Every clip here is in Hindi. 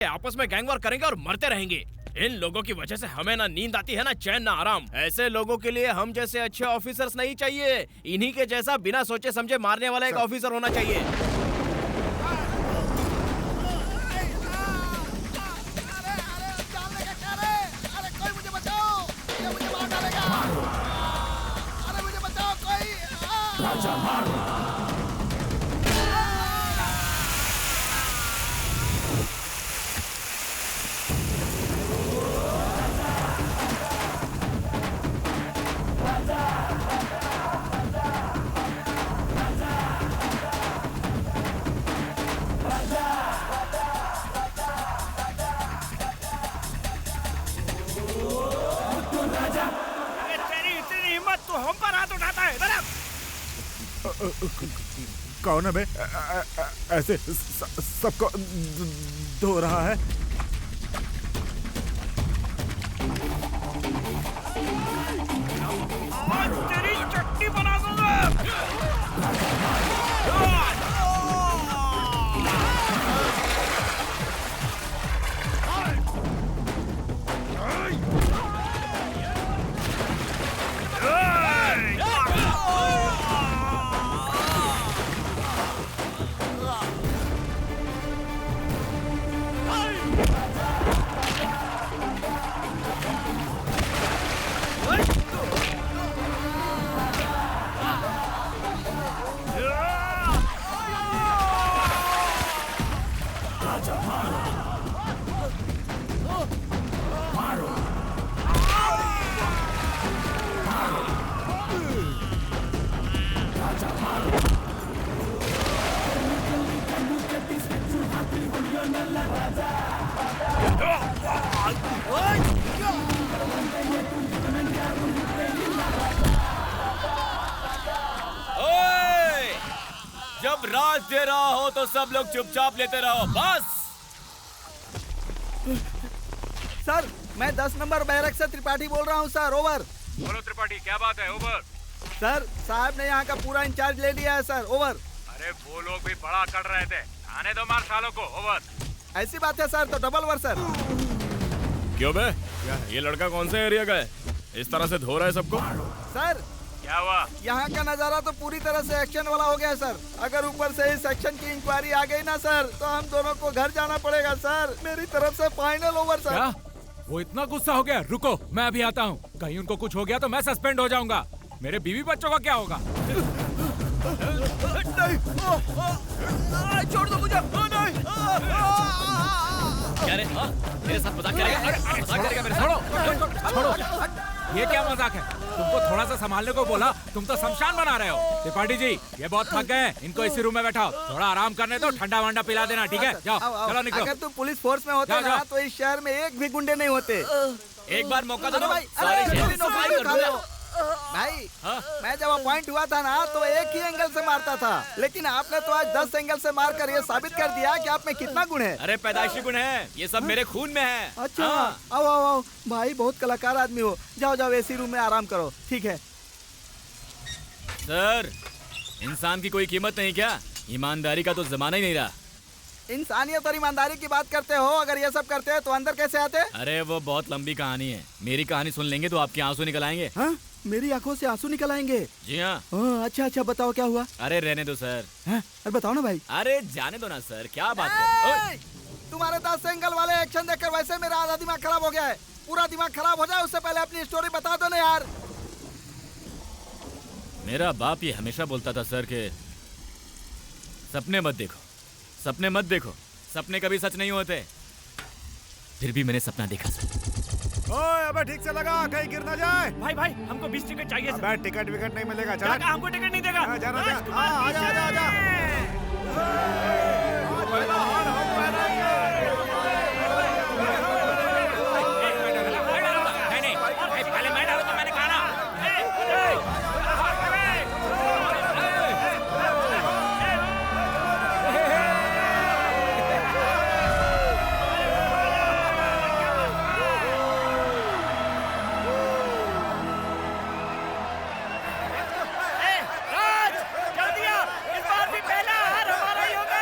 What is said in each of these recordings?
आपस में गैंग वॉर करेंगे और मरते रहेंगे। इन लोगों की वजह से हमें ना नींद आती है ना चैन ना आराम। ऐसे लोगों के लिए हम जैसे अच्छे ऑफिसर्स नहीं चाहिए, इन्हीं के जैसा बिना सोचे समझे मारने वाला एक ऑफिसर होना चाहिए। कौन है बे? ऐसे सबको धो रहा है। तेरी चट्टी बना दूंगा। जब राज दे रहा हो तो सब लोग चुपचाप लेते रहो बस। सर, मैं 10 नंबर बैरक से त्रिपाठी बोल रहा हूँ सर। ओवर। बोलो त्रिपाठी, क्या बात है? ओवर। सर, साहब ने यहाँ का पूरा इंचार्ज ले लिया है सर। ओवर। अरे वो लोग भी बड़ा कर रहे थे, आने दो मार सालों को। ओवर। ऐसी बात है सर, तो डबल ओवर सर। क्यों बे? ये लड़का कौन से एरिया का है? इस तरह से धो रहा है सबको। सर, क्या हुआ? यहाँ का नजारा तो पूरी तरह से एक्शन वाला हो गया है सर। अगर ऊपर से इस एक्शन की इंक्वायरी आ गई ना सर, तो हम दोनों को घर जाना पड़ेगा सर। मेरी तरफ से फाइनल ओवर सर। क्या? वो इतना गुस्सा हो गया? रुको, मैं अभी आता हूँ। कहीं उनको कुछ हो गया तो मैं सस्पेंड हो जाऊंगा। मेरे बीवी बच्चों का क्या होगा? छोड़ दो मुझे। क्या रे? मेरे साथ मजाक करेगा? मजाक करेगा मेरे साथ? छोड़ो। ये क्या मजाक है? तुमको थोड़ा सा संभालने को बोला, तुम तो शमशान बना रहे हो। त्रिपाठी जी, ये बहुत थक गए हैं, इनको इसी रूम में बैठाओ। थोड़ा आराम करने दो, ठंडा वंडा पिला देना, ठीक है? जाओ, चलो निकलो। अगर तुम पुलिस फोर्स में होते ना, तो इस शहर में एक भी गुंडे नहीं होते। एक बार मौका दो ना भाई। सारे शहर की सफाई कर दूंगा। भाई, मैं जब अपॉइंट हुआ था ना, तो एक ही एंगल से मारता था, लेकिन आपने तो आज 10 एंगल से मारकर ये साबित कर दिया कि आप में कितना गुण है। अरे पैदाइशी गुण है, ये सब मेरे खून में है। अच्छा, आओ आओ आओ भाई, बहुत कलाकार आदमी हो। जाओ जाओ, एसी रूम में आराम करो, ठीक है? सर, इंसान की कोई कीमत नहीं क्या? ईमानदारी का तो जमाना ही नहीं रहा। इंसानियत और ईमानदारी की बात करते हो, अगर ये सब करते हैं तो अंदर कैसे आते? अरे वो बहुत लंबी कहानी है, मेरी कहानी सुन लेंगे तो आपके आंसू निकल आएंगे। हाँ? मेरी आंखों से आंसू निकल आएंगे? जी हाँ। अच्छा अच्छा, बताओ क्या हुआ? अरे रहने दो सर। अरे बताओ ना भाई। अरे जाने दो ना सर, क्या बात कर। तुम्हारे 10 एंगल वाले एक्शन देखकर वैसे मेरा आधा दिमाग खराब हो गया है। पूरा दिमाग खराब हो जाए उससे पहले अपनी स्टोरी बता दो ना यार। मेरा बाप ये हमेशा बोलता था सर के सपने मत देखो, सपने मत देखो, सपने कभी सच नहीं होते। फिर भी मैंने सपना देखा सर। ओए अबे ठीक से लगा, कहीं गिर ना जाए। भाई भाई, हमको 20 टिकट चाहिए सर। अबे टिकट विकट नहीं मिलेगा, चला। हमको टिकट नहीं देगा। आजा आजा आजा। नहीं, पहले मैं डालू तो मैंने कहा ना। राज, जल्दी आ, इस बार भी पहला हार हमारा ही होगा।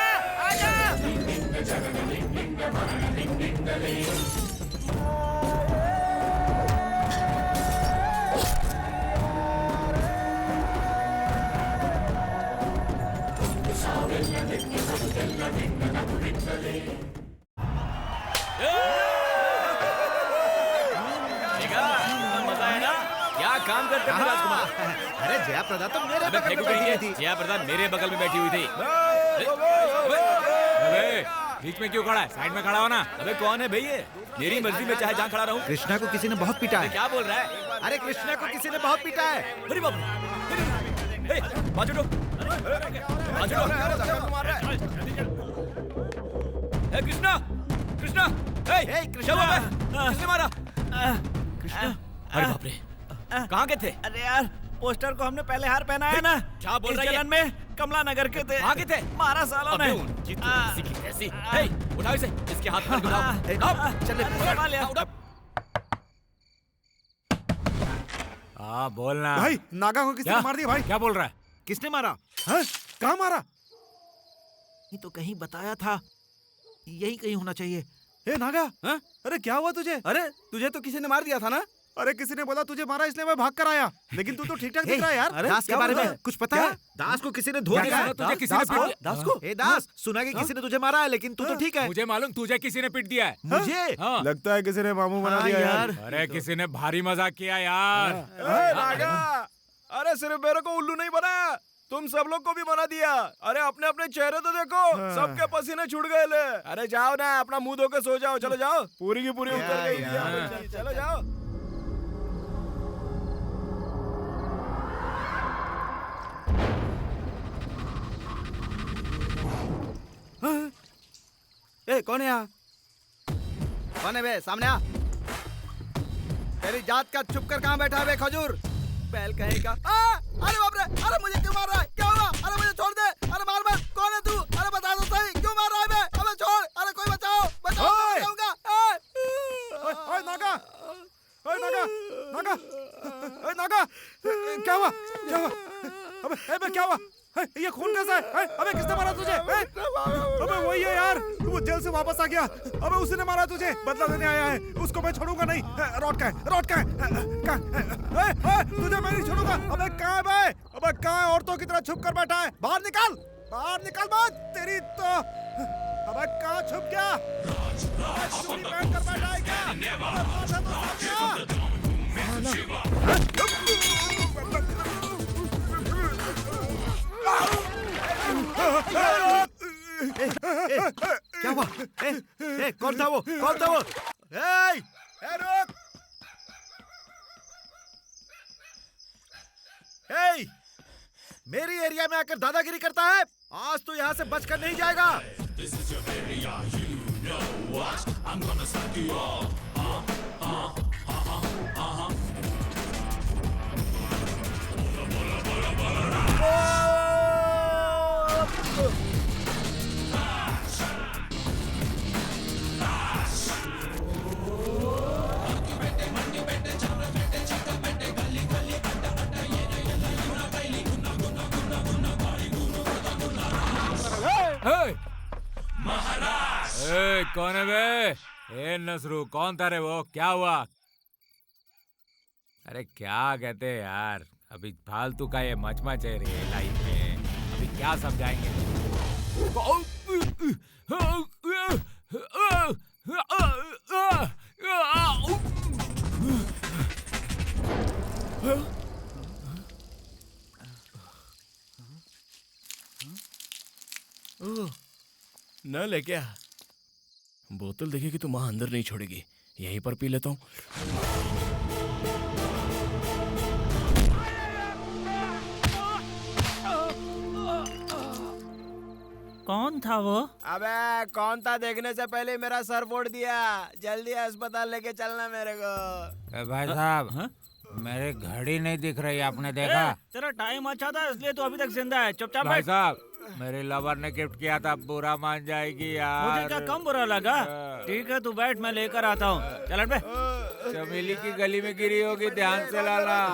देखा मजा है ना? क्या काम करते थे राजकुमार? अरे जयाप्रदा तो मेरे अबे बगल फेंकू में बैठी कहीं थी। है? जयाप्रदा मेरे बगल में बैठी हुई थी। अबे बीच में क्यों खड़ा है? साइड में खड़ा हो ना। अबे कौन है भैया? मेरी मर्जी में चाहे जहाँ खड़ा रहूं। कृष्णा को किसी ने बहुत पीटा है। क्या बोल रहा है? अरे कृष्णा को किसी ने बहुत पीटा है। अरे बाप रे! ए, बाजू हटो। बाजू हटो। ए, कृष्णा! कृष्णा! ए, कृष्णा! क्या हुआ बे? किसने मारा? कृष्णा! अरे बाप रे! कहाँ के थे? अरे यार पोस्टर को हमने पहले हार पहनाया ना। क्या बोल इस रही है? जलन में कमला नगर के थे। कहाँ के थे? मारा सालों ने। अबे उनकी तो किसी की कैसी? ए, उठाओ इसे। इसके हाथ पर उठाओ। उठाओ। चल संभाल यार। उठाओ। हाँ बोलना भाई नागा को किसी क्या ने मार दिया भाई। क्या बोल रहा है? किसने मारा? हैं? कहाँ मारा? ये तो कहीं बताया था, यही कहीं होना चाहिए। ए नागा, अरे क्या हुआ तुझे? अरे तुझे तो किसी ने मार दिया था ना? अरे किसी ने बोला तुझे मारा इसलिए मैं भाग कर आया, लेकिन तू तो ठीक ठाक दिख रहा है यार। अरे दास के क्या बारे बोल में रहा कुछ पता है? दास को किसी ने धो क्या दिया कहा? है। तुझे किसी ने पीट दिया? दास को? ए दास, सुना कि किसी ने तुझे मारा है, लेकिन तू तो ठीक है। मुझे मालूम तुझे किसी ने पीट दिया है। मुझे? हाँ। लगता है किसी ने मामू बना हाँ दिया यार। यार। अरे किसी ने भारी मजाक किया यार। नागा! अरे सिर्फ मेरे को उल्लू नहीं बनाया, तुम सब लोग को भी बना दिया। अरे अपने अपने चेहरे तो देखो, सबके पसीने छूट गए ले। अरे जाओ ना, अपना मुंह धो के सो जाओ। चलो जाओ, पूरी की पूरी उतर गई थी यहाँ पे। चलो जाओ। ए कौन है यहाँ? कौन है बे? सामने आ। तेरी जात का चुप कर कहाँ बैठा है बे खजूर? बैल कहेगा। अरे बाप रे! अरे मुझे क्यों मार रहा है? क्या हुआ? अरे मुझे छोड़ दे! अरे मार मत! कौन है तू? अरे बता दो सही, क्यों मार रहा है बे? अबे छोड़! अरे कोई बचाओ! बचाओ! मैं ओए! बचाऊंगा। ओए नागा, ओए नागा, नागा, ओए नागा, क्या हुआ? क्या हुआ? अबे क्या हुआ? ये खून कैसा है? अबे किसने मारा तुझे? अबे वही है यार, वो जेल से वापस आ गया। अबे उसी ने मारा तुझे, बदला लेने आया है। उसको मैं छोड़ूंगा नहीं। रॉड का है, रॉड का है। तुझे मैं नहीं छोड़ूंगा। अबे कहाँ है बे? अबे कहाँ है? औरतों की तरह छुप कर बैठा है। बाहर निकल, बाहर निकल मत। तेरी तो अबे कहाँ छुप गया? चूड़ी पहन कर बैठा है क्या? अबे माथा तो छुप क्या हुआ? कौन था वो? कौन था वो? रुक! मेरी एरिया में आकर दादागिरी करता है? आज तो यहाँ से बचकर नहीं जाएगा। कौन है बे? ए नसरू, कौन था रे वो? क्या हुआ? अरे क्या कहते हैं यार, अभी फालतू का ये मचमच है रे लाइफ में। अभी क्या समझाएंगे? न ले क्या? बोतल देखेगी तो माँ अंदर नहीं छोड़ेगी, यहीं पर पी लेता हूँ। कौन था वो? अबे कौन था देखने से पहले मेरा सर फोड़ दिया। जल्दी अस्पताल लेके चलना मेरे को। भाई साहब, मेरी घड़ी नहीं दिख रही, आपने देखा? तेरा टाइम अच्छा था इसलिए तो अभी तक जिंदा है। चुपचाप भाई बैठ। साहब, मेरी लवर ने गिफ्ट किया था, बुरा मान जाएगी यार। मुझे क्या कम बुरा लगा? ठीक है तू बैठ, मैं लेकर आता हूँ। चल बे। चमेली की गली में गिरी होगी, ध्यान से लाला।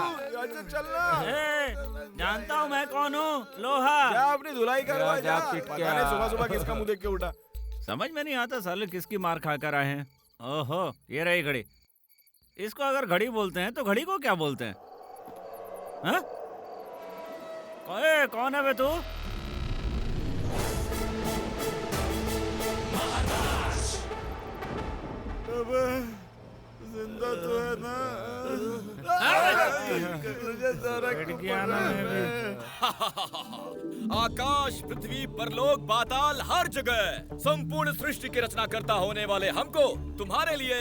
जानता हूँ मैं कौन हूँ। लोहा अपनी धुलाई करवा जा। सुबह सुबह किसका मुंह देख के उठा? समझ में नहीं आता साले किसकी मार खा कर आए हैं। ओहो, ये रही घड़ी। इसको अगर घड़ी बोलते हैं तो घड़ी को क्या बोलते हैं? हाँ? ओए, कौन है बे तू? अबे जिंदा तो है ना? खिड़कियाना में भी आकाश, पृथ्वी, परलोक, पाताल, हर जगह संपूर्ण सृष्टि की रचना करता होने वाले हमको तुम्हारे लिए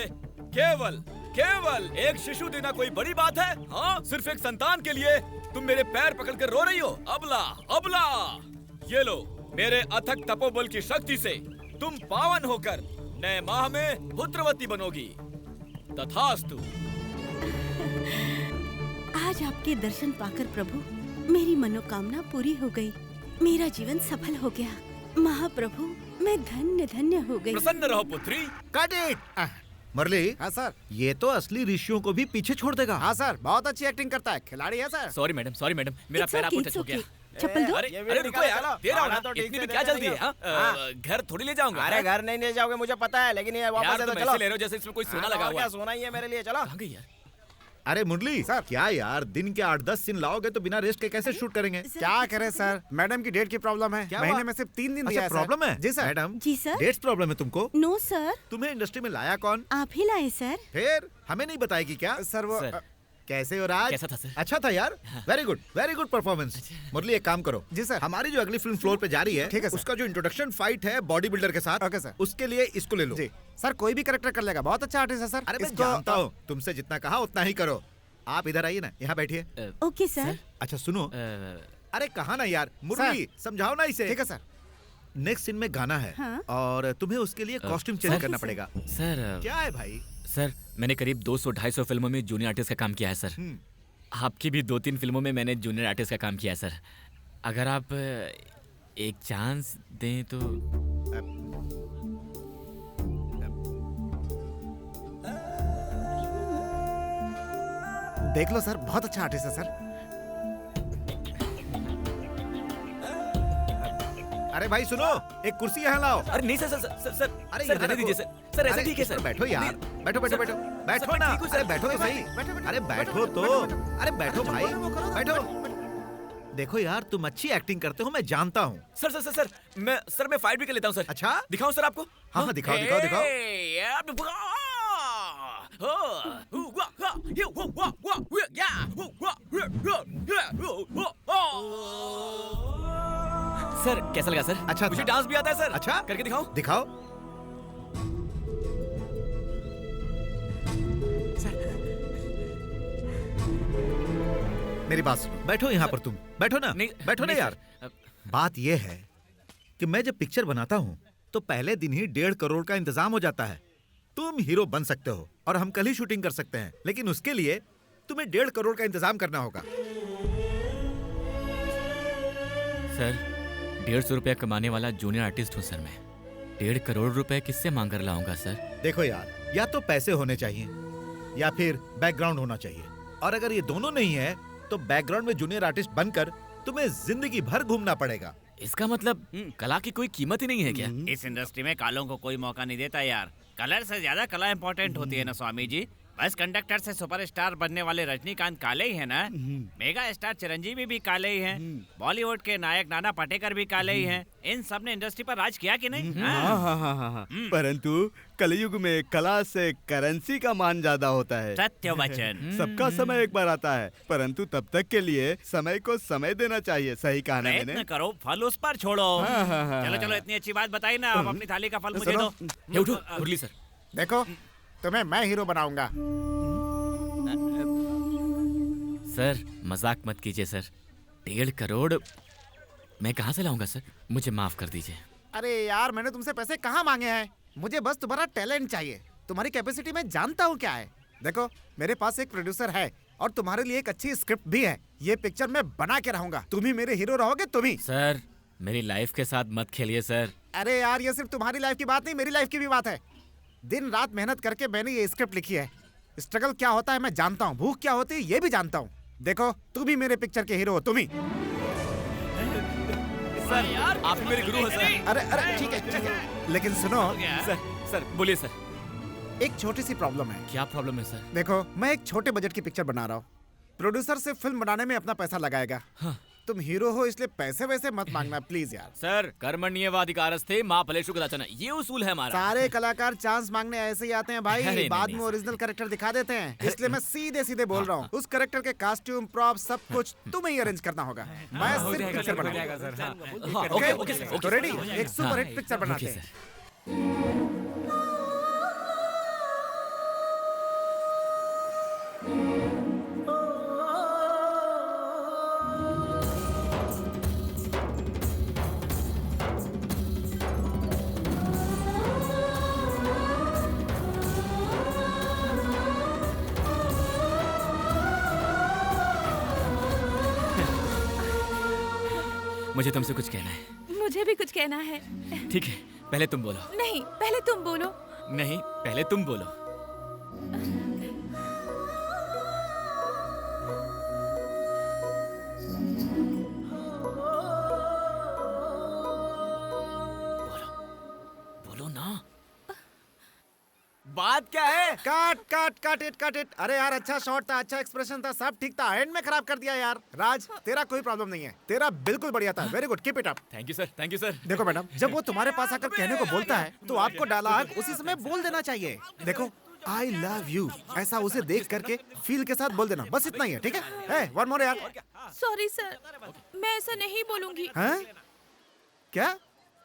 केवल केवल एक शिशु देना कोई बड़ी बात है? हाँ, सिर्फ एक संतान के लिए तुम मेरे पैर पकड़कर रो रही हो? अबला, अबला! ये लो, मेरे अथक तपोबल की शक्ति से तुम पावन होकर नए माह में पुत्रवती बनोगी। तथास्तु। आज आपके दर्शन पाकर प्रभु मेरी मनोकामना पूरी हो गई। मेरा जीवन सफल हो गया। महाप्रभु, मैं धन्य धन्य हो गई। प्रसन्न रहो पुत्री। Cut it. मुरली, हाँ सर। ये तो असली ऋषियों को भी पीछे छोड़ देगा। हाँ सर, बहुत अच्छी एक्टिंग करता है, खिलाड़ी है सर। सॉरी मैडम, मेरा It's पैर आपको okay, टच हो it's गया। okay। चप्पल दो। अरे ये भी अरे रुको निकालो, यार, चलो। दे रहा हूँ खाना ना, तो ठीक इतनी से भी क्या देते जल्दी है? नहीं घर थोड़ी ले जाऊंगा। अरे घर नहीं ले जाओगे मुझे पता है, लेकिन ये वापस यार दे दो, तुम चलो। ऐसे ले रहे हो जैसे इसमें कोई सोना हाँ, लगा और हुआ क्या है। सोना ही है मेरे लिए, चलो। कहाँ गई यार? अरे मुरली सर। क्या यार, दिन के 8-10 सीन लाओगे तो बिना रेस्ट के कैसे शूट करेंगे? क्या करे सर, मैडम की डेट की प्रॉब्लम है। क्या महीने हुआ? में सिर्फ 3 दिन अच्छा दिया है सर। प्रॉब्लम है? जी सर। मैडम, जी सर। डेट्स प्रॉब्लम है तुमको? नो सर, तुम्हें इंडस्ट्री में लाया कौन? आप ही लाए सर। फिर हमें नहीं बताएगी क्या? सर वो सर। कैसे हो राज? कैसा था सर? अच्छा था यार, वेरी गुड परफॉर्मेंस। मुरली एक काम करो। जी सर। हमारी जो अगली फिल्म फ्लोर पे जा रही है, ठीक है सर। उसका जो इंट्रोडक्शन फाइट है बॉडी बिल्डर के साथ, ओके सर। उसके लिए इसको ले लो। जी सर, कोई भी करेक्टर कर लेगा, बहुत अच्छा आर्टिस्ट है सर। अरे मैं जानता हूँ, तुमसे जितना कहा उतना ही करो। आप इधर आइए ना, यहाँ बैठिए। Okay sir. अच्छा सुनो, अरे कहा ना यार, मुरली समझाओ ना इसे। ठीक है सर। नेक्स्ट सीन में गाना है हाँ। और तुम्हें उसके लिए कॉस्ट्यूम चेंज करना पड़ेगा। सर क्या है भाई? सर, मैंने करीब 200-250 फिल्मों में जूनियर आर्टिस्ट का काम किया है सर। आपकी भी 2-3 फिल्मों में मैंने जूनियर आर्टिस्ट का काम किया है सर। अगर आप एक चांस दें तो। देख लो सर, बहुत अच्छा आर्टिस्ट है सर। अरे भाई सुनो, एक कुर्सी यहाँ लाओ। अरे नहीं सर, सर अरे सर इधर रहने देखो। दीजिए सर ऐसे अरे ठीक है इस पर सर। बैठो यार, नहीं, बैठो बैठो बैठो बैठो मैं ना। ठीक हूँ सर। अरे बैठो तो सही। अरे बैठो तो, अरे बैठो भाई, बैठो। देखो यार, तुम अच्छी एक्टिंग करते हो, मैं जानता हूँ। सर मैं फाइट भी कर लेता हूँ सर। अच्छा? दिखाऊं सर आपको? हाँ, दिखाओ, दिखाओ। सर कैसा लगा सर? अच्छा मुझे था। डांस भी आता है सर। अच्छा? करके दिखाओ। दिखाओ। मेरी बात सुनो, बैठो यहाँ पर, तुम बैठो ना, नहीं, बैठो ना नहीं, यार। सर। बात यह है कि मैं जब पिक्चर बनाता हूँ तो पहले दिन ही 1.5 करोड़ का इंतजाम हो जाता है। तुम हीरो बन सकते हो और हम कल ही शूटिंग कर सकते हैं, लेकिन उसके लिए तुम्हें 1.5 करोड़ का इंतजाम करना होगा। सर 150 रुपया कमाने वाला जूनियर आर्टिस्ट हूँ सर मैं। 1.5 करोड़ रुपए किससे मांग कर लाऊंगा सर? देखो यार, या तो पैसे होने चाहिए या फिर बैकग्राउंड होना चाहिए, और अगर ये दोनों नहीं है तो बैकग्राउंड में जूनियर आर्टिस्ट बनकर तुम्हें जिंदगी भर घूमना पड़ेगा। इसका मतलब कला की कोई कीमत ही नहीं है क्या? इस इंडस्ट्री में कालों को कोई मौका नहीं देता यार। कलर से ज्यादा कला इम्पोर्टेंट होती है ना स्वामी जी। बस कंडक्टर से सुपरस्टार बनने वाले रजनीकांत काले ही है ना, मेगा स्टार चिरंजीवी भी काले ही हैं, बॉलीवुड के नायक नाना पाटेकर भी काले ही हैं। इन सब ने इंडस्ट्री पर राज किया कि नहीं? हाँ? परंतु कलयुग में कला से करेंसी का मान ज्यादा होता है। सत्य वचन। सबका समय एक बार आता है, परंतु तब तक के लिए समय को समय देना चाहिए। सही कहा ना प्रयत्न मैंने? करो, फल उस पर छोड़ो। हाँ। चलो चलो, इतनी अच्छी बात बताई ना, अब अपनी थाली का फल मुझे सुनो। दो। ये उठो मुरली सर। देखो, तुम्हें मैं हीरो बनाऊंगा। सर मजाक मत कीजिए सर। 1.5 करोड़ मैं कहाँ से लाऊंगा सर? मुझे माफ कर दीजिए। अरे यार, मैंने तुमसे पैसे कहाँ मांगे हैं? मुझे बस तुम्हारा टैलेंट चाहिए। तुम्हारी कैपेसिटी मैं जानता हूँ क्या है। देखो, मेरे पास एक प्रोड्यूसर है और तुम्हारे लिए एक अच्छी स्क्रिप्ट भी है। ये पिक्चर मैं बना के रहूंगा। तुम ही मेरे हीरो रहोगे, तुम ही। सर मेरी लाइफ के साथ मत खेलिए सर। अरे यार, ये सिर्फ तुम्हारी लाइफ की बात नहीं, मेरी लाइफ की भी बात है। दिन रात मेहनत करके मैंने ये स्क्रिप्ट लिखी है। स्ट्रगल क्या होता है मैं जानता हूँ, भूख क्या होती है ये भी जानता हूँ। देखो, तुम ही मेरे पिक्चर के हीरो हो, तुम ही। सर यार आप ही मेरे गुरु हो सर। अरे अरे ठीक है, लेकिन सुनो, सर बोलिए सर। एक छोटी सी प्रॉब्लम है। क्या प्रॉब्लम है सर? देखो, मैं एक छोटे बजट की पिक्चर बना रहा हूँ। प्रोड्यूसर से फिल्म बनाने में अपना पैसा लगाएगा। हाँ। तुम हीरो हो इसलिए पैसे वैसे मत मांगना प्लीज यार। सर कर्मण्येवाधिकारस्ते माँ फलेषु कदाचन, ये उसूल है हमारा। सारे कलाकार चांस मांगने ऐसे ही आते हैं भाई, अरे बाद नहीं, में ओरिजिनल कैरेक्टर दिखा देते हैं, इसलिए मैं सीधे सीधे बोल रहा हूँ उस कैरेक्टर के कॉस्ट्यूम प्रॉप सब कुछ तुम्हें ही अरेंज करना होगा। मैं सिर्फ पिक्चर बनाऊंगा। ओके तो रेडी, एक सुपर हिट पिक्चर बनाते हैं। मुझे तुमसे कुछ कहना है। मुझे भी कुछ कहना है। ठीक है, पहले तुम बोलो। नहीं, पहले तुम बोलो। नहीं, पहले तुम बोलो। बोलो ना। बात क्या है? Cut it. अरे यार अच्छा शॉट था, अच्छा एक्सप्रेशन था, सब ठीक था, एंड में खराब कर दिया यार। राज तेरा कोई प्रॉब्लम नहीं है, तेरा बिल्कुल बढ़िया था, very good, keep it up. Thank you sir. देखो मैडम, जब वो तुम्हारे पास आकर कहने को बोलता है तो आपको डायलॉग उसी समय बोल देना चाहिए। देखो आई लव यू ऐसा उसे देख करके फील के साथ बोल देना, बस इतना ही है, ठीक है? वन मोर यार। सॉरी सर, मैं ऐसा नहीं बोलूंगी। हैं? क्या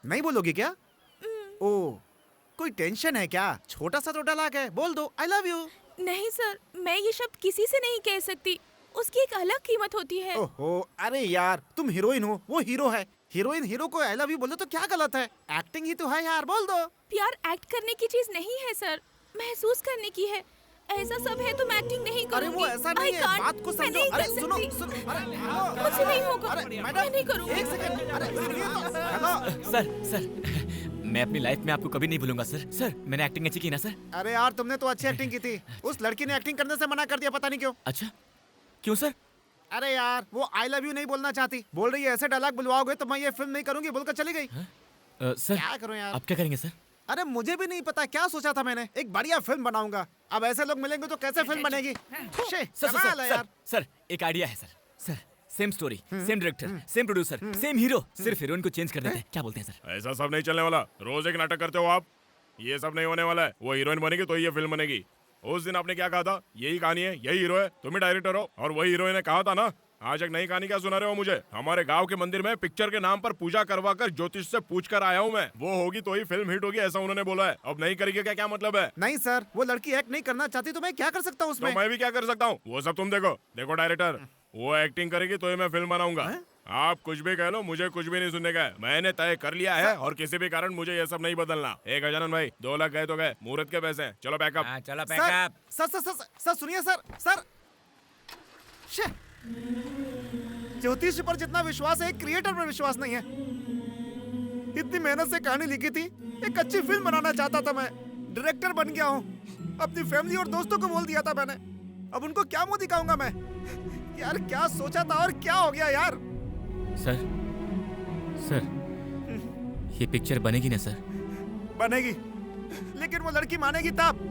नहीं बोलोगी क्या? ओ कोई टेंशन है क्या? छोटा सा तो डायलॉग है, बोल दो आई लव यू। नहीं सर, मैं ये शब्द किसी से नहीं कह सकती, उसकी एक अलग कीमत होती है। ओहो अरे यार तुम हीरोइन हो, वो हीरो है, हीरोइन हीरो को आई लव यू बोलो तो क्या गलत है? एक्टिंग ही तो है यार, बोल दो। प्यार एक्ट करने की चीज नहीं है सर, महसूस करने की है। ऐसा सब है तो मैं एक्टिंग नहीं अरे करूंगी। वो ऐसा नहीं है, बात को समझो। अरे सुनो, अरे मुझसे नहीं होगा, मैं नहीं करूंगी। एक सेकंड, अरे सुनिए तो। हेलो सर मैं अपनी लाइफ में आपको कभी नहीं भूलूंगा सर। मैंने एक्टिंग अच्छी की ना सर? अरे यार तुमने तो अच्छी एक्टिंग की थी, उस लड़की ने एक्टिंग करने से मना कर दिया, पता नहीं क्यों। अच्छा, क्यों सर? अरे यार वो आई लव यू नहीं बोलना चाहती, बोल रही है ऐसे डायलॉग बुलवाओगे तो मैं ये फिल्म नहीं करूंगी बोलकर चली गई। सर क्या करूं यार? आप क्या करेंगे सर? अरे मुझे भी नहीं पता, क्या सोचा था मैंने, एक बढ़िया फिल्म बनाऊंगा। अब ऐसे लोग मिलेंगे तो कैसे फिल्म बनेगी? कमाल है यार। सर एक आइडिया है sir. Same story, same director, same producer, same hero, सिर्फ हीरोइन को चेंज कर देते हैं, क्या बोलते हैं सर? ऐसा सब नहीं चलने वाला। रोज एक नाटक करते हो आप, ये सब नहीं होने वाला है। वो हीरोइन बनेगी तो ये फिल्म बनेगी। उस दिन आपने क्या कहा था? यही कहानी है, यही हीरो है, तुम ही डायरेक्टर हो। और वही हीरोइन ने कहा था ना, आज एक नई कहानी क्या सुना रहे हो मुझे? हमारे गांव के मंदिर में पिक्चर के नाम पर पूजा करवा कर ज्योतिष से पूछ कर आया हूँ मैं। वो होगी तो ही फिल्म हिट होगी, ऐसा उन्होंने बोला है। अब नहीं करेगी क्या मतलब है? नहीं सर, वो लड़की एक्ट नहीं करना चाहती तो मैं क्या कर सकता हूँ उसमें? तो मैं भी क्या कर सकता हूँ? वो सब तुम देखो डायरेक्टर, वो एक्टिंग करेगी तो ही मैं फिल्म बनाऊंगा। आप कुछ भी कह लो, मुझे कुछ भी नहीं सुनने का है। मैंने तय कर लिया है और किसी भी कारण मुझे ये सब नहीं बदलना। एक गजानन भाई 2 लाख गए तो गए, मुहूर्त के पैसे हैं, चलो बैकअप। चलो सर सुनिए सर। ज्योतिष पर जितना विश्वास है क्रिएटर पर विश्वास नहीं है। इतनी मेहनत से कहानी लिखी थी, एक अच्छी फिल्म बनाना चाहता था मैं, डायरेक्टर बन गया हूँ। अपनी फैमिली और दोस्तों को बोल दिया था मैंने, अब उनको क्या मुंह दिखाऊंगा मैं? यार क्या सोचा था और क्या हो गया यार? सर ये पिक्चर बनेगी ना सर? बनेगी, लेकिन वो लड़की मानेगी तब।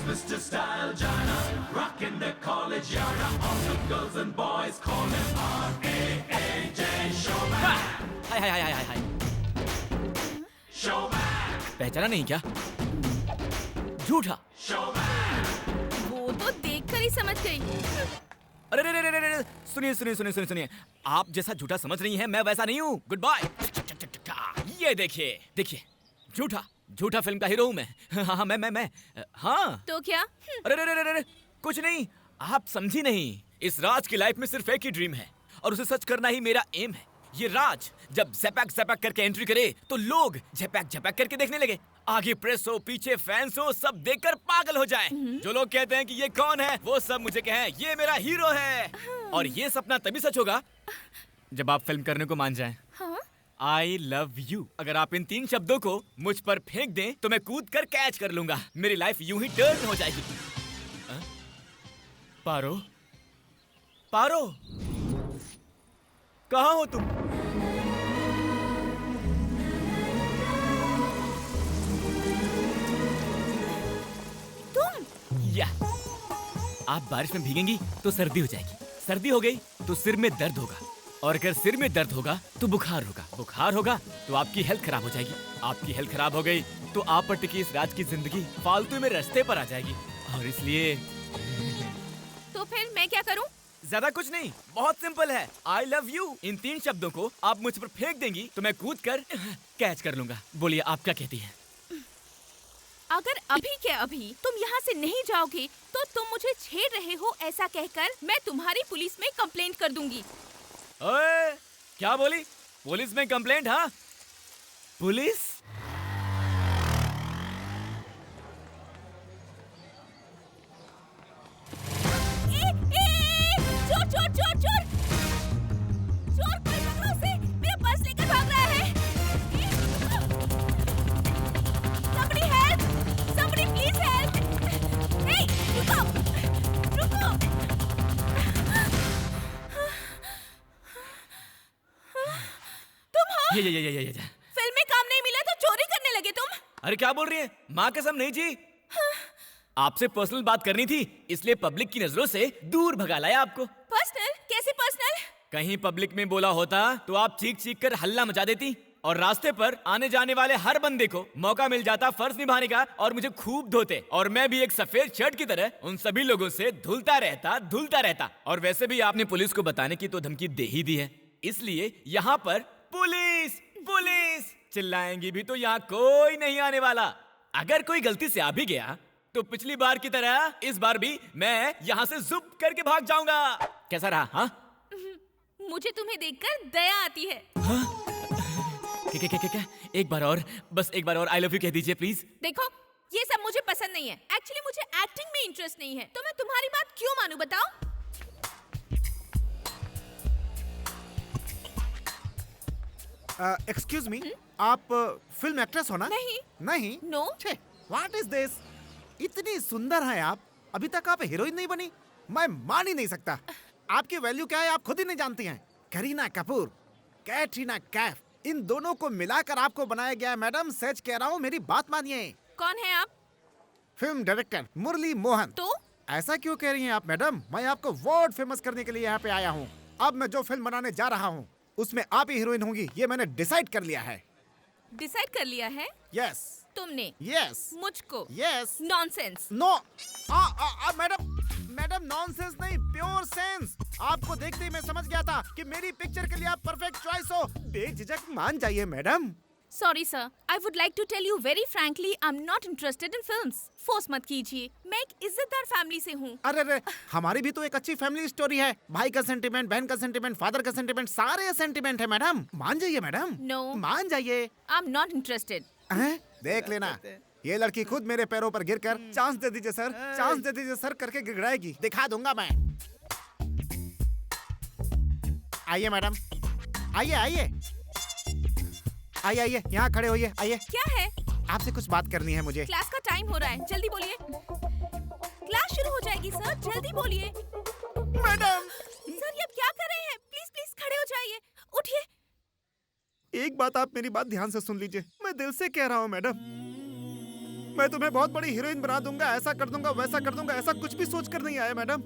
Mr. Style Jana, rockin' the college yard, all the girls and boys call him R.A.A.J. Showman. Hi Showman. पहचाना नहीं क्या? झूठा। Showman. वो तो देखकर ही समझ गई। अरे सुनिए, आप जैसा झूठा समझ रही हैं, मैं वैसा नहीं हूँ। Good bye. ये देखिए झूठा फिल्म का हीरो हूँ मैं। हाँ मैं हाँ। तो क्या? अरे कुछ नहीं, आप समझी नहीं। इस राज की लाइफ में सिर्फ एक ही ड्रीम है और उसे सच करना ही मेरा एम है। ये राज जब झपक करके एंट्री करे तो लोग झपक करके देखने लगे। आगे प्रेस हो, पीछे फैंस हो, सब देखकर पागल हो जाए। जो लोग कहते हैं कि ये कौन है, वो सब मुझे कहें ये मेरा हीरो है। और ये सपना तभी सच होगा जब आप फिल्म करने को मान जाएं। हाँ? I love you। अगर आप इन 3 शब्दों को मुझ पर फेंक दें तो मैं कूद कर कैच कर लूंगा। मेरी लाइफ यूं ही टर्न हो जाएगी। पारो कहाँ हो तुम? या आप बारिश में भीगेंगी तो सर्दी हो जाएगी, सर्दी हो गई तो सिर में दर्द होगा, और अगर सिर में दर्द होगा तो बुखार होगा, बुखार होगा तो आपकी हेल्थ खराब हो जाएगी, आपकी हेल्थ खराब हो गई तो आप पर टिकी इस राज की जिंदगी फालतू में रास्ते पर आ जाएगी। और इसलिए तो फिर मैं क्या करूं? ज्यादा कुछ नहीं, बहुत सिंपल है। आई लव यू इन 3 शब्दों को आप मुझ पर फेंक देंगी तो मैं कूद कर कैच कर लूंगा। बोलिए आप क्या कहती हैं? अगर अभी के अभी तुम यहाँ से नहीं जाओगे तो तुम मुझे छेड़ रहे हो ऐसा कहकर मैं तुम्हारी पुलिस में कंप्लेंट कर दूंगी। ओए, क्या बोली? पुलिस में कंप्लेंट? हाँ, पुलिस? चोर चोर चोर चोर चोर, कोई पकड़ो उसे, मेरा पर्स लेकर भाग रहा है। Somebody help! Somebody please help! Hey, रुको, रुको। तुम हो? ये। फिल्म में काम नहीं मिला तो चोरी करने लगे तुम? अरे क्या बोल रही है? माँ कसम नहीं जी। आपसे पर्सनल बात करनी थी, इसलिए पब्लिक की नजरों से दूर भगा लाया आपको। पर्सनल? कैसे पर्सनल? कहीं पब्लिक में बोला होता तो आप चीख चीख कर हल्ला मचा देती, और रास्ते पर आने जाने वाले हर बंदे को मौका मिल जाता फर्ज निभाने का और मुझे खूब धोते, और मैं भी एक सफेद शर्ट की तरह उन सभी लोगों से धुलता रहता। और वैसे भी आपने पुलिस को बताने की तो धमकी दे ही दी है, इसलिए यहाँ पर पुलिस पुलिस चिल्लाएंगी भी तो यहाँ कोई नहीं आने वाला। अगर कोई गलती से आ भी गया तो पिछली बार की तरह इस बार भी मैं यहाँ से जुप करके भाग जाऊंगा। कैसा रहा? हाँ, मुझे तुम्हें देखकर दया आती है। क्या? एक बार और, बस एक बार और आई लव यू कह दीजिए प्लीज। देखो, ये सब मुझे पसंद नहीं है। एक्चुअली मुझे एक्टिंग में इंटरेस्ट नहीं है, तो मैं तुम्हारी बात क्यों मानूं बताओ? एक्सक्यूज मी, आप फिल्म एक्ट्रेस हो ना? नहीं। नहीं? नो। छे, व्हाट इज दिस? इतनी सुंदर हैं आप, अभी तक आप हीरोइन नहीं बनी? मैं मान ही नहीं सकता। आपकी वैल्यू क्या है आप खुद ही नहीं जानती हैं। करीना कपूर, कैटरीना कैफ, इन दोनों को मिलाकर आपको बनाया गया है मैडम। सच कह रहा हूँ, मेरी बात मानिए। कौन है आप? फिल्म डायरेक्टर मुरली मोहन। तो ऐसा क्यों कह रही हैं आप मैडम? मैं आपको वर्ल्ड फेमस करने के लिए यहाँ पे आया हूँ। अब मैं जो फिल्म बनाने जा रहा हूँ उसमें आप ही हीरोइन होंगी, ये मैंने डिसाइड कर लिया है। डिसाइड कर लिया है? यस। तुमने? यस। मुझको? Yes. Nonsense. No. Madam nonsense नहीं, प्योर सेंस। आपको देखते ही मैं समझ गया था कि मेरी पिक्चर के लिए आप परफेक्ट चॉइस हो। बेझिझक मान जाइए madam. Sorry sir, I would like to tell you very frankly, I am not interested in films. Force मत कीजिए, मैं एक इज्जतदार फैमिली से हूँ। अरे हमारी भी तो एक अच्छी फैमिली स्टोरी है। भाई का सेंटिमेंट, बहन का सेंटिमेंट, फादर का सेंटिमेंट, सारे सेंटिमेंट है मैडम। मान जाइए मैडम। नो। मान जाइए। आई एम नॉट इंटरेस्टेड। देख लेना, ये लड़की खुद मेरे पैरों पर गिरकर चांस दे दीजिए सर, चांस दे दीजिए सर करके गिड़गिड़ाएगी। दिखा दूंगा मैं। आइए मैडम, आइए, यहाँ खड़े होइए। आइए। क्या है? आपसे कुछ बात करनी है मुझे। क्लास का टाइम हो रहा है, जल्दी बोलिए। क्लास शुरू हो जाएगी सर, जल्दी बोलिए। मैडम सर, ये आप क्या कर रहे हैं? प्लीज प्लीज खड़े हो जाइए, उठिए। एक बात आप मेरी बात ध्यान से सुन लीजिए। मैं दिल से कह रहा हूँ मैडम, मैं तुम्हें बहुत बड़ी हीरोइन बना दूंगा, ऐसा कर दूंगा, वैसा कर दूंगा। ऐसा कुछ भी सोच कर नहीं आया मैडम।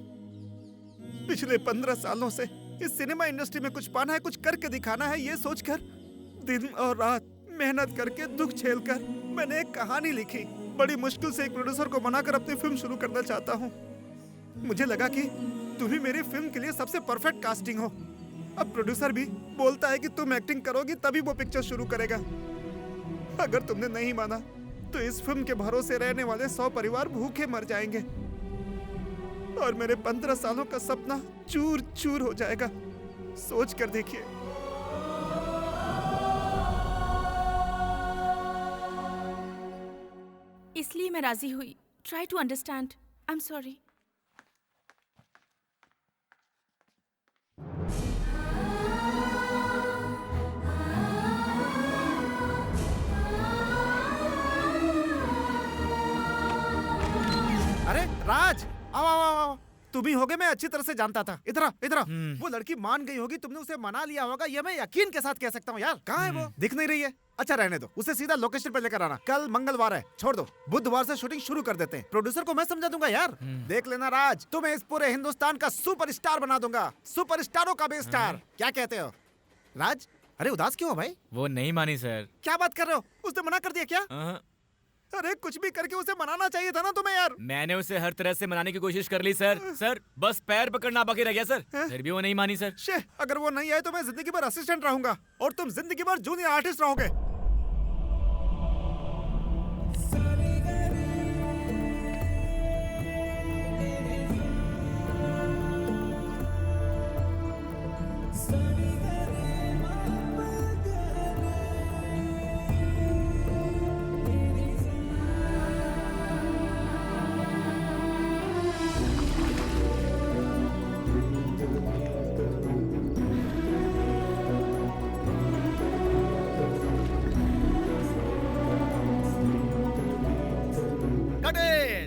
पिछले 15 सालों से इस सिनेमा इंडस्ट्री में कुछ पाना है, कुछ करके दिखाना है, ये सोचकर दिन और रात मेहनत करके, दुख झेलकर मैंने एक कहानी लिखी। बड़ी मुश्किल से एक प्रोड्यूसर को बनाकर अपनी फिल्म शुरू करना चाहता हूँ। मुझे लगा कि तुम ही मेरी फिल्म के लिए सबसे परफेक्ट कास्टिंग हो। अब प्रोड्यूसर भी बोलता है कि तुम एक्टिंग करोगी तभी वो पिक्चर शुरू करेगा। अगर तुमने नहीं माना तो इस फिल्म के भरोसे रहने वाले 100 परिवार भूखे मर जाएंगे और मेरे 15 सालों का सपना चूर चूर हो जाएगा। सोच कर देखिए। इसलिए मैं राजी हुई। Try to understand. I am sorry. अरे राज, आओ आओ आओ, तुम ही होगे, मैं अच्छी तरह से जानता था। इधर आ, इधर आ। वो लड़की मान गई होगी, तुमने उसे मना लिया होगा, ये मैं यकीन के साथ कह सकता हूँ यार। कहाँ है वो? दिख नहीं रही है। अच्छा रहने दो, उसे सीधा लोकेशन पे लेकर आना। कल मंगलवार है, छोड़ दो, बुधवार से शूटिंग शुरू कर देते हैं। प्रोड्यूसर को मैं समझा दूंगा यार। देख लेना राज, तुम्हें इस पूरे हिंदुस्तान का सुपरस्टार बना दूंगा, सुपरस्टारों का भी स्टार। क्या कहते हो राज? अरे उदास क्यों हो भाई? वो नहीं मानी सर। क्या बात कर रहे हो? उसने मना कर दिया क्या? अरे कुछ भी करके उसे मनाना चाहिए था ना तुम्हें यार। मैंने उसे हर तरह से मनाने की कोशिश कर ली सर। सर बस पैर पकड़ना बाकी रह गया सर। फिर भी वो नहीं मानी सर। शे, अगर वो नहीं आए तो मैं जिंदगी भर असिस्टेंट रहूंगा और तुम जिंदगी भर जूनियर आर्टिस्ट रहोगे।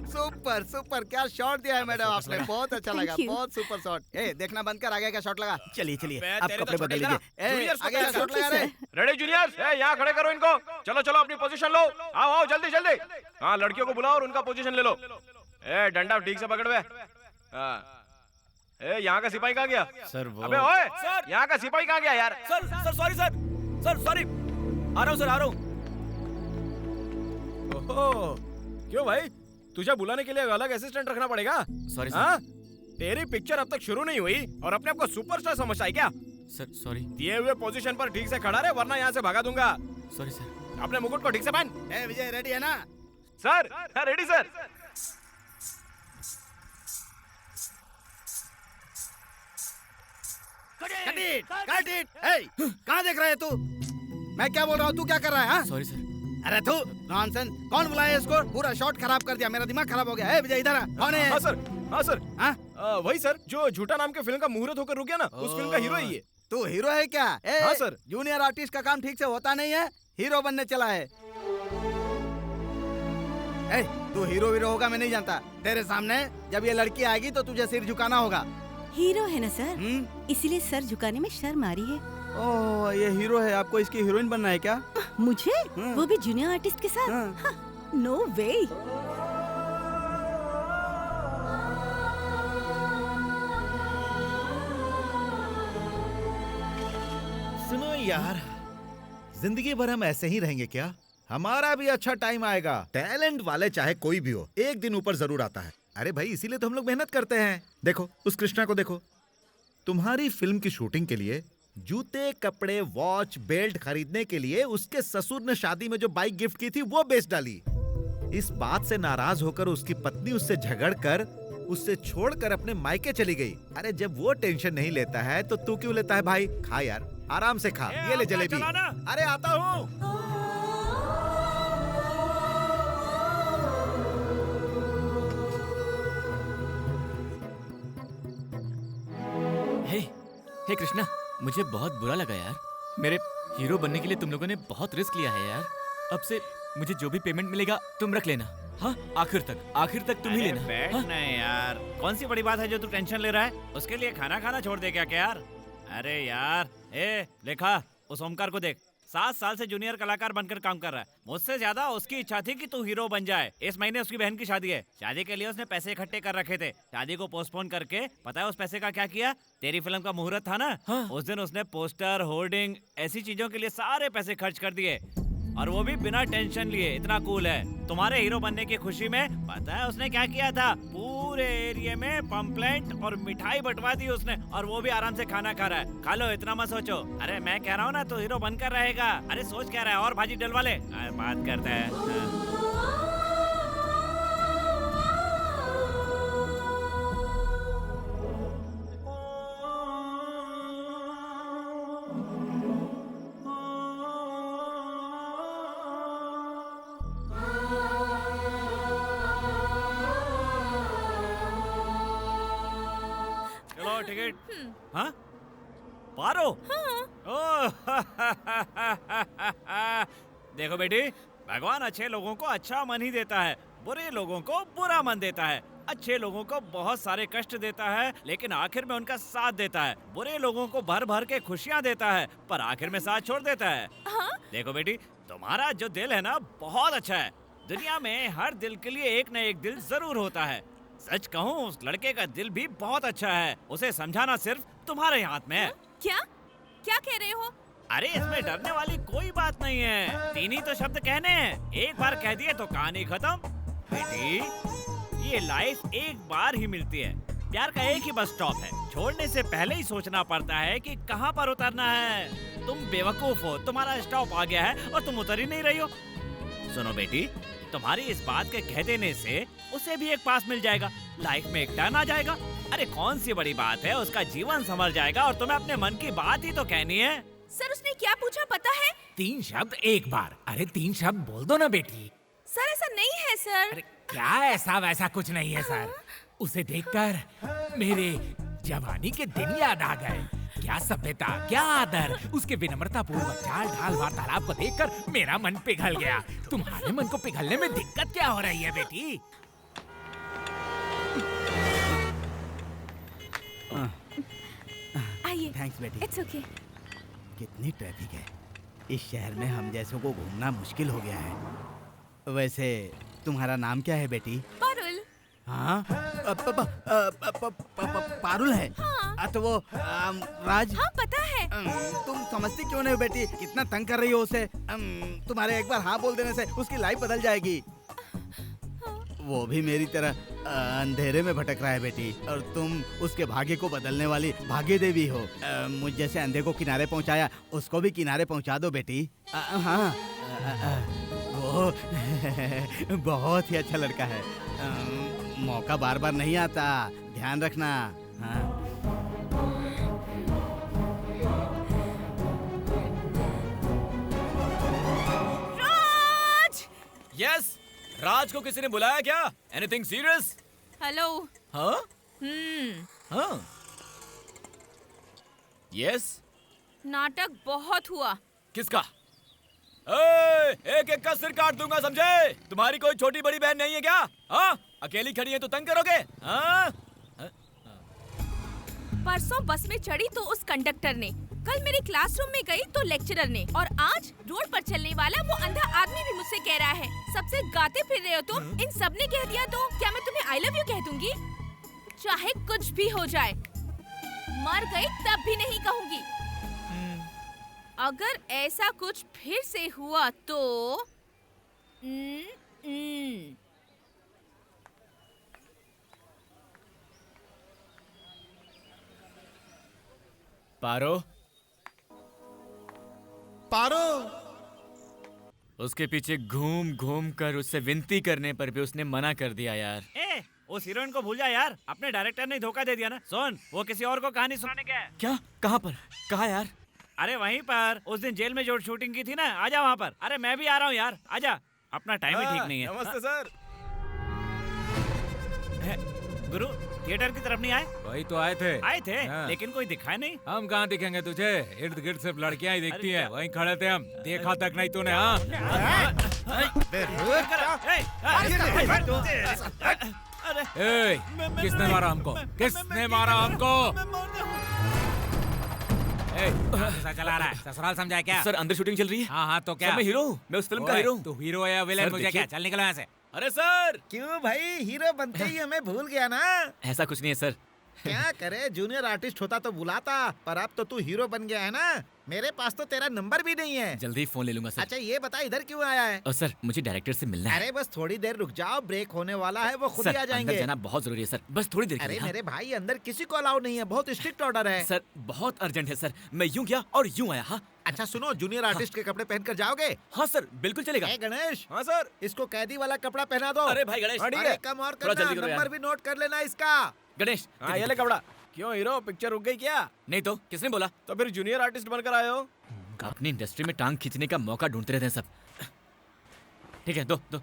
सुपर सुपर, क्या शॉट दिया है मैडम आपने, बहुत अच्छा लगा, बहुत सुपर शॉट। ए देखना बंद कर, आगे का शॉट लगा। चलिए चलिए आप कपड़े बदल लीजिए। आगे का शॉट लगा रे। रेडी जूनियर्स, यहाँ खड़े करो इनको। चलो चलो अपनी पोजीशन लो। आओ आओ जल्दी जल्दी। हाँ लड़कियों को बुलाओ और उनका पोजीशन ले लो। ए डंडा ठीक से पकड़ बे। ए यहाँ का सिपाही कहाँ गया? सर वो अबे ओए, यहाँ का सिपाही कहाँ गया यार? Sir sir sorry sir. Sir sorry, आ रहा हूँ सर, आ रहा हूँ। ओहो, क्यों भाई, तुझे बुलाने के लिए अलग असिस्टेंट रखना पड़ेगा? सॉरी हाँ? तेरी पिक्चर अब तक शुरू नहीं हुई और अपने आप को सुपरस्टार समझता है क्या? Sir sorry. दिए हुए पोजीशन पर ठीक से खड़ा रहे वरना यहाँ से भगा दूंगा। Sorry sir. अपने मुकुट को ठीक से पहन। ए विजय रेडी है ना? Sir ready sir. Cut it. कहाँ देख रहा है तू? मैं क्या बोल रहा हूँ, तू क्या कर रहा है? हाँ? Sorry sir. अरे तू नॉनसेंस, कौन बुलाया इसको? पूरा शॉट खराब कर दिया, मेरा दिमाग खराब हो गया। ए विजय इधर आ, कौन है? हाँ सर, हाँ सर। हाँ? वही सर जो झूठा नाम के फिल्म का मुहूर्त होकर रुक गया ना, उस फिल्म का हीरो है ये। तू हीरो है क्या? हाँ सर। जूनियर आर्टिस्ट का काम ठीक से होता नहीं है, हीरो बनने चला है। तू हीरो वीरो होगा मैं नहीं जानता। तेरे सामने जब ये लड़की आएगी तो तुझे सिर झुकाना होगा। हीरो है ना सर, इसीलिए सर झुकाने में शर्म आ रही है। ओह ये हीरो है, आपको इसकी हीरोइन बनना है क्या? मुझे? वो भी जूनियर आर्टिस्ट के साथ? नो वे। सुनो यार, जिंदगी भर हम ऐसे ही रहेंगे क्या? हमारा भी अच्छा टाइम आएगा। टैलेंट वाले चाहे कोई भी हो, एक दिन ऊपर जरूर आता है। अरे भाई इसीलिए तो हम लोग मेहनत करते हैं। देखो उस कृष्णा को देखो, तुम्हारी फिल्म की शूटिंग के लिए जूते कपड़े वॉच बेल्ट खरीदने के लिए उसके ससुर ने शादी में जो बाइक गिफ्ट की थी वो बेच डाली। इस बात से नाराज होकर उसकी पत्नी उससे झगड़कर उससे छोड़कर अपने मायके चली गई। अरे जब वो टेंशन नहीं लेता है तो तू क्यों लेता है भाई? खा यार, आराम से खा। ये ले जलेबी। अरे आता हूँ। हे कृष्णा, मुझे बहुत बुरा लगा यार। मेरे हीरो बनने के लिए तुम लोगों ने बहुत रिस्क लिया है यार। अब से मुझे जो भी पेमेंट मिलेगा तुम रख लेना। हाँ आखिर तक तुम ही लेना। बैठ हाँ? नहीं यार, कौन सी बड़ी बात है जो तू टेंशन ले रहा है? उसके लिए खाना खाना छोड़ दे क्या यार? अरे यार देखा उस ओमकार को देख, 7 साल से जूनियर कलाकार बनकर काम कर रहा है। मुझसे ज्यादा उसकी इच्छा थी कि तू हीरो बन जाए। इस महीने उसकी बहन की शादी है, शादी के लिए उसने पैसे इकट्ठे कर रखे थे। शादी को पोस्टपोन करके पता है उस पैसे का क्या किया? तेरी फिल्म का मुहूर्त था ना, उस दिन उसने पोस्टर होर्डिंग ऐसी चीजों के लिए सारे पैसे खर्च कर दिए, और वो भी बिना टेंशन लिए। इतना कूल है। तुम्हारे हीरो बनने की खुशी में पता है उसने क्या किया था? पूरे एरिया में पंपलेट और मिठाई बंटवा दी उसने, और वो भी आराम से खाना खा रहा है। खा लो, इतना मत सोचो। अरे मैं कह रहा हूँ ना तो हीरो बनकर रहेगा। अरे सोच क्या रहा है? और भाजी डलवा ले। बात करता है। टिकट। हाँ पारो। देखो बेटी, भगवान अच्छे लोगों को अच्छा मन ही देता है, बुरे लोगों को बुरा मन देता है। अच्छे लोगों को बहुत सारे कष्ट देता है, लेकिन आखिर में उनका साथ देता है। बुरे लोगों को भर भर के खुशियाँ देता है, पर आखिर में साथ छोड़ देता है। हाँ? देखो बेटी, तुम्हारा जो दिल है ना, बहुत अच्छा है। दुनिया में हर दिल के लिए एक न एक दिल जरूर होता है। सच कहूँ, उस लड़के का दिल भी बहुत अच्छा है। उसे समझाना सिर्फ तुम्हारे हाथ में है। क्या क्या कह रहे हो? अरे इसमें डरने वाली कोई बात नहीं है। 3 ही तो शब्द कहने हैं, एक बार कह दिए तो कहानी खत्म। बेटी, ये लाइफ एक बार ही मिलती है। प्यार का एक ही बस स्टॉप है। छोड़ने से पहले ही सोचना पड़ता है कि कहाँ पर उतरना है। तुम बेवकूफ हो, तुम्हारा स्टॉप आ गया है और तुम उतर ही नहीं रही हो। सुनो बेटी, तुम्हारी इस बात के कह देने से उसे भी एक पास मिल जाएगा, लाइफ में एक टर्न आ जाएगा। अरे कौन सी बड़ी बात है, उसका जीवन संभल जाएगा और तुम्हें अपने मन की बात ही तो कहनी है। सर, उसने क्या पूछा पता है? 3 शब्द एक बार। अरे 3 शब्द बोल दो ना बेटी। सर, ऐसा नहीं है सर। अरे क्या ऐसा वैसा कुछ नहीं है सर। उसे देखकर मेरे जवानी के दिन याद आ गए। क्या सभ्यता, क्या आदर, उसके विनम्रता पूर्वक चाल ढाल वार्तालाप को देखकर मेरा मन पिघल गया। तुम्हारे मन को पिघलने में दिक्कत क्या हो रही है बेटी? आइए। थैंक्स बेटी। It's okay. कितनी ट्रैफिक है इस शहर में, हम जैसों को घूमना मुश्किल हो गया है। वैसे तुम्हारा नाम क्या है बेटी? पारुल। हाँ, पारुल है। हाँ। तो वो राज। हाँ, पता है। तुम समझती क्यों नहीं हो बेटी, कितना तंग कर रही हो उसे। तुम्हारे एक बार हाँ बोल देने से उसकी लाइफ बदल जाएगी। वो भी मेरी तरह अंधेरे में भटक रहा है बेटी, और तुम उसके भाग्य को बदलने वाली भाग्य देवी हो। मुझ जैसे अंधे को किनारे पहुंचाया, उसको भी किनारे पहुंचा दो बेटी। हाँ, वो बहुत ही अच्छा लड़का है। मौका बार बार नहीं आता, ध्यान रखना। हाँ। राज! यस, राज को किसी ने बुलाया क्या? Anything serious? हेलो। हाँ? हाँ। यस। नाटक बहुत हुआ। किसका? एक एक का सिर काट दूंगा, समझे? तुम्हारी कोई छोटी बड़ी बहन नहीं है क्या? हाँ? अकेली खड़ी है तो तंग करोगे? हाँ? परसों बस में चढ़ी तो उस कंडक्टर ने, कल मेरे क्लासरूम में गई तो लेक्चरर ने, और आज रोड पर चलने वाला वो अंधा आदमी भी मुझसे कह रहा है सबसे गाते फिर रहे हो तुम। इन सब ने कह दिया तो क्या मैं तुम्हें आई लव यू कह दूंगी? चाहे कुछ भी हो जाए, मर गई तब भी नहीं कहूंगी। अगर ऐसा कुछ फिर से हुआ तो पारो, पारो। उसके पीछे घूम घूम कर उससे विनती करने पर भी उसने मना कर दिया यार। ए, उस हीरोइन को भूल जा यार, अपने डायरेक्टर ने धोखा दे दिया ना। सुन, वो किसी और को कहानी सुनाने गया है। क्या? कहाँ पर? कहाँ यार? अरे वहीं पर, उस दिन जेल में जो शूटिंग की थी ना, आजा वहाँ पर। अरे मैं भी आ रहा हूँ यार, आजा। अपना टाइम ही ठीक नहीं है। नमस्ते सर। गुरु, थिएटर की तरफ नहीं आए? वही तो आए थे। आए थे, हाँ। लेकिन कोई दिखाया नहीं। हम कहाँ दिखेंगे तुझे? इर्द गिर्द सिर्फ लड़कियां ही दिखती हैं। वहीं खड़े थे हम, देखा तक नहीं तूने। हाँ, किसने मारा हमको? किसने मारा हमको? चला रहा है, ससुराल समझा क्या? सर, अंदर शूटिंग चल रही है। हाँ हाँ, तो क्या? मैं हीरो हूँ, मैं उस फिल्म का हीरो हूँ। तू हीरो है या विलेन? सर, मुझे देखिए। क्या? चल निकलो यहाँ से। अरे सर! क्यों भाई, हीरो बनते ही हमें भूल गया ना? ऐसा कुछ नहीं है सर। क्या करे, जूनियर आर्टिस्ट होता तो बुलाता, पर अब तो तू हीरो बन गया है ना। मेरे पास तो तेरा नंबर भी नहीं है। जल्दी फोन ले लूंगा सर। अच्छा ये बता, इधर क्यों आया है? सर, मुझे डायरेक्टर से मिलना है। अरे बस थोड़ी देर रुक जाओ, ब्रेक होने वाला है, वो खुद ही आ जाएंगे। अंदर जाना बहुत जरूरी है सर, बस थोड़ी देर के लिए। अरे मेरे भाई, अंदर किसी को अलाउ नहीं है, बहुत स्ट्रिक्ट ऑर्डर है। सर, बहुत अर्जेंट है सर, मैं यूं गया और यूं आया। हाँ? अच्छा सुनो, जूनियर आर्टिस्ट के कपड़े पहनकर जाओगे? हाँ सर, बिल्कुल चलेगा। ए गणेश। हाँ सर। इसको कैदी वाला कपड़ा पहना दो। अरे भाई गणेश, अरे कम और थोड़ा करना, जल्दी करो यार। नंबर भी नोट कर लेना इसका। गणेश, हाँ, ये ले कपड़ा। क्यों हीरो, पिक्चर रुक गई क्या? नहीं तो किसने बोला? तो फिर जूनियर आर्टिस्ट बनकर आए हो? अपनी इंडस्ट्री में टांग खींचने का मौका ढूंढते रहते हैं सब। ठीक है, दो। अरे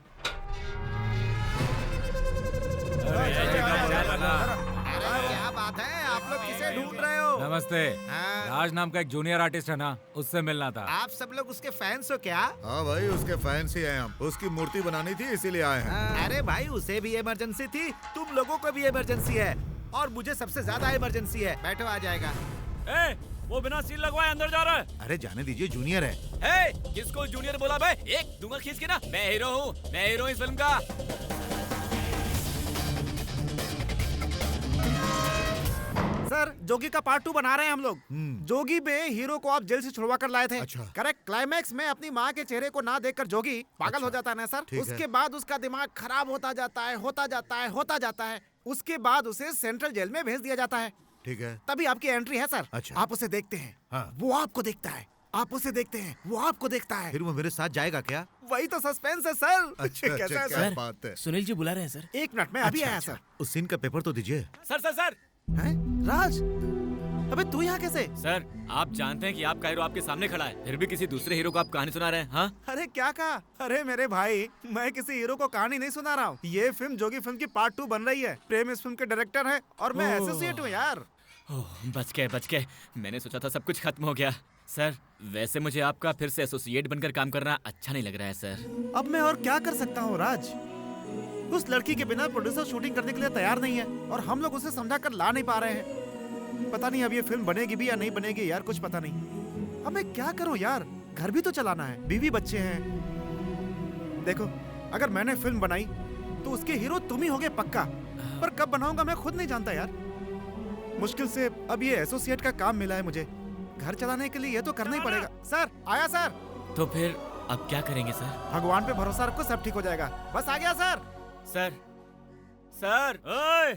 क्या बात है, आप लोग किसे ढूंढ रहे हो? नमस्ते। हाँ। राज नाम का एक जूनियर आर्टिस्ट है ना, उससे मिलना था। आप सब लोग उसके फैंस हो क्या? हाँ भाई, उसके फैंस ही हैं हम। उसकी मूर्ति बनानी थी इसीलिए आए हैं। अरे भाई, उसे भी इमरजेंसी थी, तुम लोगों को भी इमरजेंसी है, और मुझे सबसे ज्यादा इमरजेंसी है। बैठो, आ जाएगा। वो बिना सील लगवाए अंदर जा रहा है। अरे जाने दीजिए, जूनियर है। किसको जूनियर बोला बे? एक दूंगा खींच के ना। मैं हीरो हूँ, मैं हीरो इस फिल्म का। सर, जोगी का पार्ट 2 बना रहे हैं हम लोग। जोगी में हीरो को आप जेल से छुड़वा कर लाए थे। अच्छा। करेक्ट। क्लाइमैक्स में अपनी माँ के चेहरे को ना देखकर जोगी पागल हो जाता है ना सर। ठीक है। उसके बाद उसका दिमाग खराब होता जाता है, होता जाता है, होता जाता है। उसके बाद उसे सेंट्रल जेल में भेज दिया जाता है। ठीक है। तभी आपकी एंट्री है सर। अच्छा। आप उसे देखते हैं, हाँ। वो आपको देखता है, आप उसे देखते हैं, वो आपको देखता है। फिर वो मेरे साथ जाएगा क्या? वही तो सस्पेंस है सर। अच्छा, कैसा है क्या सर? बात है। सुनील जी बुला रहे हैं सर। एक मिनट में अभी आया सर। उस सीन का पेपर तो दीजिए। सर हैं? राज, अबे तू यहाँ कैसे? सर, आप जानते हैं कि आपका हीरो आपके सामने खड़ा है, फिर भी किसी दूसरे हीरो को आप कहानी सुना रहे हैं। हाँ? अरे क्या कहा? अरे मेरे भाई, मैं किसी हीरो को कहानी नहीं सुना रहा हूँ। ये फिल्म जोगी फिल्म की पार्ट 2 बन रही है। प्रेम इस फिल्म के डायरेक्टर है और मैं एसोसिएट हूँ यार। बच गए। मैंने सोचा था सब कुछ खत्म हो गया। सर, वैसे मुझे आपका फिर से एसोसिएट बनकर काम करना अच्छा नहीं लग रहा है सर। अब मैं और क्या कर सकता हूँ राज? उस लड़की के बिना प्रोड्यूसर शूटिंग करने के लिए तैयार नहीं है और हम लोग उसे समझा कर ला नहीं पा रहे हैं। पता नहीं अब ये फिल्म बनेगी भी या नहीं बनेगी यार, कुछ पता नहीं। अब मैं क्या करूँ यार? घर भी तो चलाना है, बीवी बच्चे हैं। देखो, अगर मैंने फिल्म बनाई तो उसके हीरो तुम ही होगे पक्का, पर कब बनाऊंगा मैं खुद नहीं जानता यार। मुश्किल से अब ये एसोसिएट का काम मिला है मुझे। घर चलाने के लिए ये तो करना ही पड़ेगा। सर, आया सर। तो फिर अब क्या करेंगे सर? भगवान पे भरोसा रखो, सब ठीक हो जाएगा। बस आ गया सर। सर। ओए!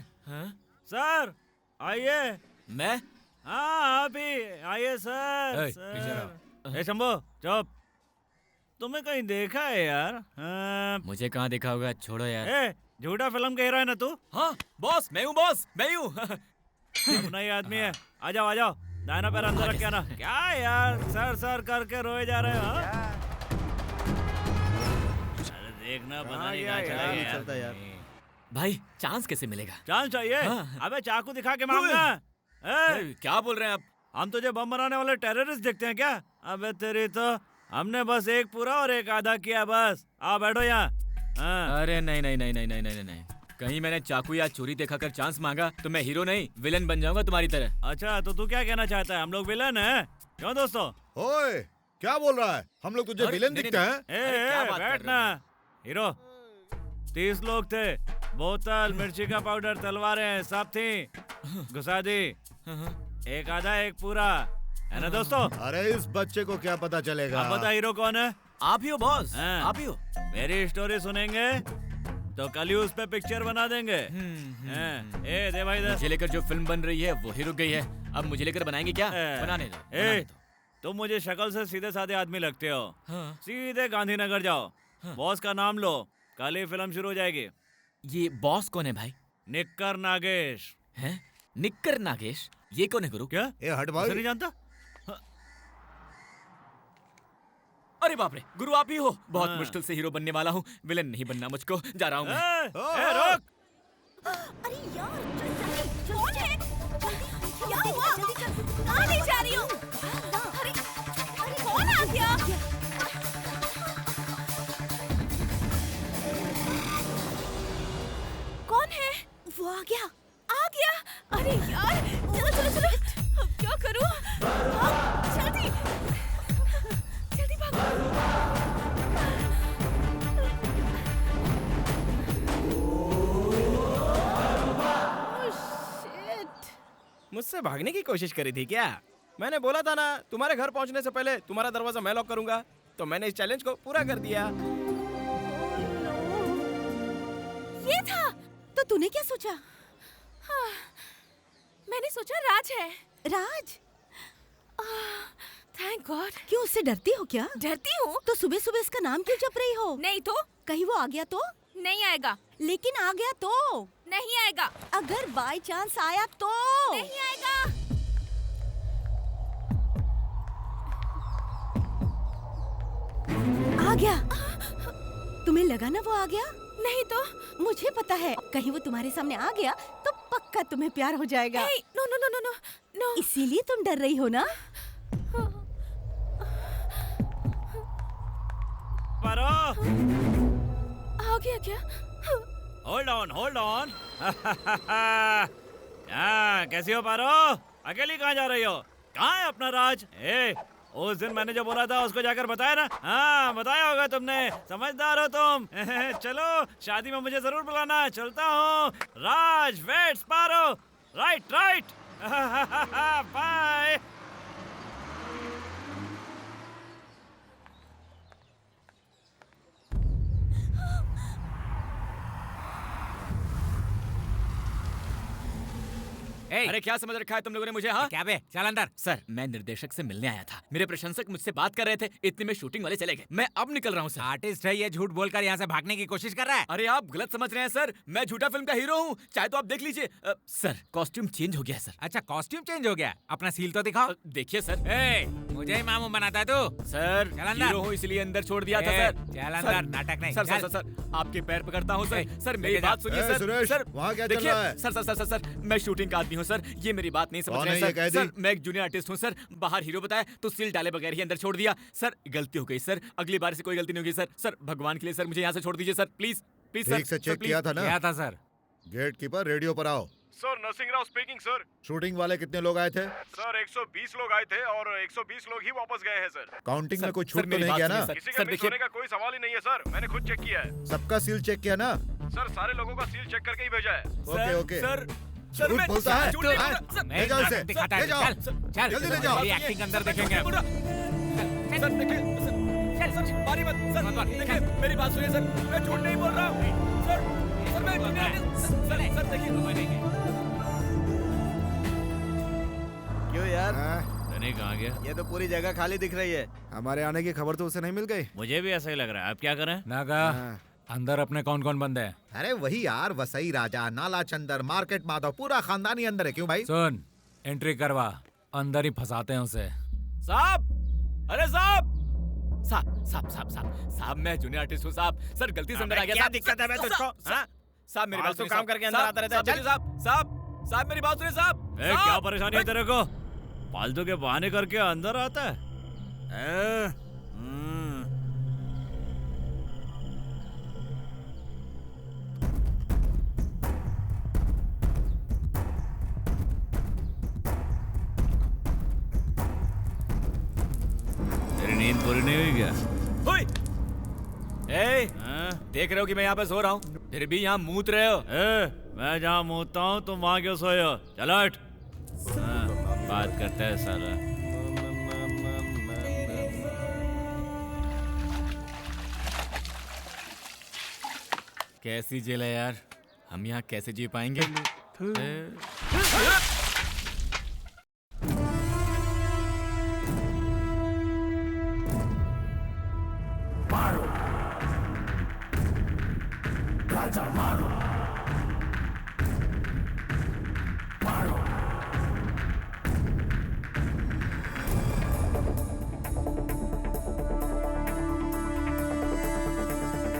सर, आइए। मैं? हाँ, आप ही आइए सर। शंभो, चुप। तुम्हें कहीं देखा है यार? मुझे कहाँ देखा होगा, छोड़ो यार। झूठा फिल्म का हीरो है ना तू? हाँ बॉस, मैं हूँ बॉस, मैं हूँ। अपना ही आदमी है। आ जाओ। दाहिना पैर अंदर रख के आना। क्या यार, सर करके रोए जा रहे हो? देखना पता नहीं कहाँ चला गया चलता यार। भाई, चांस कैसे मिलेगा? चांस चाहिए? अबे चाकू दिखा के मांगना। क्या बोल रहे हैं आप? हम तुझे बम बनाने वाले टेररिस्ट देखते हैं क्या? अबे तेरी तो, हमने बस एक पूरा और एक आधा किया बस। आ बैठो यहाँ। अरे नहीं। कहीं मैंने चाकू या चोरी दिखाकर चांस मांगा तो मैं हीरो नहीं विलन बन जाऊंगा तुम्हारी तरह। अच्छा, तो तू क्या कहना चाहता है? हम लोग विलन हैं? क्यों दोस्तों? ओए, क्या बोल रहा है? हम लोग तुझे विलेन दिखते हैं? बैठना। हीरो 30 लोग थे, बोतल, मिर्ची का पाउडर, तलवारें सब थी, घुसा दी। एक आधा एक पूरा, है ना दोस्तों? अरे इस बच्चे को क्या पता चलेगा? आप बता हीरो कौन है? आप ही हो बॉस। आप ही हो। मेरी स्टोरी सुनेंगे तो कल ही उस पे पिक्चर बना देंगे। दे भाई दे। मुझे लेकर जो फिल्म बन रही है वो ही रुक गई है, अब मुझे लेकर बनाएंगे क्या? बनाने दो। तुम मुझे शक्ल से सीधे साधे आदमी लगते हो। सीधे गांधीनगर जाओ, बॉस का नाम लो, कल ही फिल्म शुरू हो जाएगी। ये बॉस कौन है भाई? निक्कर नागेश। हैं? निक्कर नागेश? ये कौन है गुरु? क्या? ए हट भाई। नहीं जानता? अरे बाप रे, गुरु आप ही हो। बहुत मुश्किल से हीरो बनने वाला हूँ, विलन नहीं बनना मुझको। जा रहा हूँ मैं। रोक! अरे यार, कौन है? क्या हुआ? कहाँ ले जा रही हो? अरे कौन आ गया? कौन है? वो आ गया। अरे यार, चलो। अब क्या करूं? जल्दी भागो। मुझसे भागने की कोशिश करी थी क्या? मैंने बोला था ना, तुम्हारे घर पहुंचने से पहले तुम्हारा दरवाजा मैं लॉक करूंगा। तो मैंने इस चैलेंज को पूरा कर दिया। ये था। तो तूने क्या सोचा? हाँ, मैंने सोचा राज है। राज? Thank God. क्यों, उससे डरती हो क्या? डरती हूँ। तो सुबह सुबह इसका नाम क्यों जप रही हो? नहीं तो? कहीं वो आ गया तो? नहीं आएगा। लेकिन आ गया तो? नहीं आएगा। अगर बाय चांस आया तो? नहीं आएगा। आ गया। तुम्हें लगा ना वो आ गया? नहीं तो? मुझे पता है, कहीं वो तुम्हारे सामने आ गया तो पक्का तुम्हें प्यार हो जाएगा। No no no no no no. इसीलिए तुम डर रही हो ना? पारो, आ गया क्या? Hold on. कैसी हो पारो? अकेली कहाँ जा रही हो? कहाँ है अपना राज? उस दिन मैंने जो बोला था उसको जाकर बताया ना? हाँ, बताया होगा तुमने। समझदार हो तुम। चलो शादी में मुझे जरूर बुलाना। चलता हूँ। राज वेट्स पारो। राइट। बाय। अरे क्या समझ रखा है तुम लोगों ने मुझे? हाँ क्या बे, चल अंदर। सर, मैं निर्देशक से मिलने आया था। मेरे प्रशंसक मुझसे बात कर रहे थे, इतने में शूटिंग वाले चले गए। मैं अब निकल रहा हूँ सर। आर्टिस्ट है ये, झूठ बोलकर यहाँ से भागने की कोशिश कर रहा है। अरे आप गलत समझ रहे हैं सर, मैं झूठा फिल्म का हीरो हूँ। चाहे तो आप देख लीजिए। सर, कॉस्ट्यूम चेंज हो गया है सर। अच्छा, कॉस्ट्यूम चेंज हो गया? अपना सील तो दिखाओ। देखिए सर। मुझे ही मामू बनाता है तू? सर, चल अंदर। हीरो हूँ इसलिए अंदर छोड़ दिया था सर। चल अंदर, नाटक नहीं। सर, आपके पैर पकड़ता हूँ सर। सर मेरी लेके जा। बात सुनिए सर। सर वहाँ क्या चल देखिए, रहा है? सर, मैं शूटिंग का आदमी हूँ सर। ये मेरी बात नहीं समझ कौन रहे है हैं ये, कह सर। दी? सर, मैं एक जूनियर आर्टिस्ट हूँ सर। बाहर हीरो बताया तो सील डाले बगैर ही अंदर छोड़ दिया। सर, गलती हो गई सर। अगली बार से कोई गलती नहीं होगी सर। सर, भगवान के लिए सर मुझे यहाँ से छोड़ दीजिए सर, प्लीज सर। ठीक से चेक किया था ना? किया था सर। गेट कीपर, रेडियो पर आओ। Sir, Narasimha Rao speaking sir. Shooting वाले कितने लोग आए थे? सर, 120 लोग आए थे और 120 लोग ही वापस गए हैं सर। काउंटिंग में कोई सर, छूट तो मेरी नहीं बात किया ना? सुनिए, किसी सर, का मिस देखिए। होने का कोई सवाल ही नहीं है सर। मैंने खुद चेक किया है। सबका सील चेक किया ना? सर, सारे लोगों का सील चेक करके ही भेजा है। ओके। सर, झूठ मैं बोलता है? झूठ नहीं बोल हाँ? रहा। सर, ले जाओ इसे। दिखाता है। ले जाओ। चल जल्दी ले जाओ। मेरी एक्टिंग अंदर देखेंगे। सर देखिए, सर मारी मत। सर देखिए, मेरी बात सुनिए सर, मैं झूठ नहीं बोल रहा हूँ। सर मैं सर देखिए। क्यों यार? नहीं, कहाँ गया? ये तो पूरी जगह खाली दिख रही है। हमारे आने की खबर तो उसे नहीं मिल गई। मुझे भी ऐसा ही लग रहा है। अब क्या करें? नागा, अंदर अपने कौन कौन बंदे हैं? अरे वही यार, वसई राजा, नाला चंदर, मार्केट माधव, पूरा खानदानी अंदर है। क्यों भाई? सुन, एंट्री करवा, अंदर ही फंसाते हैं उसे। साहब, अरे साहब, साहब, मैं जूनियर आर्टिस्ट हूँ साहब। सर गलती से अंदर आ गया। क्या दिक्कत है बे तुझको? हाँ? साहब मेरी बात फालतू सुनिए। काम करके अंदर आता रहता है। चल। साहब मेरी बात सुनिए साहब। क्या परेशानी है तेरे को? फालतू के बहाने करके अंदर आता है? तेरी नींद पूरी नहीं हुई क्या? हुई। हाँ? देख रहे हो कि मैं यहाँ पे सो रहा हूँ, फिर भी यहाँ मूत रहे हो। मैं जहाँ मूतता हूँ तुम वहाँ क्यों सोए हो? चलो हट। बात करता है साला। कैसी जेल है यार, हम यहाँ कैसे जी पाएंगे?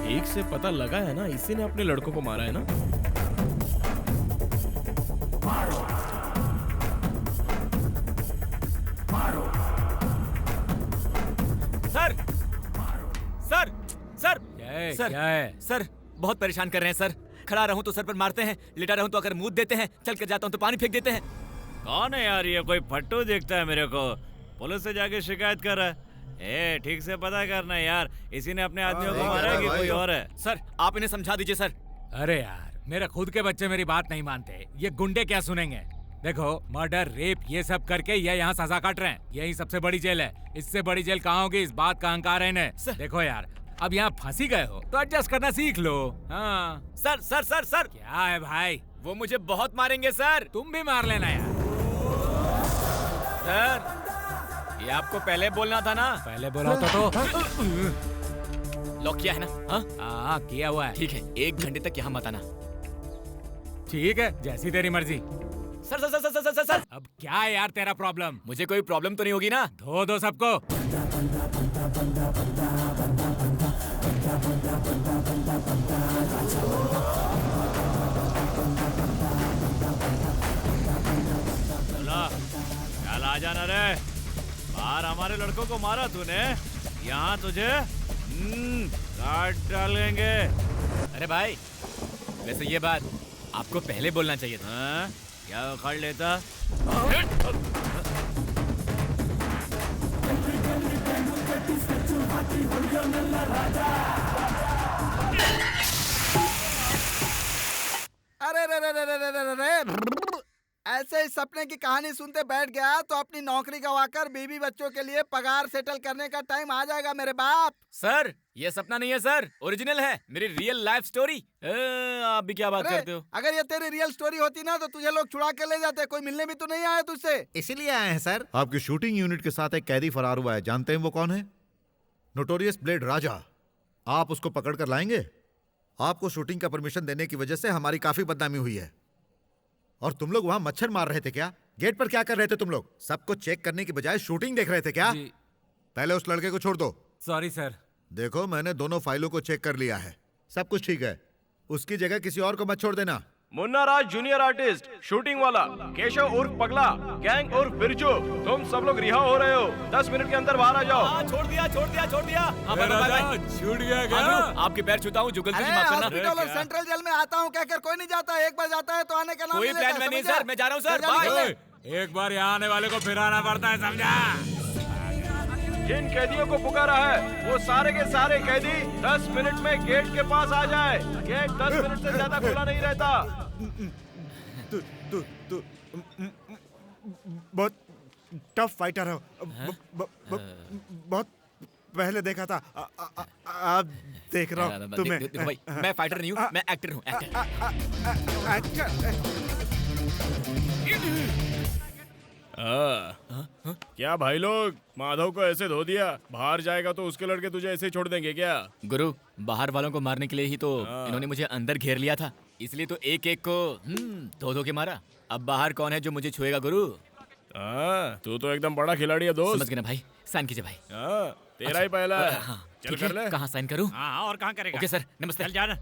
ठीक से पता लगा है ना, इसी ने अपने लड़कों को मारा है ना। सर सर सर सर क्या है? सर बहुत परेशान कर रहे हैं सर। खड़ा रहूं तो सर पर मारते हैं, लेटा रहूं तो अगर मुंह देते हैं, चल कर जाता हूं तो पानी फेंक देते हैं। कौन है यार ये? कोई फट्टू दिखता है मेरे को। पुलिस से जाके शिकायत कर रहा है। ठीक से पता करना यार, इसी ने अपने आदमियों को मारा है कि कोई और है? सर आप इन्हें समझा दीजिए सर। अरे यार, मेरे खुद के बच्चे मेरी बात नहीं मानते, ये गुंडे क्या सुनेंगे? देखो, मर्डर, रेप ये सब करके ये यहाँ सजा काट रहे हैं। यही सबसे बड़ी जेल है। इससे बड़ी जेल कहाँ होगी? इस बात का अहंकार है इन्हें। देखो यार, अब यहाँ फंसी गए हो तो एडजस्ट करना सीख लो। हाँ सर सर सर सर क्या है भाई? वो मुझे बहुत मारेंगे सर। तुम भी मार लेना यार। सर ये आपको पहले बोलना था ना। पहले बोला होता तो। लॉक किया है ना? हाँ किया हुआ है। ठीक है, 1 घंटे तक यहाँ मत आना। ठीक है, जैसी तेरी मर्जी। Sir sir sir sir sir sir अब क्या है यार तेरा प्रॉब्लम? मुझे कोई प्रॉब्लम तो नहीं होगी ना? धो दो सबको। आ जाना रे। बाहर हमारे लड़कों को मारा तूने, यहाँ तुझे काट डालेंगे। अरे भाई, वैसे ये बात आपको पहले बोलना चाहिए था। हाँ? क्या उखाड़ लेता? अरे रे रे रे रे रे रे रे, ऐसे ही सपने की कहानी सुनते बैठ गया तो अपनी नौकरी गवाकर बीवी बच्चों के लिए पगार सेटल करने का टाइम आ जाएगा मेरे बाप। सर, ये सपना नहीं है सर, ओरिजिनल है, मेरी रियल लाइफ स्टोरी। आप भी क्या बात करते हो? अगर ये तेरी रियल स्टोरी होती ना तो तुझे लोग छुड़ा के ले जाते। कोई मिलने भी तो नहीं आया तुझसे। इसीलिए आए हैं सर। आपकी शूटिंग यूनिट के साथ एक कैदी फरार हुआ है, जानते हैं वो कौन है? नोटोरियस ब्लेड राजा। आप उसको पकड़ कर लाएंगे? आपको शूटिंग का परमिशन देने की वजह से हमारी काफी बदनामी हुई है। और तुम लोग वहां मच्छर मार रहे थे क्या? गेट पर क्या कर रहे थे तुम लोग? सबको चेक करने की बजाय शूटिंग देख रहे थे क्या? पहले उस लड़के को छोड़ दो। Sorry sir. देखो, मैंने दोनों फाइलों को चेक कर लिया है, सब कुछ ठीक है। उसकी जगह किसी और को मत छोड़ देना। मुन्ना राज जूनियर आर्टिस्ट, शूटिंग वाला, केशव उर्फ पगला, गैंग उर्फ बिरजू, तुम सब लोग रिहा हो रहे हो। 10 मिनट के अंदर बाहर आ जाओ। छोड़ दिया। छूट गया क्या? आपके पैर छूता हूँ, जो गलती अरे माफ करना। हॉस्पिटल और सेंट्रल जेल में आता हूँ कहकर कोई नहीं जाता। एक बार जाता है तो आने का नाम कोई नहीं प्लान लेता, नहीं समझा? सर, मैं जा रहा हूँ सर, चल जा, बाय। निकल। एक बार यहाँ आने वाले को फिर आना पड़ता है, समझा? जिन कैदियों को पुकारा है वो सारे के सारे कैदी 10 मिनट में गेट के पास आ जाए। गेट 10 मिनट से ज्यादा खुला नहीं रहता। तू बहुत टफ फाइटर हो। बहुत पहले देखा था, अब देख रहा हूँ तुम्हें। देखो भाई, मैं फाइटर नहीं हूँ, मैं एक्टर हूँ, एक्टर। क्या भाई लोग, माधव को ऐसे धो दिया? बाहर जाएगा तो उसके लड़के तुझे ऐसे ही छोड़ देंगे क्या? गुरु, बाहर वालों को मारने के लिए ही तो इन्होंने मुझे अंदर घेर लिया था, इसलिए तो एक एक को धो के मारा। अब बाहर कौन है जो मुझे छुएगा गुरु? तू तो एकदम बड़ा खिलाड़ी है दोस्त। समझ गए ना भाई, साइन कीजिए भाई। तेरा ही पहला है। चल ठीक कर ले। है, कहाँ साइन करूँ? हाँ, और कहाँ करेगा? ओके सर, नमस्ते। चल जाना।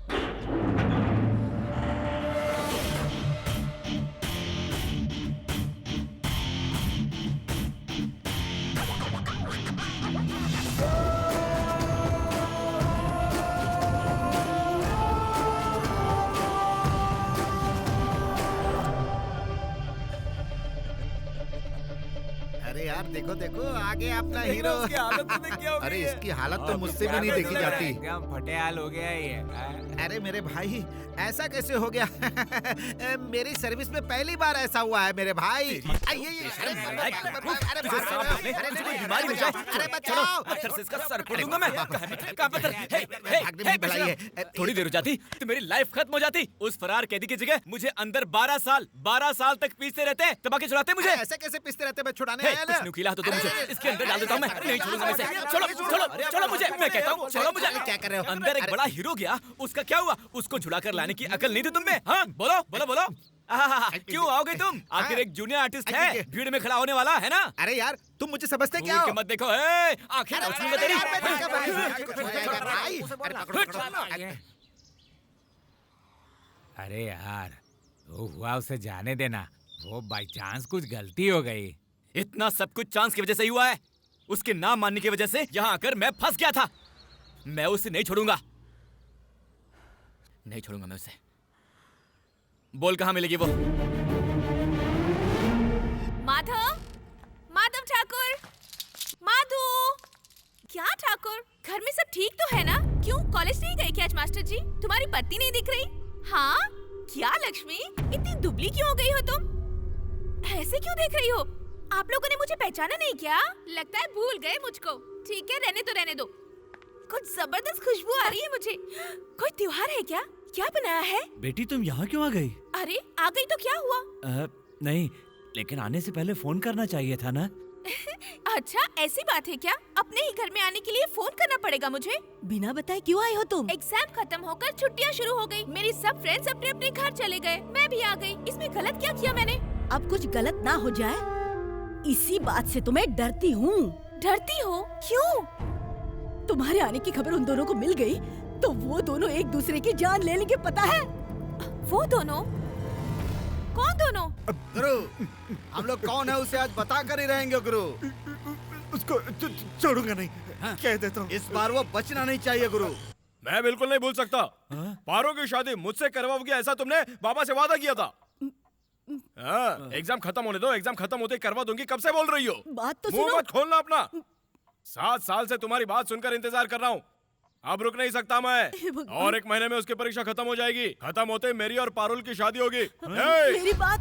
अरे यार देखो देखो, आगे अपना हीरो। उसकी हालत तो देख क्या हो गई अरे है। इसकी हालत तो मुझसे भी नहीं देखी जाती। एकदम फटेहाल हो गया ये। अरे मेरे भाई, ऐसा कैसे हो गया? मेरी सर्विस में पहली बार ऐसा हुआ है मेरे भाई। थोड़ी देर हो जाती तो मेरी लाइफ खत्म हो जाती। उस फरार कैदी की जगह मुझे अंदर 12 साल तक पीसते रहते, तबाके छुड़ाते मुझे। ऐसे कैसे पिसते रहते? मैं छुड़ाने हे, आया कुछ ना। नुकीला तो मुझे इसके अंदर डाल देता हूँ मैं। नहीं छोड़ूंगा मैं इसे। छोड़ो मुझे, मैं कहता हूँ छोड़ो मुझे। क्या कर रहे हो? अंदर एक बड़ा हीरो गया, उसका क्या हुआ? उसको छुड़ा कर लाने की अकल नहीं थी तुम में? हाँ, बोलो। क्यों आओगे तुम? आखिर एक जूनियर आर्टिस्ट है, भीड़ में खड़ा होने वाला है ना। अरे यार, तुम मुझे समझते क्या घूर हो? के मत देखो, आखिर नौचूंगा तेरी। अरे यार, वो हुआ उसे जाने देना। वो बाई चांस कुछ गलती हो गई। इतना सब कुछ चांस की वजह से ही हुआ है। उसके ना मानने की वजह से यहाँ आकर मैं फंस गया था। मैं उसे नहीं छोड़ूंगा मैं उसे। बोल कहाँ मिलेगी वो? माधव ठाकुर, माधु। क्या ठाकुर, घर में सब ठीक तो है ना? क्यों कॉलेज नहीं गए क्या आज मास्टर जी? तुम्हारी पत्नी नहीं दिख रही। हाँ क्या लक्ष्मी, इतनी दुबली क्यों हो गई हो तुम? ऐसे क्यों देख रही हो? आप लोगों ने मुझे पहचाना नहीं क्या? लगता है भूल गए मुझको। ठीक है, रहने दो। कुछ जबरदस्त खुशबू आ रही है मुझे। कोई त्योहार है क्या? क्या बनाया है? बेटी तुम यहाँ क्यों आ गई? अरे आ गई तो क्या हुआ? नहीं, लेकिन आने से पहले फोन करना चाहिए था ना। अच्छा ऐसी बात है क्या? अपने ही घर में आने के लिए फोन करना पड़ेगा मुझे? बिना बताए क्यों आए हो तुम? एग्जाम खत्म होकर छुट्टियाँ शुरू हो गई। मेरी सब फ्रेंड्स अपने अपने घर चले गए, मैं भी आ गई। इसमें गलत क्या किया मैंने? अब कुछ गलत ना हो जाए, इसी बात से तो मैं डरती हूँ। डरती हो? क्यों? तुम्हारे आने की खबर उन दोनों को मिल गई तो वो दोनों एक दूसरे की जान ले लेंगे, पता है? वो दोनों? कौन दोनों? गुरु, हम लोग कौन है उसे आज बता कर ही रहेंगे गुरु। उसको छोड़ूंगा नहीं, कह देता हूँ। इस बार वो बचना नहीं चाहिए गुरु। मैं बिल्कुल नहीं भूल सकता। पारो की शादी मुझसे करवाओगे ऐसा तुमने बाबा से वादा किया था। हाँ, एग्जाम खत्म होने दो, एग्जाम खत्म होते ही करवा दूंगी। कब से बोल रही हो? बात तो मुंह सुनो। मत खोलना अपना। 7 साल से तुम्हारी बात सुनकर इंतजार कर रहा हूँ। अब रुक नहीं सकता मैं। और 1 महीने में उसकी परीक्षा खत्म हो जाएगी। खत्म होते ही मेरी और पारुल की शादी होगी। मेरी बात।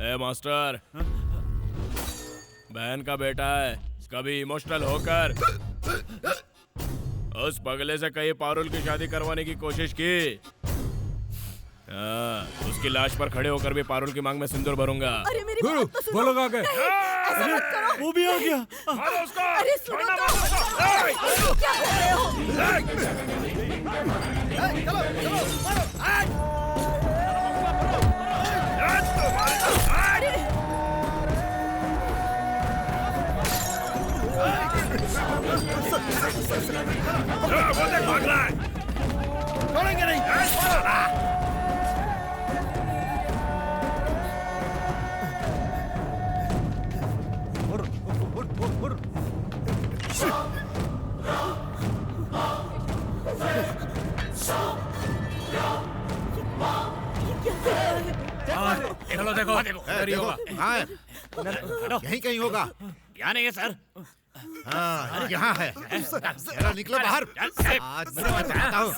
ए मास्टर, बहन का बेटा है, कभी इमोशनल होकर उस पगले से कहीं पारुल की शादी करवाने की कोशिश की। उसकी लाश पर खड़े होकर भी पारुल की मांग में सिंदूर भरूंगा। अरे मेरी गुरु, बात तो सुनो। वो लोग आ गए। ऐसा मत करो। वो भी आ गया। मारो उसको। अरे सुनो तो। क्या कर रहे हो? चलो चलो मारो। भाग रहा है। छोड़ेंगे नहीं। चलो देखो इधर ही होगा। हाँ, यहीं कहीं होगा। यहाँ नहीं है सर। हाँ, यहाँ है। जरा निकलो बाहर। आज मैं बताता हूँ।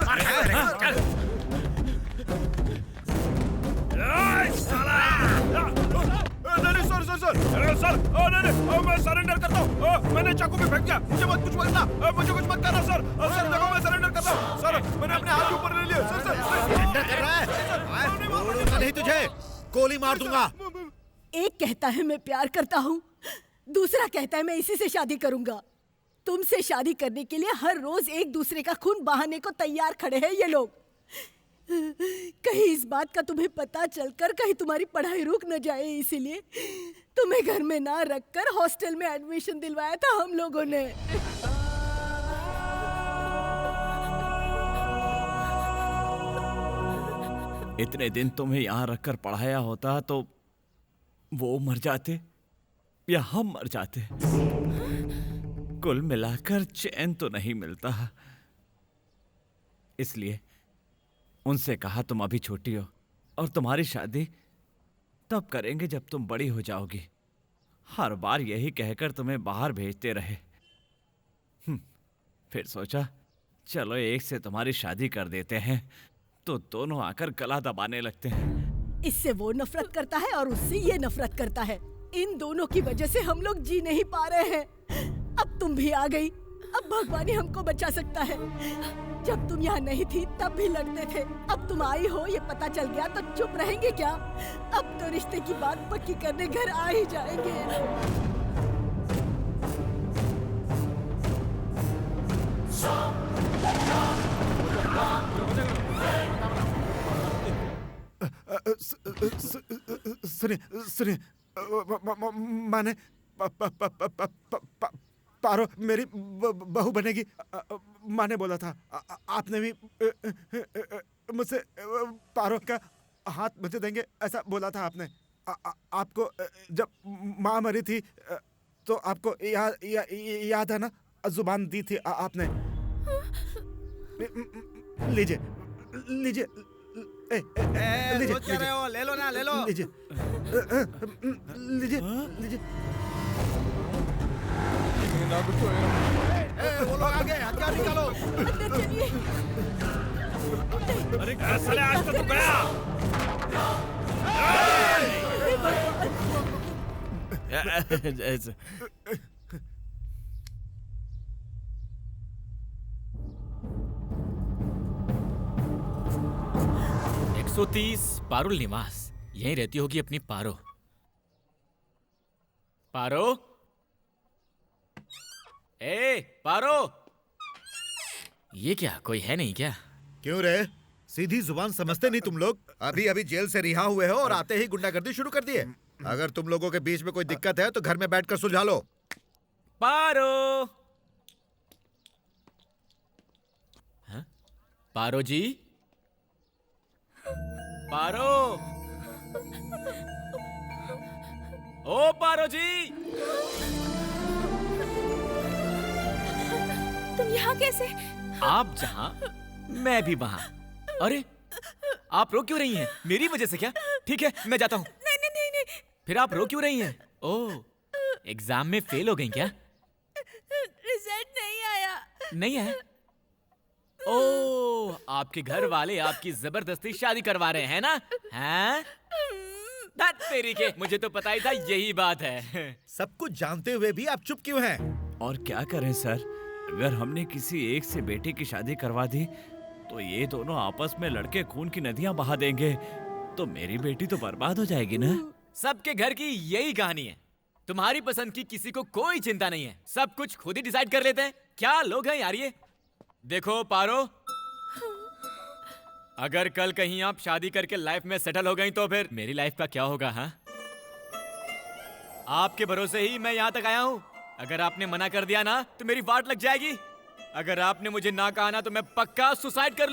नहीं सर सर सर सर नहीं मैं सरेंडर करता हूँ। मैंने चाकू भी फेंक दिया। मुझे मत कुछ करना, मुझे कुछ मत करना सर। सर देखो मैं सरेंडर करता हूँ। सर मैंने अपने हाथ ऊपर ले लिए। सर सर सरेंडर कर रहा है? छोड़ूंगा नहीं तुझे, गोली मार दूंगा। एक कहता है मैं प्यार करता हूँ, दूसरा कहता है मैं इसी से शादी करूंगा। तुमसे शादी करने के लिए हर रोज एक दूसरे का खून बहाने को तैयार खड़े हैं ये लोग। कहीं इस बात का तुम्हें पता चलकर कहीं तुम्हारी पढ़ाई रुक न जाए, इसीलिए तुम्हें घर में ना रखकर हॉस्टल में एडमिशन दिलवाया था हम लोगों ने। इतने दिन तुम्हें यहाँ रखकर पढ़ाया होता तो वो मर जाते या हम मर जाते। कुल मिलाकर चैन तो नहीं मिलता। इसलिए उनसे कहा तुम अभी छोटी हो और तुम्हारी शादी तब करेंगे जब तुम बड़ी हो जाओगी। हर बार यही कहकर तुम्हें बाहर भेजते रहे। फिर सोचा चलो एक से तुम्हारी शादी कर देते हैं, तो दोनों आकर गला दबाने लगते हैं। इससे वो नफरत करता है और उससे ये नफरत करता है। इन दोनों की वजह से हम लोग जी नहीं पा रहे हैं। अब तुम भी आ गई, अब भगवान ही हमको बचा सकता है। जब तुम यहाँ नहीं थी तब भी लड़ते थे, अब तुम आई हो ये पता चल गया तो चुप रहेंगे क्या? अब तो रिश्ते की बात पक्की करने घर आ ही जाएंगे। सुनिए सुनिए, माने पारो मेरी बहू बनेगी। माँ ने बोला था। आपने भी मुझसे पारो का हाथ मुझे देंगे ऐसा बोला था आपने। आपको जब माँ मरी थी तो आपको याद है ना, जुबान दी थी आपने। लीजिए लीजिए लीजिए, सोच क्या रहे हो? ले लो ना, ले लो। लीजिए लीजिए लीजिए। वो लोग आ गए, हथियार निकालो। अंदर चलिए। अरे साले आज तो तू गया। एक 130 पारुल निवास, यहीं रहती होगी अपनी पारो। पारो, ए पारो, ये क्या कोई है नहीं क्या? क्यों रे, सीधी जुबान समझते नहीं तुम लोग? अभी अभी जेल से रिहा हुए हो और आते ही गुंडागर्दी शुरू कर दी है। अगर तुम लोगों के बीच में कोई दिक्कत है तो घर में बैठकर सुलझा लो। पारो, हाँ? पारो जी, पारो, ओ पारो जी, तुम यहाँ कैसे? आप जहाँ मैं भी वहाँ। अरे आप रो क्यों रही हैं? मेरी वजह से क्या? ठीक है मैं जाता हूँ। नहीं नहीं नहीं नहीं। फिर आप रो क्यों रही हैं? ओह, एग्जाम में फेल हो गई क्या? रिजल्ट नहीं आया। नहीं है? ओह, आपके घर वाले आपकी जबरदस्ती शादी करवा रहे हैं ना? हैं? धत तेरी के, मुझे तो पता ही था यही बात है। सब कुछ जानते हुए भी आप चुप क्यों हैं? और क्या करें सर, अगर हमने किसी एक से बेटे की शादी करवा दी तो ये दोनों आपस में लड़के खून की नदियां बहा देंगे, तो मेरी बेटी तो बर्बाद हो जाएगी ना। सबके घर की यही कहानी है। तुम्हारी पसंद की किसी को कोई चिंता नहीं है, सब कुछ खुद ही डिसाइड कर लेते हैं। क्या लोग हैं यार ये। देखो पारो, अगर कल कहीं आप शादी करके लाइफ में सेटल हो गई तो फिर मेरी लाइफ का क्या होगा? हाँ, आपके भरोसे ही मैं यहाँ तक आया हूँ। अगर आपने मना कर दिया ना तो मेरी वाट लग जाएगी। अगर आपने मुझे ना कहा ना तो मैं पक्का सुसाइड कर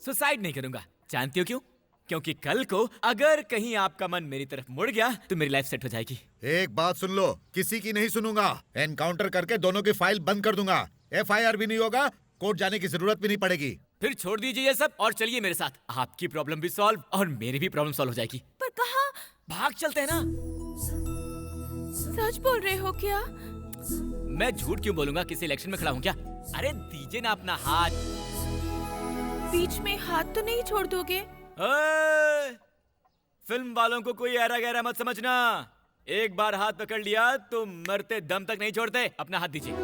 सुसाइड नहीं करूंगा। जानती हो क्यों? क्योंकि कल को अगर कहीं आपका मन मेरी तरफ मुड़ गया तो मेरी लाइफ सेट हो जाएगी। एक बात सुन लो, किसी की नहीं सुनूंगा। एनकाउंटर करके दोनों की फाइल बंद कर दूंगा। FIR भी नहीं होगा, कोर्ट जाने की जरूरत भी नहीं पड़ेगी। फिर छोड़ दीजिए ये सब और चलिए मेरे साथ। आपकी प्रॉब्लम भी सॉल्व और मेरी भी प्रॉब्लम सॉल्व हो जाएगी। पर कहाँ? भाग चलते हैं ना। सच बोल रहे हो क्या? मैं झूठ क्यों बोलूंगा? किसी इलेक्शन में खड़ा हूँ क्या? अरे दीजिए ना अपना हाथ। बीच में हाथ तो नहीं छोड़ दोगे? फिल्म वालों को कोई ऐरा गैरा मत समझना। एक बार हाथ पकड़ लिया तो मरते दम तक नहीं छोड़ते। अपना हाथ दीजिए।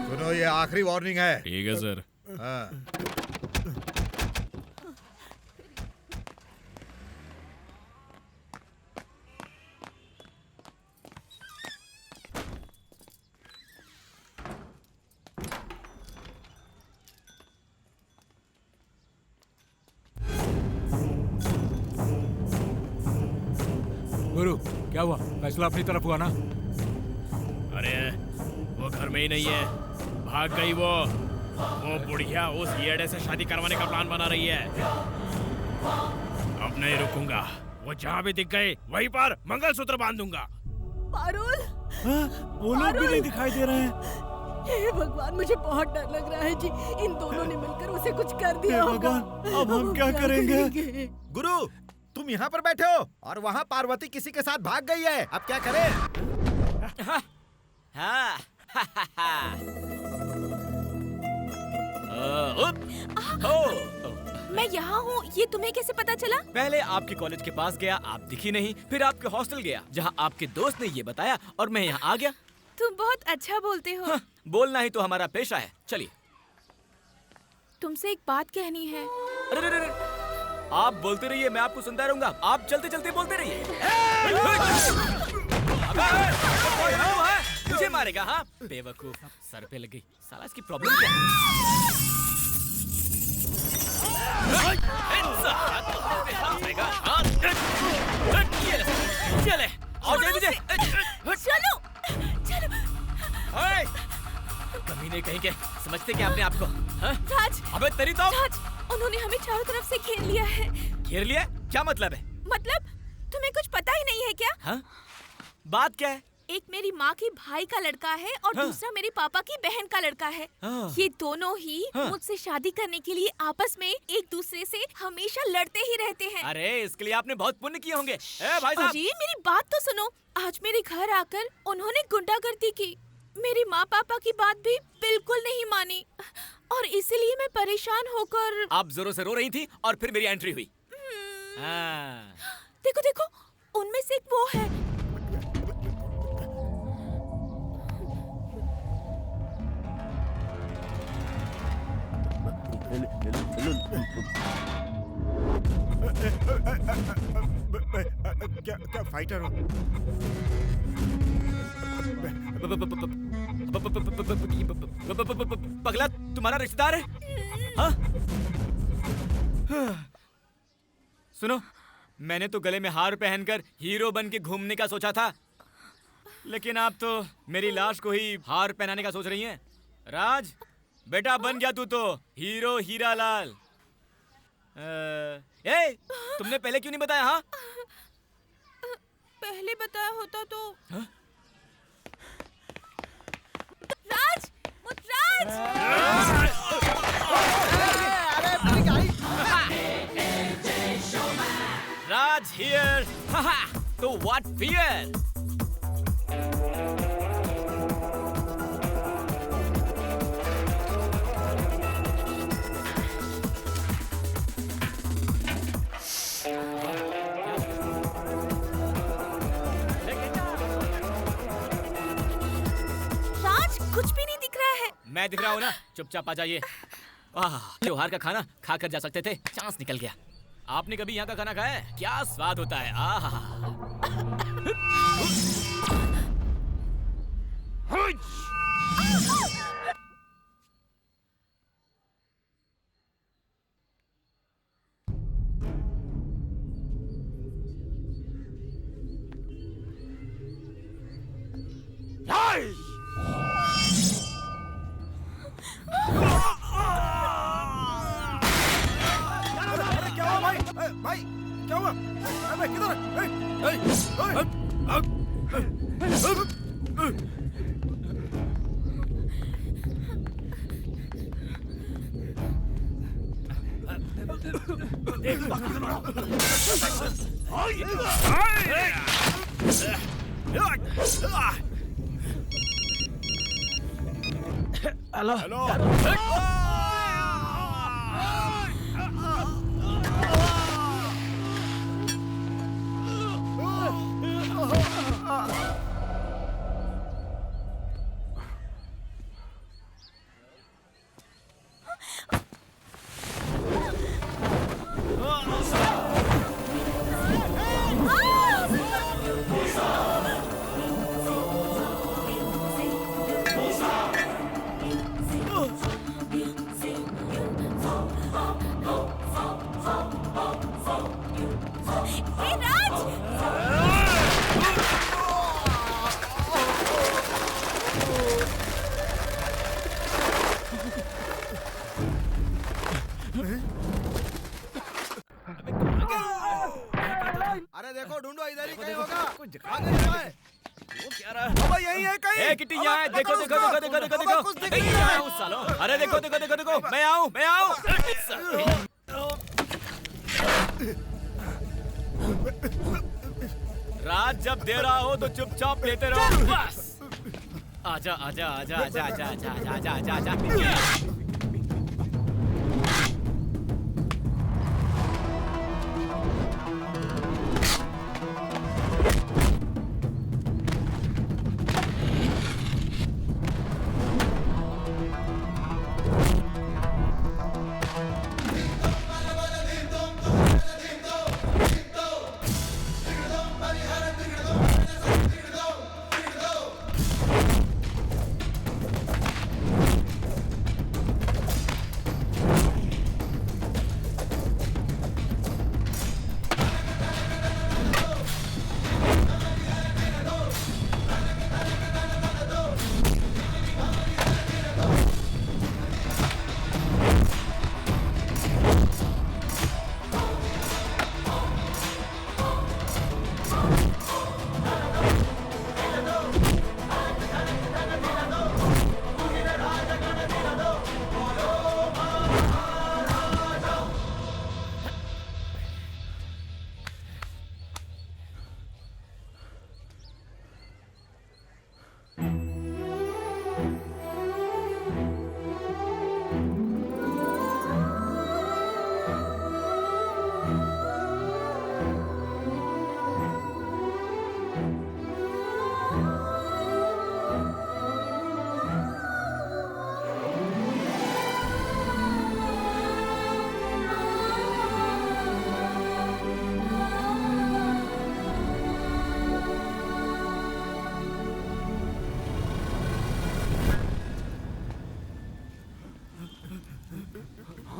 सुनो, ये आखिरी वार्निंग है। ठीक है सर। हाँ। गुरु, क्या हुआ? फैसला अपनी तरफ हुआ ना? अरे वो घर में ही नहीं है, भाग गई वो बुढ़िया उस येड़े से शादी करवाने का प्लान बना रही है। अब नहीं रुकूंगा, वो जहाँ भी दिख गए वहीं पर मंगलसूत्र बांध दूंगा। पारुल, वो लोग भी नहीं दिखाई दे रहे हैं। हे भगवान, मुझे बहुत डर लग रहा है जी। इन दोनों ने मिलकर उसे कुछ कर दिया होगा। अब हम क्या करेंगे? गुरु, तुम यहाँ पर बैठे हो और वहाँ पार्वती किसी के साथ भाग गई है। अब क्या करें? हाँ। मैं यहाँ हूँ, ये तुम्हें कैसे पता चला? पहले आपके कॉलेज के पास गया, आप दिखी नहीं। फिर आपके हॉस्टल गया जहाँ आपके दोस्त ने ये बताया और मैं यहाँ आ गया। तुम बहुत अच्छा बोलते हो। हाँ, बोलना ही तो हमारा पेशा है। चलिए। तुमसे एक बात कहनी है। अरे, आप बोलते रहिए, मैं आपको सुनता रहूंगा। आप चलते चलते बोलते रहिए। मुझे मारेगा? हाँ बेवकूफ, सर पे लग गई। साला इसकी प्रॉब्लम क्या है? चले और चलो चलो। कमीने कहीं के, समझते क्या अपने आप को? राज, अबे तेरी तो। राज, उन्होंने हमें चारों तरफ से घेर लिया है। घेर लिया? क्या मतलब है? मतलब तुम्हें कुछ पता ही नहीं है क्या? हाँ? बात क्या है? एक मेरी माँ की भाई का लड़का है और दूसरा मेरे पापा की बहन का लड़का है। ये दोनों ही मुझसे शादी करने के लिए आपस में एक दूसरे से हमेशा लड़ते ही रहते हैं। अरे इसके लिए आपने बहुत पुण्य किए होंगे। भाई साहब, अजी मेरी बात तो सुनो। आज मेरे घर आकर उन्होंने गुंडागर्दी की। मेरी माँ पापा की बात भी बिल्कुल नहीं मानी और इसीलिए मैं परेशान होकर। आप जोरों से रो रही थी और फिर मेरी एंट्री हुई। देखो देखो, उनमें से एक वो है। क्या क्या फाइटर हो? पगला तुम्हारा रिश्तेदार है? हाँ? सुनो, मैंने तो गले में हार पहनकर हीरो बन के घूमने का सोचा था, लेकिन आप तो मेरी लाश को ही हार पहनाने का सोच रही हैं। राज बेटा, बन गया तू तो हीरो हीरालाल। तुमने पहले क्यों नहीं बताया? हाँ, पहले बताया होता तो। हाँ? राज, मुतराज! राज हियर। तो व्हाट फियर? कुछ भी नहीं दिख रहा है। मैं दिख रहा हूँ ना, चुपचाप आ जाइए। त्योहार का खाना खाकर जा सकते थे, चांस निकल गया। आपने कभी यहाँ का खाना खाया है? क्या स्वाद होता है। भाई क्या हुआ? भाई किधर हेलो। अरे देखो, ढूंढो, इधर ही कहीं होगा। आगे जाए। वो क्या रहा? यही है कहीं। किट्टी यहाँ है। देखो देखो देखो देखो देखो देखो। यहाँ है उस सालों। अरे देखो देखो देखो देखो। मैं आऊँ मैं आऊँ। रात जब दे रहा हो तो चुपचाप लेते रहो बस। आजा आजा आजा आजा आजा आजा आजा आजा आजा आजा।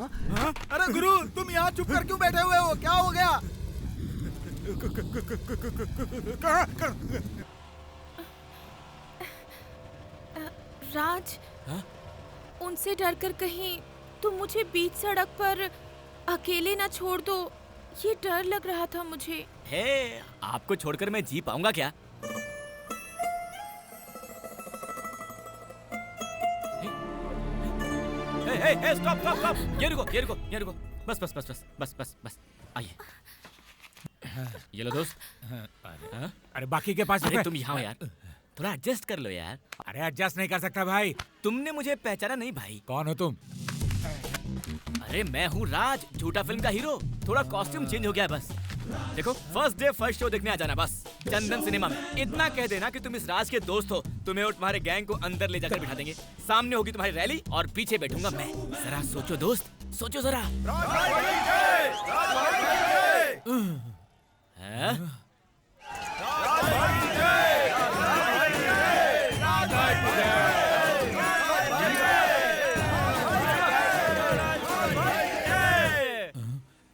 अरे गुरु, तुम यहाँ चुप कर क्यों बैठे हुए हो? क्या हो गया? राज, उनसे डरकर कहीं तुम मुझे बीच सड़क पर अकेले ना छोड़ दो, ये डर लग रहा था मुझे। हे, आपको छोड़कर मैं जी पाऊंगा क्या? हे, स्टॉप स्टॉप स्टॉप! ये रुको। बस। आइए। ये लो दोस्त। अरे बाकी के पास अरे तुम यहाँ हो यार, थोड़ा एडजस्ट कर लो यार। अरे एडजस्ट नहीं कर सकता भाई। तुमने मुझे पहचाना नहीं भाई? कौन हो तुम? अरे मैं हूँ राज, झूठा फिल्म का हीरो। थोड़ा कॉस्ट्यूम चेंज हो गया है बस। देखो, फर्स्ट डे फर्स्ट शो देखने आ जाना बस, चंदन सिनेमा में। इतना कह देना कि तुम इस राज के दोस्त हो, तुम्हें और तुम्हारे गैंग को अंदर ले जाकर बिठा देंगे। सामने होगी तुम्हारी रैली और पीछे बैठूंगा मैं। जरा सोचो दोस्त, सोचो जरा। हैं?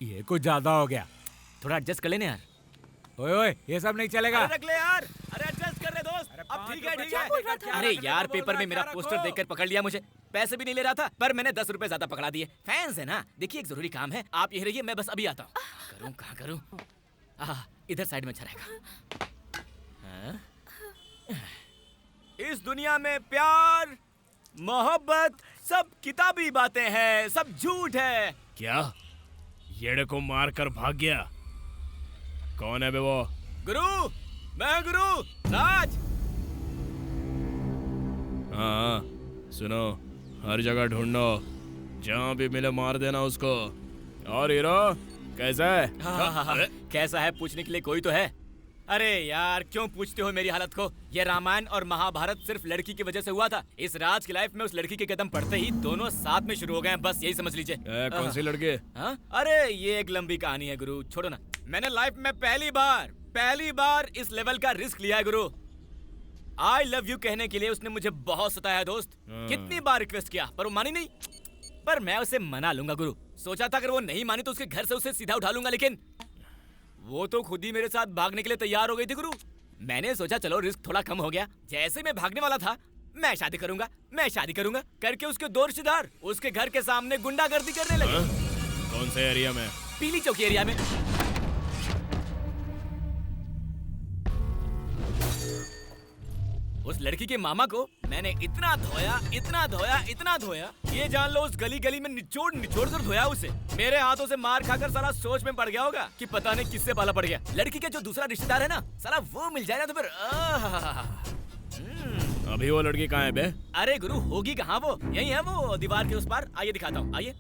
ये कुछ ज्यादा हो गया। थोड़ा एडजस्ट कर लेने यार। ओए ये सब नहीं चलेगा। अरे रख ले यार, अरे एडजस्ट कर ले दोस्त। अब ठीक है। अरे यार, पेपर में मेरा पोस्टर देखकर पकड़ लिया मुझे। पैसे भी नहीं ले रहा था, पर मैंने 10 रुपए ज्यादा पकड़ा दिए। फैंस है ना। देखिए, एक जरूरी काम है, आप यही रहिए, मैं बस अभी आता हूँ। कहाँ करूँ? इधर साइड में अच्छा रहेगा। इस दुनिया में प्यार, मोहब्बत सब किताबी बातें हैं, सब झूठ है। क्या येड़े को मार कर भाग गया? कौन है बे वो? गुरु, मैं गुरु राज। हाँ, सुनो, हर जगह ढूंढो, जहाँ भी मिले मार देना उसको। और हीरो कैसा है? हाँ, कैसा है पूछने के लिए कोई तो है। अरे यार, क्यों पूछते हो मेरी हालत को? ये रामायण और महाभारत सिर्फ लड़की की वजह से हुआ था। इस राज की लाइफ में उस लड़की के कदम पड़ते ही दोनों साथ में शुरू हो गए हैं, बस यही समझ लीजिए। कौन सी लड़की? अरे ये एक लंबी कहानी है गुरु, छोड़ो ना। मैंने लाइफ में पहली बार इस लेवल का रिस्क लिया है गुरु। आई लव यू कहने के लिए उसने मुझे बहुत सताया दोस्त। कितनी बार रिक्वेस्ट किया पर वो मानी नहीं। पर मैं उसे मना लूंगा गुरु। सोचा था अगर वो नहीं मानी तो उसके घर से उसे सीधा उठा लूंगा, लेकिन वो तो खुद ही मेरे साथ भागने के लिए तैयार हो गई थी गुरु। मैंने सोचा चलो रिस्क थोड़ा कम हो गया। जैसे मैं भागने वाला था, मैं शादी करूंगा करके उसके 2 रिश्तेदार उसके घर के सामने गुंडागर्दी करने लगे। कौन से एरिया में? पीली चौकी एरिया में। उस लड़की के मामा को मैंने इतना धोया, ये जान लो उस गली में निचोड़ कर धोया उसे। मेरे हाथों से मार खाकर साला सोच में पड़ गया होगा कि पता नहीं किससे पाला पड़ गया। लड़की के जो दूसरा रिश्तेदार है ना, साला वो मिल जाए ना तो फिर अभी वो लड़की कहाँ है बे? अरे गुरु, होगी कहाँ वो? यही है वो, दीवार के उस पार। आइए दिखाता हूँ, आइए।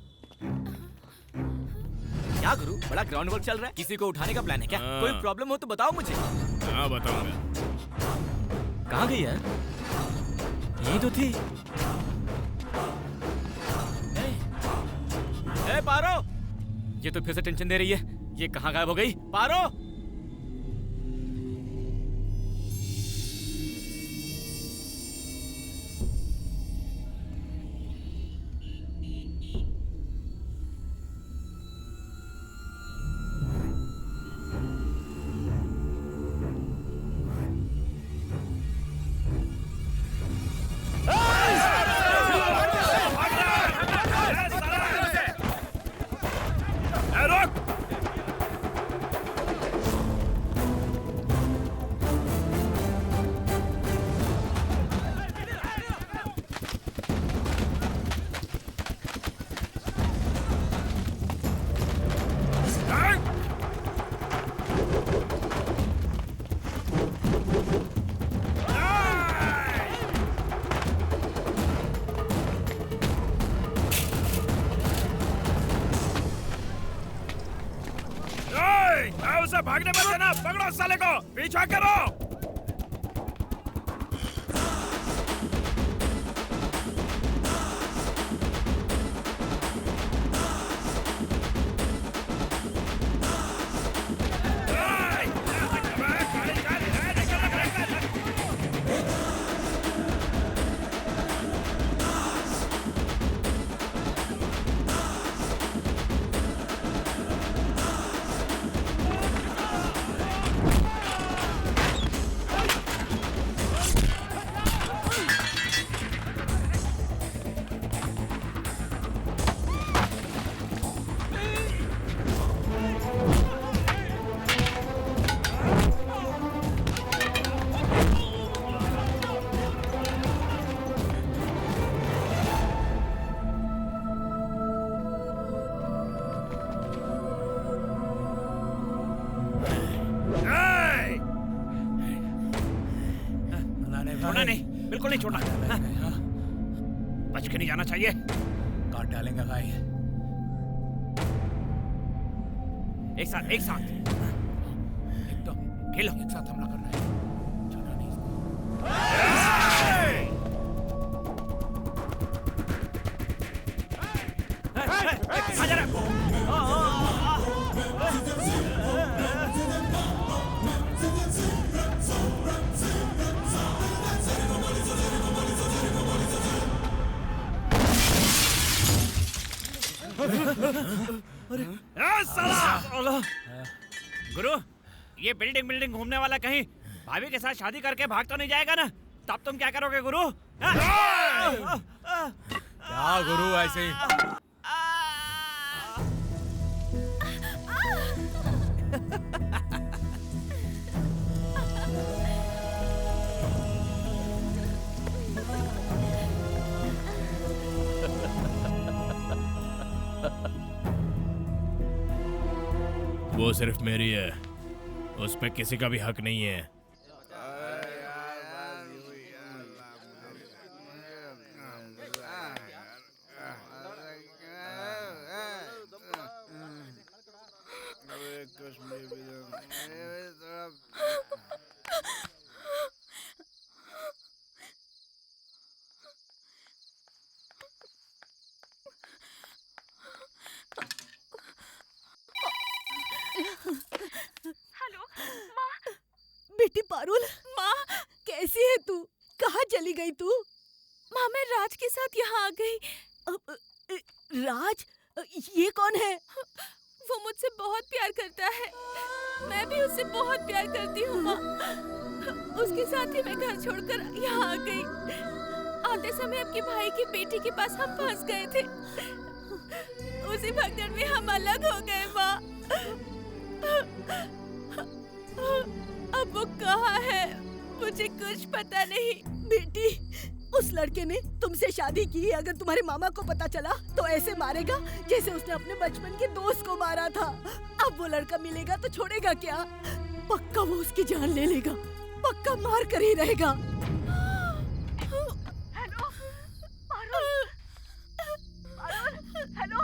क्या गुरु, बड़ा ग्राउंड वर्क चल रहा है? किसी को उठाने का प्लान है क्या? कोई प्रॉब्लम हो तो बताओ मुझे। हाँ बताऊंगा। कहाँ गई यार? यही तो थी। ए पारो, ये तो फिर से टेंशन दे रही है। ये कहाँ गायब हो गई? पारो, उसे भागने मत देना, पकड़ो साले को, पीछा करो। बिल्कुल नहीं छोड़ना। हाँ? बच के नहीं जाना चाहिए। काट डालेंगे भाई। एक साथ एकदम खेलो। एक साथ हमला करना है। छोड़ना नहीं इसको। गुरु, ये बिल्डिंग घूमने वाला कहीं भाभी के साथ शादी करके भाग तो नहीं जाएगा ना? तब तुम क्या करोगे गुरु? क्या गुरु ऐसे ही? वो सिर्फ मेरी है, उस पे किसी का भी हक नहीं है। बेटी पारुल, माँ कैसी है तू? कहाँ चली गई तू? माँ मैं राज के साथ यहाँ आ गई। राज? ये कौन है? वो मुझसे बहुत प्यार करता है, मैं भी उससे बहुत प्यार करती हूँ माँ। उसके साथ ही मैं घर छोड़कर यहाँ आ गई। आते समय आपके भाई की बेटी के पास हम फंस गए थे, उसी भगदड़ में हम अलग हो गए माँ। अब वो कहाँ है मुझे कुछ पता नहीं। बेटी, उस लड़के ने तुमसे शादी की, अगर तुम्हारे मामा को पता चला तो ऐसे मारेगा जैसे उसने अपने बचपन के दोस्त को मारा था। अब वो लड़का मिलेगा तो छोड़ेगा क्या? पक्का वो उसकी जान ले लेगा, पक्का मार कर ही रहेगा। हेलो पारुल, पारुल, हेलो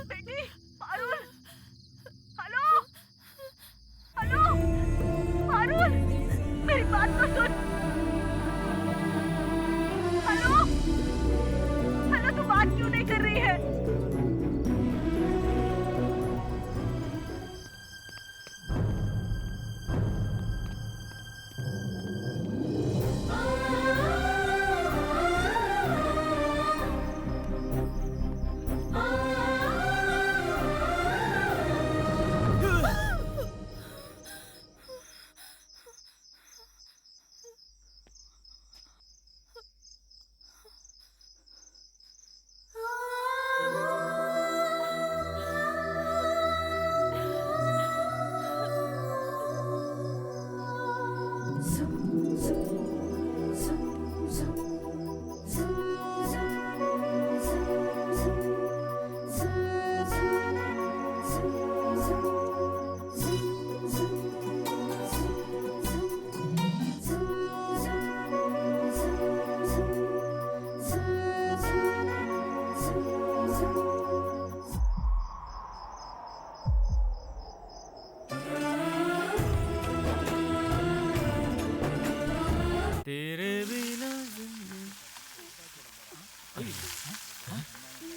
बेटी, पारुल, हेलो, हेलो पारुल, मेरी बात तो सुन। हेलो, हेलो, तू बात क्यों नहीं कर रही है?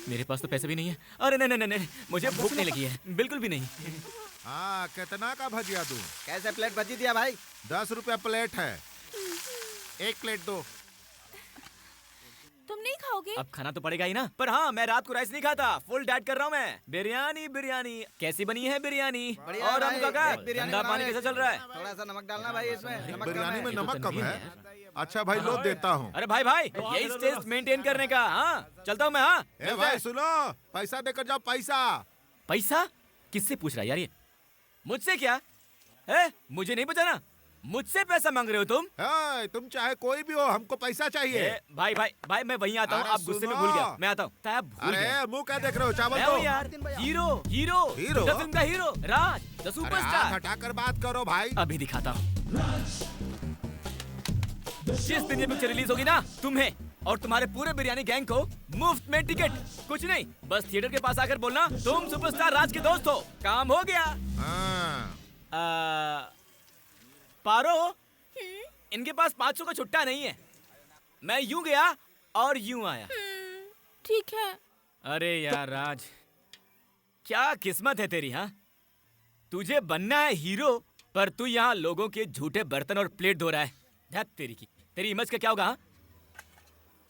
मेरे पास तो पैसे भी नहीं है। अरे नहीं नहीं नहीं, मुझे भूख नहीं लगी है, बिल्कुल भी नहीं। हाँ, कितना का भजिया दूं? कैसे प्लेट भजी दिया भाई? 10 रुपया प्लेट है, एक प्लेट दो। तुम नहीं खाओगे? अब खाना तो पड़ेगा ही ना। पर हाँ, मैं रात को राइस नहीं खाता, फुल डाइट कर रहा हूँ मैं। बिरयानी बिरयानी कैसी बनी है बिरयानी? और हम काका ठंडा पानी कैसा चल रहा है? थोड़ा सा नमक डालना भाई इसमें। नमक बिरयानी में नमक कम है। अच्छा भाई लो देता हूँ। अरे भाई भाई, यही टेस्ट मेंटेन करने का। हाँ चलता हूँ मैं। हाँ ए भाई सुनो, पैसा देकर जाओ। पैसा पैसा किससे पूछ रहा है यार ये? मुझसे क्या है? मुझे नहीं बचाना, मुझसे पैसा मांग रहे हो तुम? तुम चाहे कोई भी हो, हमको पैसा चाहिए। भाई भाई भाई, मैं वहीं आता हूँ। आप गुस्से में भूल गया, मैं आता हूँ। अरे मुंह क्या देख रहे हो? चावल दो यार। हीरो हीरो हीरो फिल्म का हीरो राज द सुपरस्टार। हटाकर बात करो भाई। अभी दिखाता हूँ। जिस दिन ये पिक्चर रिलीज होगी ना, तुम्हें और तुम्हारे पूरे बिरयानी गैंग को मुफ्त में टिकट। कुछ नहीं, बस थिएटर के पास आकर बोलना तुम सुपरस्टार राज के दोस्त हो। काम हो गया। पारो, इनके पास 500 का छुट्टा नहीं है। मैं यूं गया और यूं आया। ठीक है। अरे यार राज, क्या किस्मत है तेरी। हाँ, तुझे बनना है हीरो, पर तू यहाँ लोगों के झूठे बर्तन और प्लेट धो रहा है। धत तेरी की, तेरी इमेज का क्या होगा? हाँ?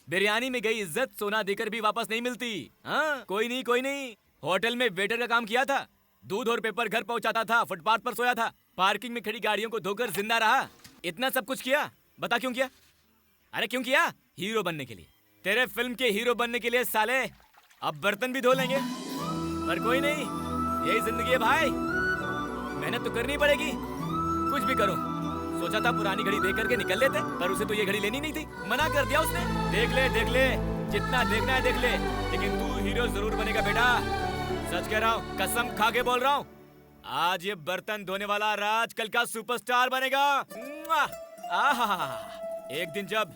बिरयानी में गई इज्जत सोना देकर भी वापस नहीं मिलती। हाँ, कोई नहीं कोई नहीं। होटल में वेटर का काम किया था, दूध और पेपर घर पहुंचाता था, फुटपाथ पर सोया था, पार्किंग में खड़ी गाड़ियों को धोकर जिंदा रहा। इतना सब कुछ किया, बता क्यों किया? अरे क्यों किया? हीरो बनने के लिए। तेरे फिल्म के हीरो बनने के लिए साले अब बर्तन भी धो लेंगे, पर कोई नहीं, यही जिंदगी है भाई। मेहनत तो करनी पड़ेगी, कुछ भी करो। सोचा था पुरानी घड़ी देख करके निकल लेते, पर उसे तो ये घड़ी लेनी नहीं थी, मना कर दिया उसने। देख ले, जितना देखना है देख ले, लेकिन तू हीरो जरूर बनेगा बेटा। सच कह रहा हूँ, कसम खा के बोल रहा हूँ। आज ये बर्तन धोने वाला राज कल का सुपरस्टार बनेगा। एक दिन जब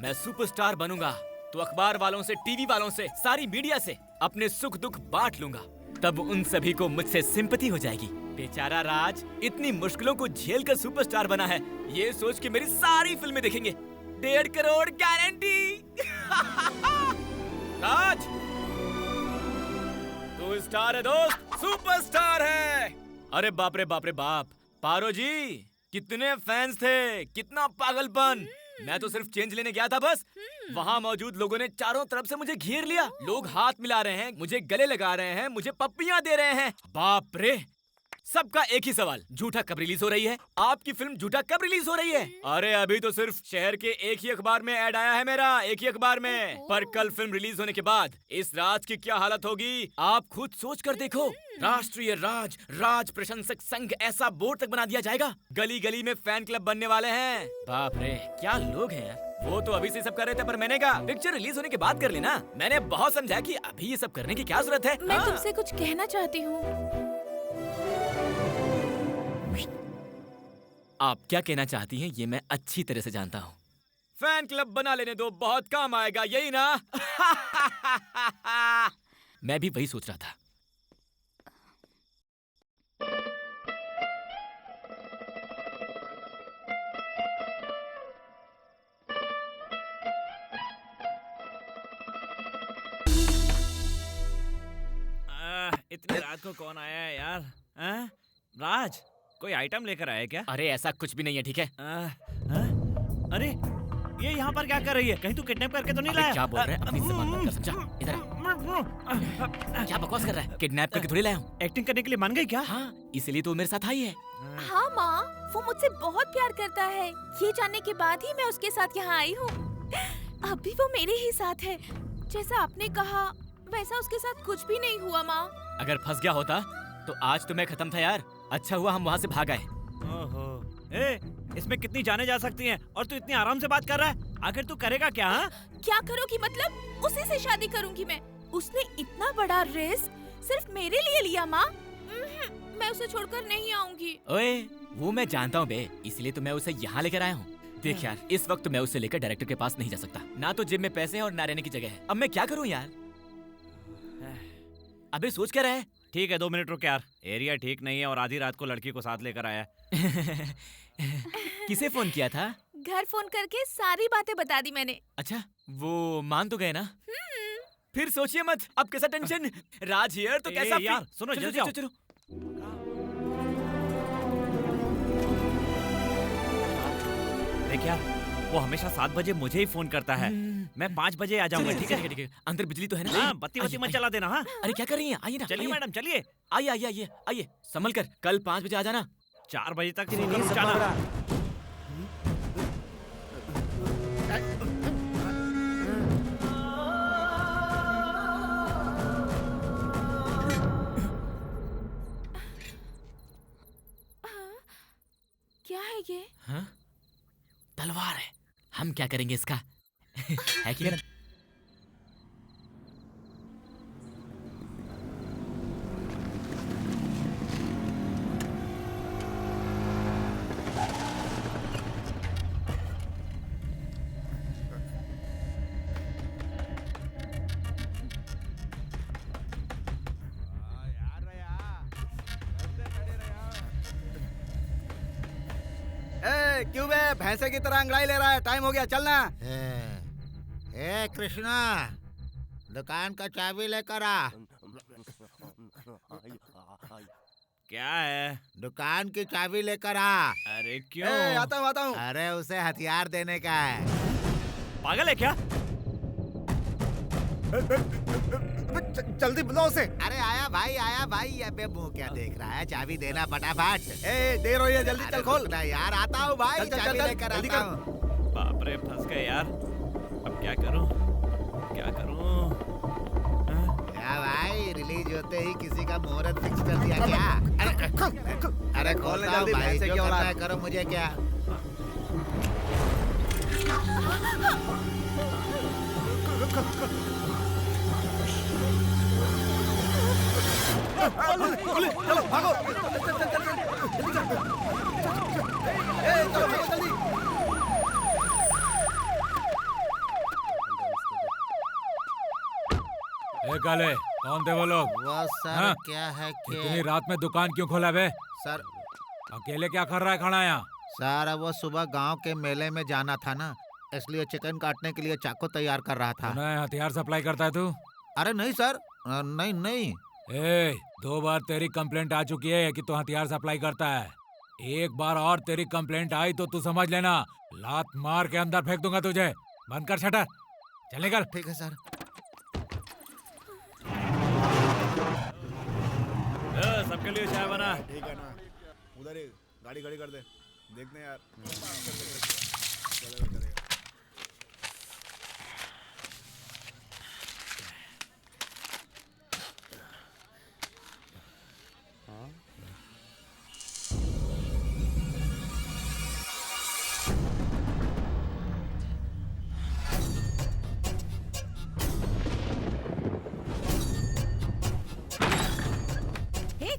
मैं सुपरस्टार बनूंगा तो अखबार वालों से, टीवी वालों से, सारी मीडिया से अपने सुख दुख बांट लूंगा। तब उन सभी को मुझसे सिंपैथी हो जाएगी। बेचारा राज इतनी मुश्किलों को झेल कर सुपरस्टार बना है, ये सोच के मेरी सारी फिल्में देखेंगे। 1.5 करोड़ गारंटी। राज, तू स्टार है दोस्त, सुपरस्टार है। अरे बाप रे बाप रे बाप, पारो जी कितने फैंस थे, कितना पागलपन। मैं तो सिर्फ चेंज लेने गया था बस, वहाँ मौजूद लोगों ने चारों तरफ से मुझे घेर लिया। लोग हाथ मिला रहे हैं, मुझे गले लगा रहे हैं, मुझे पप्पियां दे रहे हैं। बाप रे, सबका एक ही सवाल, झूठा कब रिलीज हो रही है? आपकी फिल्म झूठा कब रिलीज हो रही है? अरे अभी तो सिर्फ शहर के एक ही अखबार में ऐड आया है मेरा, एक ही अखबार में। पर कल फिल्म रिलीज होने के बाद इस राज की क्या हालत होगी, आप खुद सोच कर देखो। राष्ट्रीय राज प्रशंसक संघ ऐसा बोर्ड तक बना दिया जाएगा। गली गली में फैन क्लब बनने वाले हैं। बाप रे, क्या लोग हैं यार। वो तो अभी से सब कर रहे थे, पर मैंने कहा पिक्चर रिलीज होने के बाद कर लेना। मैंने बहुत समझा कि अभी ये सब करने की क्या जरूरत है। मैं तुमसे कुछ कहना चाहती हूँ। आप क्या कहना चाहती हैं ये मैं अच्छी तरह से जानता हूँ। फैन क्लब बना लेने दो, बहुत काम आएगा, यही ना? मैं भी वही सोच रहा था। इतनी रात को कौन आया है यार? राज, कोई आइटम लेकर आया है क्या? अरे ऐसा कुछ भी नहीं है, ठीक है? अरे ये यहाँ पर क्या कर रही है? कहीं तू किडनैप करके तो नहीं लाया? क्या बोल रहे हैं? अपनी ज़बान बंद कर, समझा? इधर आ। क्या बकवास कर रहा है? किडनैप करके थोड़ी लाया हूँ। एक्टिंग करने के लिए मान गई क्या? हाँ, इसलिए तो मेरे साथ आई है। हाँ माँ, वो मुझसे बहुत प्यार करता है। ये जानने के बाद ही मैं उसके साथ यहाँ आई हूँ। अभी वो मेरे ही साथ है। जैसा आपने कहा वैसा उसके साथ कुछ भी नहीं हुआ माँ। अगर फंस गया होता तो आज तो मैं खत्म था यार। अच्छा हुआ हम वहाँ से भाग आए। ओहो, इसमें कितनी जाने जा सकती हैं और तू इतनी आराम से बात कर रहा है। आखिर तू करेगा क्या? हाँ? क्या करोगी मतलब? उसी से शादी करूंगी मैं। उसने इतना बड़ा रिस्क सिर्फ मेरे लिए लिया माँ। मैं उसे छोड़कर नहीं आऊंगी। ओए, वो मैं जानता हूँ बे, इसलिए तो मैं उसे यहाँ लेकर आया हूँ। देख यार, इस वक्त मैं उसे लेकर डायरेक्टर के पास नहीं जा सकता। ना तो जेब में पैसे हैं और ना रहने की जगह है। अब मैं क्या करूँ यार? अबे सोच क्या रहा है? ठीक है, 2 मिनट रुक यार। एरिया ठीक नहीं है और आधी रात को लड़की को साथ लेकर आया। किसे फोन किया था? घर फोन करके सारी बातें बता दी मैंने। अच्छा, वो मान तो गए ना? फिर सोचिए मत, अब कैसा टेंशन। राज हियर तो कैसा यार, सुनो जल्दी आओ। चलो। देख यार, वो हमेशा 7 बजे मुझे ही फोन करता है। मैं 5 बजे आ जाऊंगा। ठीक है। अंदर बिजली तो है ना? हाँ, बत्ती मत चला देना। हाँ, अरे क्या कर रही हैं? आइए ना। चलिए मैडम, चलिए। आइए, संभल कर। कल 5 बजे आ जाना। 4 बजे तक जाना। क्या है ये? हाँ? तलवार है। हम क्या करेंगे इसका? है कि नहीं? क्यों बे भैंसे की तरह अंगड़ाई ले रहा है? टाइम हो गया, चलना। ए कृष्णा, दुकान का चाबी लेकर आ। क्या है? दुकान की चाबी लेकर आ। अरे क्यों? आता हूँ। अरे उसे हथियार देने का है। पागल है क्या? जल्दी बुलाओ उसे। अरे आया भाई। अबे मुंह क्या देख रहा है? चाबी देना फटाफट। देर हो रही है, जल्दी चल खोल। यार आता हूँ भाई, चाबी लेकर आता हूँ। बाप रे, फंस गए यार। अब क्या करूं? क्या भाई, रिलीज होते ही किसी का मुहूर्त फिक्स कर दिया क्या? अरे खोल जल्दी, भाई, भैंसे जो की करना औलाद। है करो, मुझे क्या। चलो भागो। चलो भागो जल्दी। काले, कौन थे वो लोग? वो सर हाँ? क्या है कि इतनी रात में दुकान क्यों खोला बे? सर अकेले क्या कर रहा है खड़ा यहाँ? सर वो सुबह गांव के मेले में जाना था ना, इसलिए चिकन काटने के लिए चाकू तैयार कर रहा था। सुना है हथियार सप्लाई करता है तू? अरे नहीं सर, नहीं। ए, 2 बार तेरी कंप्लेंट आ चुकी है कि तू हथियार सप्लाई करता है। एक बार और तेरी कंप्लेंट आई तो तू समझ लेना, लात मार के अंदर फेंक दूंगा तुझे। बंद कर शटर, चल निकल। ठीक है सर। सबके लिए चाय बना। ठीक है ना, उधर ही गाड़ी खड़ी कर दे, देखते हैं यार। चलेगा।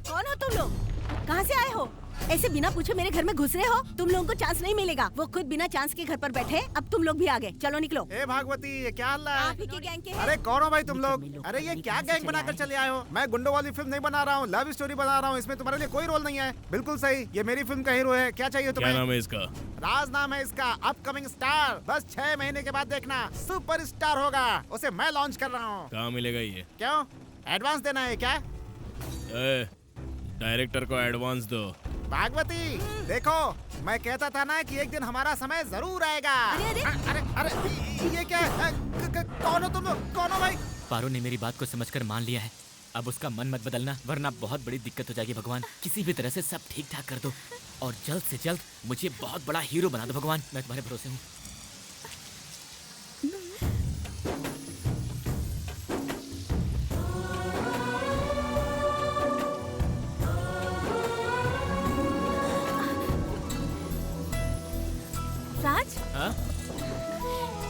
कौन हो तुम लोग? कहाँ से आए हो? ऐसे बिना पूछे मेरे घर में घुस रहे हो? तुम लोगों को चांस नहीं मिलेगा। वो खुद बिना चांस के घर पर बैठे, अब तुम लोग भी आ गए। चलो निकलो। ए भागवती, ये क्या हल्ला है? आप ही के गैंग के हैं। अरे कौन हो भाई तुम लोग? अरे ये क्या गैंग बनाकर चले आए हो? मैं गुंडों वाली फिल्म नहीं बना रहा हूँ, लव स्टोरी बना रहा हूँ। इसमें तुम्हारे लिए कोई रोल नहीं है। बिल्कुल सही, ये मेरी फिल्म का हीरो है। क्या चाहिए तुम्हें? क्या नाम है इसका? राज नाम है इसका, अपकमिंग स्टार। बस 6 महीने के बाद देखना, सुपर स्टार होगा। उसे मैं लॉन्च कर रहा हूँ। कहाँ मिलेगा ये? क्यों, एडवांस देना है क्या? डायरेक्टर को एडवांस दो। भागवती देखो, मैं कहता था ना कि एक दिन हमारा समय जरूर आएगा। अरे ये क्या है? कौन हो तुम लोग? कौन हो भाई? पारो ने मेरी बात को समझकर मान लिया है। अब उसका मन मत बदलना, वरना बहुत बड़ी दिक्कत हो जाएगी। भगवान, किसी भी तरह से सब ठीक ठाक कर दो और जल्द से जल्द मुझे बहुत बड़ा हीरो बना दो। भगवान, मैं तुम्हारे भरोसे हूँ। राज, हाँ?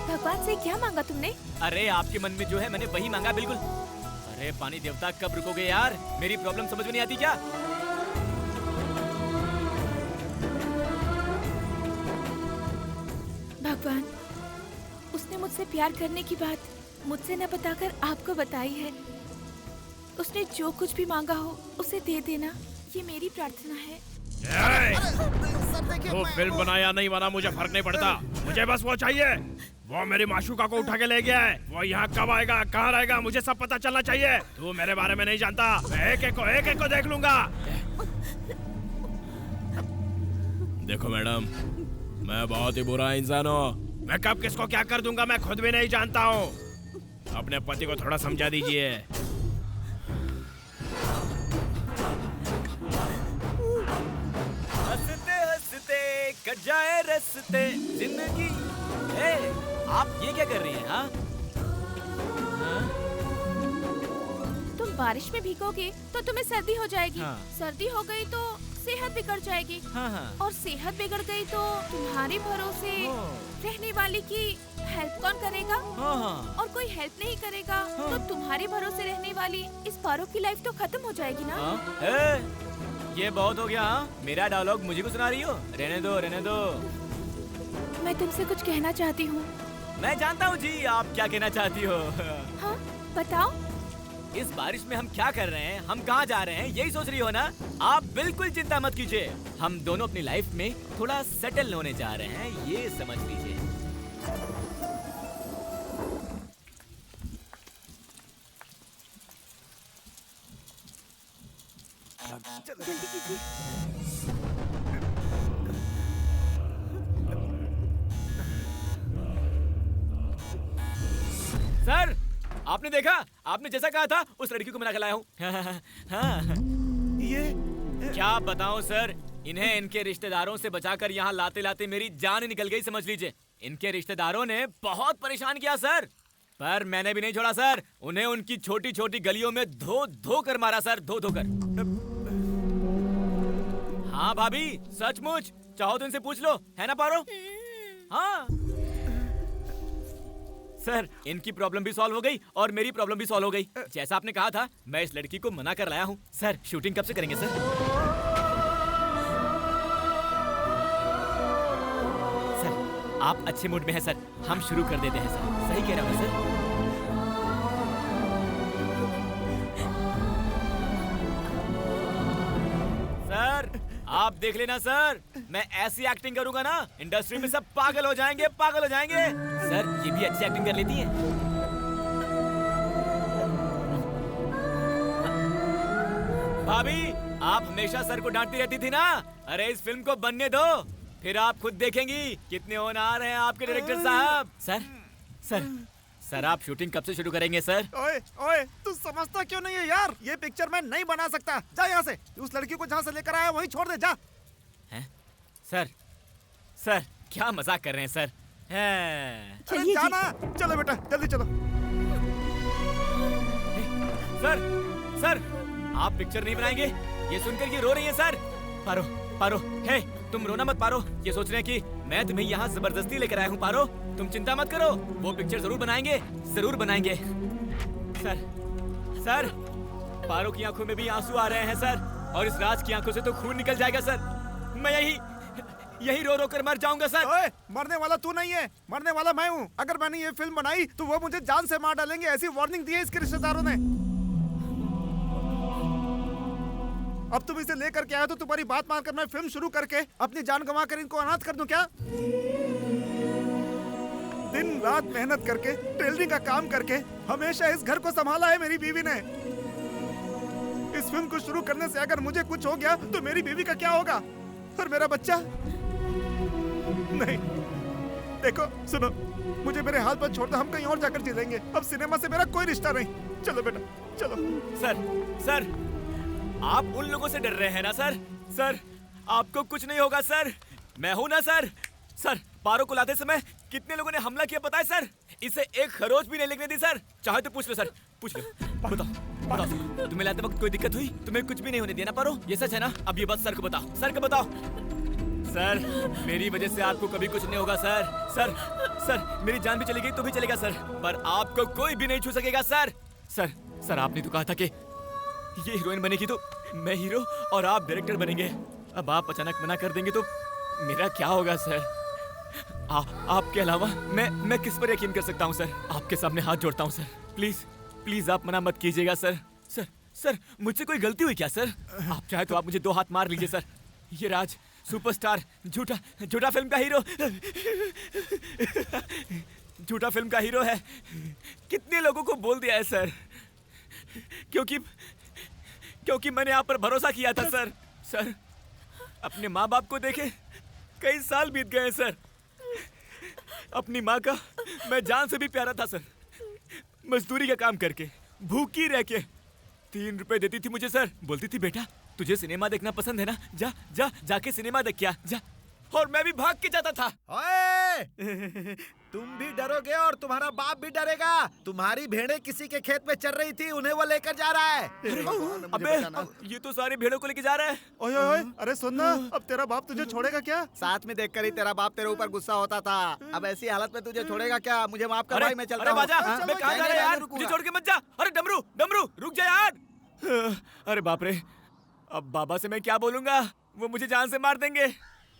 भगवान से क्या मांगा तुमने? अरे आपके मन में जो है मैंने वही मांगा, बिल्कुल। अरे पानी देवता, कब रुकोगे यार? मेरी प्रॉब्लम समझ में नहीं आती क्या? भगवान, उसने मुझसे प्यार करने की बात मुझसे न बताकर आपको बताई है। उसने जो कुछ भी मांगा हो उसे दे देना, ये मेरी प्रार्थना है। वो फिल्म बना या नहीं बना मुझे फर्क नहीं पड़ता, मुझे बस वो चाहिए। वो मेरी माशूका को उठा के ले गया है। वो यहाँ कब आएगा, कहाँ रहेगा, मुझे सब पता चलना चाहिए। तू मेरे बारे में नहीं जानता, मैं एक एक को देख लूंगा। देखो मैडम, मैं बहुत ही बुरा इंसान हूँ। मैं कब किसको क्या कर दूंगा मैं खुद भी नहीं जानता हूँ। अपने पति को थोड़ा समझा दीजिए। हंसते हंसते कट जाए रस्ते जिंदगी। ए, आप ये क्या कर रही हैं? हाँ? तुम बारिश में भीगोगे तो तुम्हें सर्दी हो जाएगी। हाँ। सर्दी हो गई तो सेहत बिगड़ जाएगी। हाँ। और सेहत बिगड़ गई तो तुम्हारे भरोसे रहने वाली की हेल्प कौन करेगा? हाँ। और कोई हेल्प नहीं करेगा तो तुम्हारे भरोसे रहने वाली इस पारो की लाइफ तो खत्म हो जाएगी ना। हाँ? ए, ये बहुत हो गया। हाँ? मेरा डायलॉग मुझे को सुना रही हो? रहने दो, रहने दो। मैं तुमसे कुछ कहना चाहती हूँ। मैं जानता हूँ जी आप क्या कहना चाहती हो। हाँ, बताओ। इस बारिश में हम क्या कर रहे हैं, हम कहाँ जा रहे हैं, यही सोच रही हो ना? आप बिल्कुल चिंता मत कीजिए, हम दोनों अपनी लाइफ में थोड़ा सेटल होने जा रहे हैं, ये समझ लीजिए। जल्दी कीजिए। सर, आपने देखा, आपने जैसा कहा था उस लड़की को मना कर लाया हूँ। हाँ। ये क्या बताऊं सर, इन्हें इनके रिश्तेदारों से बचाकर यहाँ लाते लाते मेरी जान ही निकल गई, समझ लीजिए। इनके रिश्तेदारों ने बहुत परेशान किया सर, पर मैंने भी नहीं छोड़ा सर। उन्हें उनकी छोटी छोटी गलियों में धो धो कर मारा सर, धो धो कर। हाँ भाभी, सचमुच, चाहो तो इनसे पूछ लो, है ना पारो? हाँ सर, इनकी प्रॉब्लम भी सॉल्व हो गई और मेरी प्रॉब्लम भी सॉल्व हो गई। जैसा आपने कहा था, मैं इस लड़की को मना कर लाया हूँ। सर, शूटिंग कब से करेंगे सर? सर, आप अच्छे मूड में हैं सर, हम शुरू कर देते हैं सर। सही कह रहा हूँ सर? सर, आप देख लेना सर, मैं ऐसी एक्टिंग करूंगा ना, इंडस्ट्री में सब पागल हो जाएंगे, पागल हो जाएंगे। सर, ये भी अच्छी एक्टिंग कर लेती है। भाभी, आप हमेशा सर को डांटती रहती थी ना, अरे इस फिल्म को बनने दो, फिर आप खुद देखेंगी कितने होनहार हैं आपके डायरेक्टर साहब। सर, आप शूटिंग कब से शुरू करेंगे सर? ओए ओए, तू समझता क्यों नहीं है यार? ये पिक्चर मैं नहीं बना सकता। जा यहाँ से, उस लड़की को जहाँ से लेकर आया वहीं छोड़ दे, जा। हैं? सर, क्या मजाक कर रहे हैं सर? अरे जाना, चलो बेटा, जल्दी चलो। सर, आप पिक्चर नहीं बनाएंगे? ये सुनकर ये रो रही है सर। पारो, हे, तुम रोना मत पारो। ये सोच रहे हैं कि मैं तुम्हें यहाँ जबरदस्ती लेकर आया हूँ। पारो, तुम चिंता मत करो, वो पिक्चर जरूर बनाएंगे, जरूर बनाएंगे। सर, पारो की आंखों में भी आंसू आ रहे हैं सर, और इस राज की आंखों से तो खून निकल जाएगा सर। मैं यही रो रो कर मर जाऊंगा सर। ओए, मरने वाला तू नहीं है, मरने वाला मैं हूँ। अगर मैंने ये फिल्म बनाई तो वो मुझे जान से मार डालेंगे, ऐसी वार्निंग दी है इसके रिश्तेदारों ने। अब तुम इसे लेकर के आए तो तुम्हारी बात मानकर मैं फिल्म शुरू करके अपनी जान गंवा कर इनको अनाथ कर दूं क्या? दिन रात मेहनत करके, टेलरिंग का काम करके हमेशा इस घर को संभाला है मेरी बीवी ने। इस फिल्म को शुरू करने से अगर मुझे कुछ हो गया तो मेरी बीवी का क्या होगा, और मेरा बच्चा? नहीं, देखो सुनो, मुझे मेरे हाल पर छोड़ दो, हम कहीं और जाकर जी लेंगे। अब सिनेमा से मेरा कोई रिश्ता नहीं। चलो बेटा, चलो। सर, आप उन लोगों से डर रहे हैं ना सर, आपको कुछ नहीं होगा सर, मैं हूं ना सर। पारो को लाते समय कितने लोगों ने हमला किया पता है सर? इसे एक खरोच भी नहीं लगने दी सर। चाहे तो पूछ लो सर, पूछ लो। बताओ, तुम्हें लाते वक्त कोई दिक्कत हुई? तुम्हें कुछ भी नहीं होने दिया ना पारो? ये सच है ना? अब ये बात सर को बताओ, सर को बताओ। सर, मेरी वजह से आपको कभी कुछ नहीं होगा सर, मेरी जान भी चली गई तो भी चलेगा सर, पर आपको कोई भी नहीं छू सकेगा सर, आपने तो कहा था कि ये हीरोइन बनेगी तो मैं हीरो और आप डायरेक्टर बनेंगे। अब आप अचानक मना कर देंगे तो मेरा क्या होगा सर? आपके अलावा मैं किस पर यकीन कर सकता हूँ सर? आपके सामने हाथ जोड़ता हूँ सर, प्लीज आप मना मत कीजिएगा सर, मुझसे कोई गलती हुई क्या सर? आप चाहे तो आप मुझे 2 हाथ मार लीजिए सर। ये राज सुपरस्टार, झूठा फिल्म का हीरो है। कितने लोगों को बोल दिया है सर, क्योंकि मैंने आप पर भरोसा किया था सर, अपने माँ बाप को देखे कई साल बीत गए सर। अपनी माँ का मैं जान से भी प्यारा था सर। मजदूरी का काम करके, भूखी रह के 3 रुपए देती थी मुझे सर, बोलती थी बेटा तुझे सिनेमा देखना पसंद है ना, जाके सिनेमा देख के आ, जा। और मैं भी भाग के जाता था। ओए! तुम भी डरोगे और तुम्हारा बाप भी डरेगा। तुम्हारी भेड़ें किसी के खेत में चर रही थी, उन्हें वो लेकर जा रहा है। अबे, ये तो सारी भेड़ों को लेके जा रहा है। ओए, अरे सुन ना, अब तेरा बाप तुझे छोड़ेगा क्या? साथ में देखकर ही तेरा बाप तेरे ऊपर गुस्सा होता था, अब ऐसी हालत में तुझे छोड़ेगा क्या? मुझे माफ कर भाई, मैं चलता हूँ। मैं कहाँ जा रहा है यार? मुझे छोड़ के मत जा। अरे डमरू रुक जा यार। अरे बाप रे, अब बाबा से मैं क्या बोलूंगा? वो मुझे जान से मार देंगे।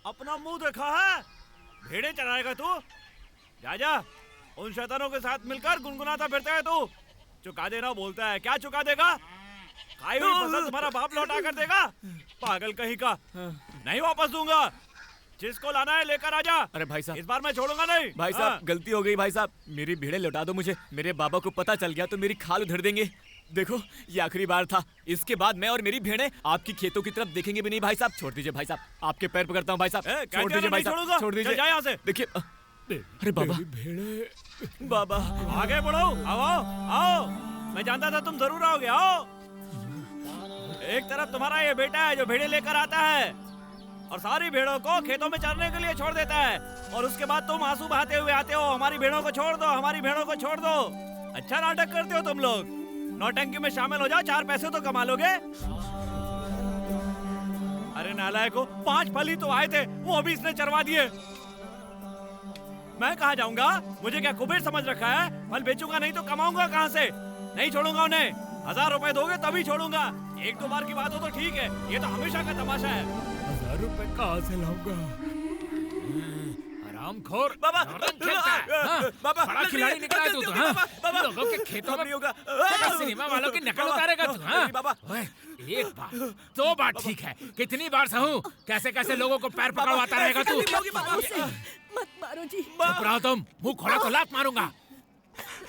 अपना मुंह देखा है? भेड़े चराएगा तू? जा उन शैतानों के साथ मिलकर गुनगुनाता फिरता है तू। चुका देना बोलता है, क्या चुका देगा? खाई हुई फसल तुम्हारा बाप लौटा कर देगा? पागल कहीं का, नहीं वापस दूंगा। जिसको लाना है लेकर आजा। अरे भाई साहब, इस बार मैं छोड़ूंगा नहीं। भाई साहब गलती हो गई भाई साहब, मेरी भेड़ें लौटा दो मुझे। मेरे बाबा को पता चल गया तो मेरी खाल उधर देंगे। देखो ये आखिरी बार था, इसके बाद मैं और मेरी भेड़ें आपकी खेतों की तरफ देखेंगे भी नहीं भाई साहब। छोड़ दीजिए भाई साहब, आपके पैर पकड़ता हूँ भाई साहब, छोड़ दीजिए भाई साहब, छोड़ दीजिए। यहाँ से देखिए अरे बाबा, भेड़े बाबा आगे बढ़ो, आओ आओ, मैं जानता था तुम जरूर आओगे, आओ। एक तरफ तुम्हारा ये बेटा है जो भेड़े लेकर आता है और सारी भेड़ों को खेतों में चरने के लिए छोड़ देता है, और उसके बाद तुम आंसू बहाते हुए आते हो, हमारी भेड़ों को छोड़ दो, हमारी भेड़ों को छोड़ दो। अच्छा नाटक करते हो तुम लोग। नौटंकी में शामिल हो जाओ, 4 पैसे तो कमा लोगे। अरे नालायको, 5 फल ही तो आए थे, वो भी इसने चरवा दिए। मैं कहाँ जाऊंगा? मुझे क्या कुबेर समझ रखा है? फल बेचूंगा नहीं तो कमाऊंगा कहाँ से? नहीं छोड़ूंगा उन्हें। 1000 रुपए दोगे तभी छोड़ूंगा। 1-2 बार की बात हो तो ठीक है, ये तो हमेशा का तमाशा है। 1000 रुपए कहाँ से लाऊंगा? हरामखोर, बाबा, खेलता है, हाँ? बाबा, बड़ा खिलाड़ी निकला है तू तो, हाँ? लोगों के खेतों में सिनेमा वालों की नकल उतारेगा तू, हाँ? ओए, 1 बार 2 बार ठीक है, कितनी बार सहूं? कैसे कैसे लोगों को पैर पकड़वाता रहेगा तू? मत मारो जी। चुप रहो तुम, मुंह खोला तो लात मारूंगा।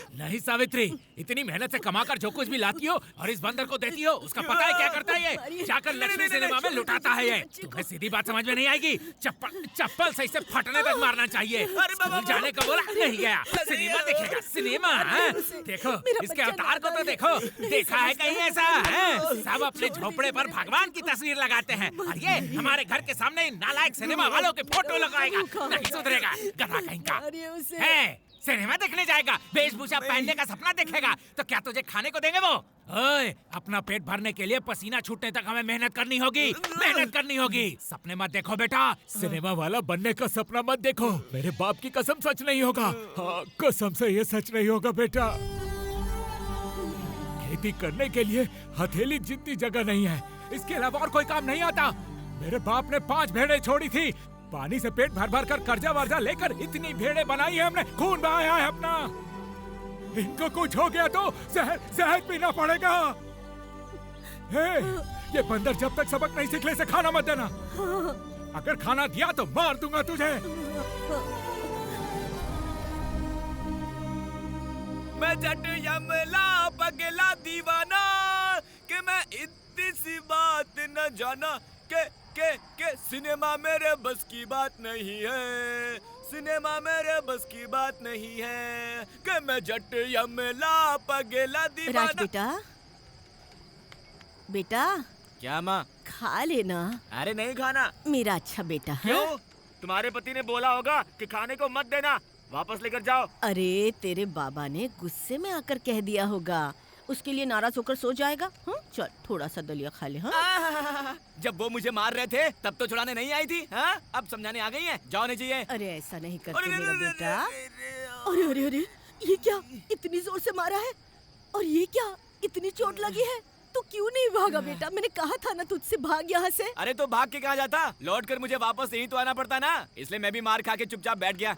नहीं सावित्री, इतनी मेहनत से कमाकर जो कुछ भी लाती हो और इस बंदर को देती हो, उसका पता है क्या करता है ये? जाकर लक्ष्मी सिनेमा में लुटाता है ये। तुम्हें सीधी बात समझ में नहीं आएगी। चप्पल सही से फटने तक मारना चाहिए। स्कूल जाने का बोला नहीं गया, सिनेमा देखेगा, सिनेमा, हाँ? देखो इसके अवतार को तो देखो, देखा है कहीं ऐसा है? सब अपने झोपड़े पर भगवान की तस्वीर लगाते हैं और ये हमारे घर के सामने नालायक सिनेमा वालों के फोटो लगाएगा। नहीं सुधरेगा, गधा कहीं का है। सिनेमा देखने जाएगा, वेशभूषा पहनने का सपना देखेगा, तो क्या तुझे खाने को देंगे वो? ओए, अपना पेट भरने के लिए पसीना छूटने तक हमें मेहनत करनी होगी, मेहनत करनी होगी। सपने मत देखो बेटा, सिनेमा वाला बनने का सपना मत देखो। मेरे बाप की कसम सच नहीं होगा, हाँ, कसम से ये सच नहीं होगा बेटा। खेती करने के लिए हथेली जितनी जगह नहीं है, इसके अलावा और कोई काम नहीं आता। मेरे बाप ने 5 भेड़ें छोड़ी थी, पानी से पेट भर भर कर कर्जा वर्जा लेकर इतनी भेड़ें बनाई है हमने, खून बहाया है अपना। इनको कुछ हो गया तो जहर पीना पड़ेगा। हे, ये बंदर जब तक सबक नहीं सीख ले, से खाना मत देना। अगर खाना दिया तो मार दूंगा तुझे। मैं जट यमला पगला दीवाना कि मैं इतनी सी बात न जाना के सिनेमा मेरे बस की बात नहीं है, सिनेमा मेरे बस की बात नहीं है कि मैं जट यमला पगला दीवाना। राज बेटा क्या माँ? खा लेना। अरे नहीं खाना। मेरा अच्छा बेटा है। क्यों? तुम्हारे पति ने बोला होगा कि खाने को मत देना, वापस लेकर जाओ। अरे तेरे बाबा ने गुस्से में आकर कह दिया होगा, उसके लिए नाराज होकर सो जाएगा। चल थोड़ा सा दलिया खा ले। जब वो मुझे मार रहे थे तब तो छुड़ाने नहीं आई थी, हाँ? अब समझाने आ गई हैं, जाओ नहीं चाहिए। अरे ऐसा नहीं करते मेरा बेटा। अरे अरे अरे, ये क्या इतनी जोर से मारा है? और ये क्या इतनी चोट लगी है? तू क्यों नहीं भागा बेटा? मैंने कहा था ना तुझसे भाग यहाँ से। अरे तो भाग के कहाँ जाता? लौट कर मुझे वापस यही तो आना पड़ता ना, इसलिए मैं भी मार खा के चुपचाप बैठ गया।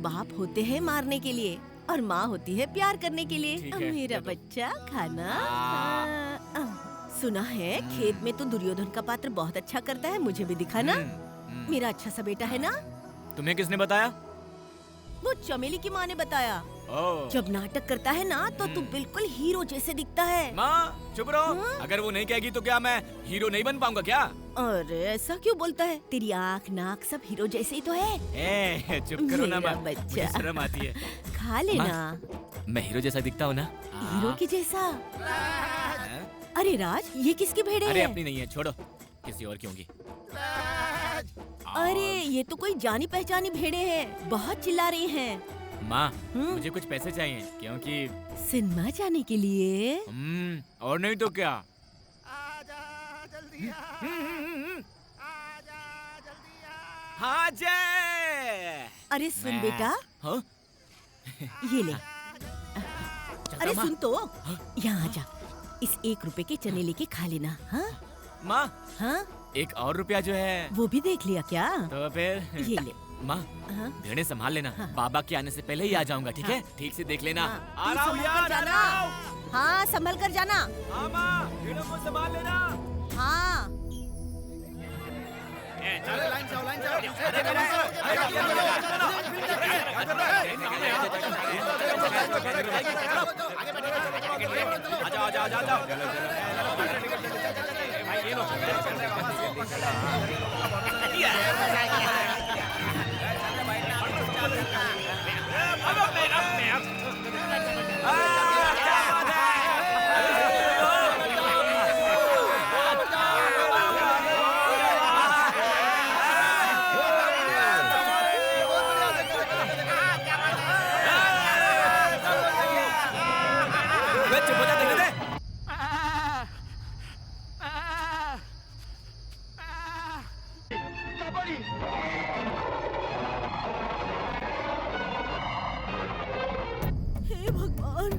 बाप होते हैं मारने के लिए और माँ होती है प्यार करने के लिए। मेरा बच्चा खाना। सुना है खेत में तो दुर्योधन का पात्र बहुत अच्छा करता है, मुझे भी दिखाना। मेरा अच्छा सा बेटा है ना। तुम्हें किसने बताया? वो चमेली की माँ ने बताया। जब नाटक करता है ना तो तू बिल्कुल हीरो जैसे दिखता है। माँ चुप रहो, अगर वो नहीं कहेगी तो क्या मैं हीरो नहीं बन पाऊंगा क्या? अरे ऐसा क्यों बोलता है? तेरी आँख नाक सब हीरो जैसे ही तो है। चुप करो ना माँ, बच्चा, शर्म आती है। खा लेना। मैं हीरो जैसा दिखता हूँ ना? हीरो की जैसा? अरे राज, ये किसकी भेड़े अरे है? अपनी नहीं है, छोड़ो, किसी और की होंगी। अरे ये तो कोई जानी पहचानी भेड़े हैं, बहुत चिल्ला रही हैं। माँ मुझे कुछ पैसे चाहिए क्योंकि सिनेमा जाने के लिए। और नहीं तो क्या। हाँ जय। अरे सुन बेटा, हाँ? ये ले। अरे सुन तो, यहाँ आ जा, इस 1 रुपए के चने लेके खा लेना। हाँ माँ? हाँ 1 और रुपया जो है वो भी देख लिया क्या? तो फिर ये ले। माँ भेड़ें संभाल लेना, बाबा के आने से पहले ही आ जाऊंगा, ठीक है? ठीक से देख लेना। आ रहा हूँ यार, आ रहा हूँ। हाँ संभल कर जाना। हाँ माँ, भेड़ों को संभाल लेना। हाँ अरे लाइन से आओ, लाइन से आओ। आजा आजा आजा आजा। हे भगवान,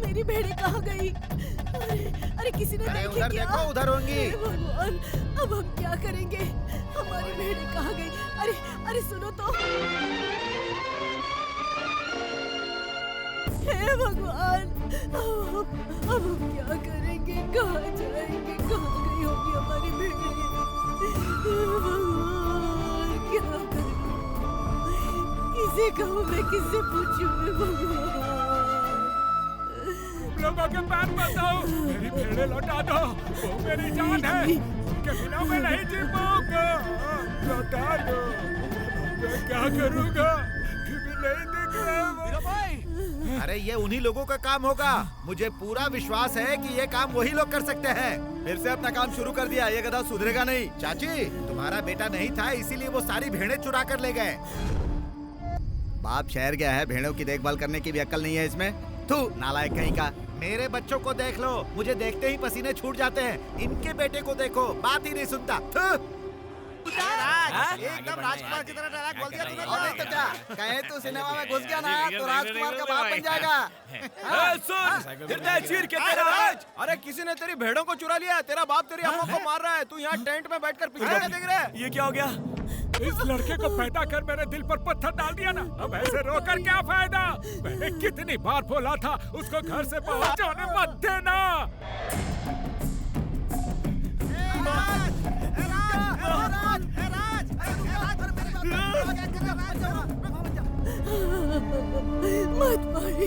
मेरी भेड़ें कहाँ गई? अरे किसी ने देखी उधर क्या? देखो, उधर होंगी। हे भगवान, अब हम क्या करेंगे? हमारी भेड़ें कहाँ गई? अरे सुनो तो। हे भगवान, अब हम क्या करेंगे? कहाँ जाएंगे? कहाँ गई होगी हमारी भेड़ें? हे भगवान, क्या करूं? किसे कहूँ मैं, किससे पूछूं मैं भगवान? लोगों के पैर बताओ, मेरी भेड़ें लौटा दो, वो मेरी जान है, उनके बिना मैं नहीं जी पाऊंगा, लौटा दो। मैं क्या करूंगा? कभी नहीं दिख रहा। अरे ये उन्हीं लोगों का काम होगा। मुझे पूरा विश्वास है कि ये काम वही लोग कर सकते हैं। फिर से अपना काम शुरू कर दिया, ये गधा सुधरेगा नहीं। चाची, तुम्हारा बेटा नहीं था इसीलिए वो सारी भेड़ें चुरा कर ले गए। बाप शहर गया है, भेड़ों की देखभाल करने की भी अक्ल नहीं है इसमें। तू नालायक कहीं का। मेरे बच्चों को देख लो, मुझे देखते ही पसीने छूट जाते हैं। इनके बेटे को देखो, बात ही नहीं सुनता। एकदम राजकुमार की तरह डायलॉग बोल दिया तूने। और नहीं तो क्या, कहे तू सिनेमा में घुस गया ना तो राजकुमार का बाप बन जाएगा। सुन, हृदय चीर के तेरा राज। अरे किसी ने तेरी भेड़ों को चुरा लिया, तेरा बाप तेरी अम्मा को मार रहा है, तू यहाँ टेंट में बैठकर पीछे क्या देख रहा है? ये क्या हो गया? इस लड़के को पैदा कर मेरे दिल पर पत्थर डाल दिया ना, अब ऐसे रोकर क्या फायदा? मैंने कितनी बार बोला था उसको घर से बाहर जाने मत देना। मत मारिए।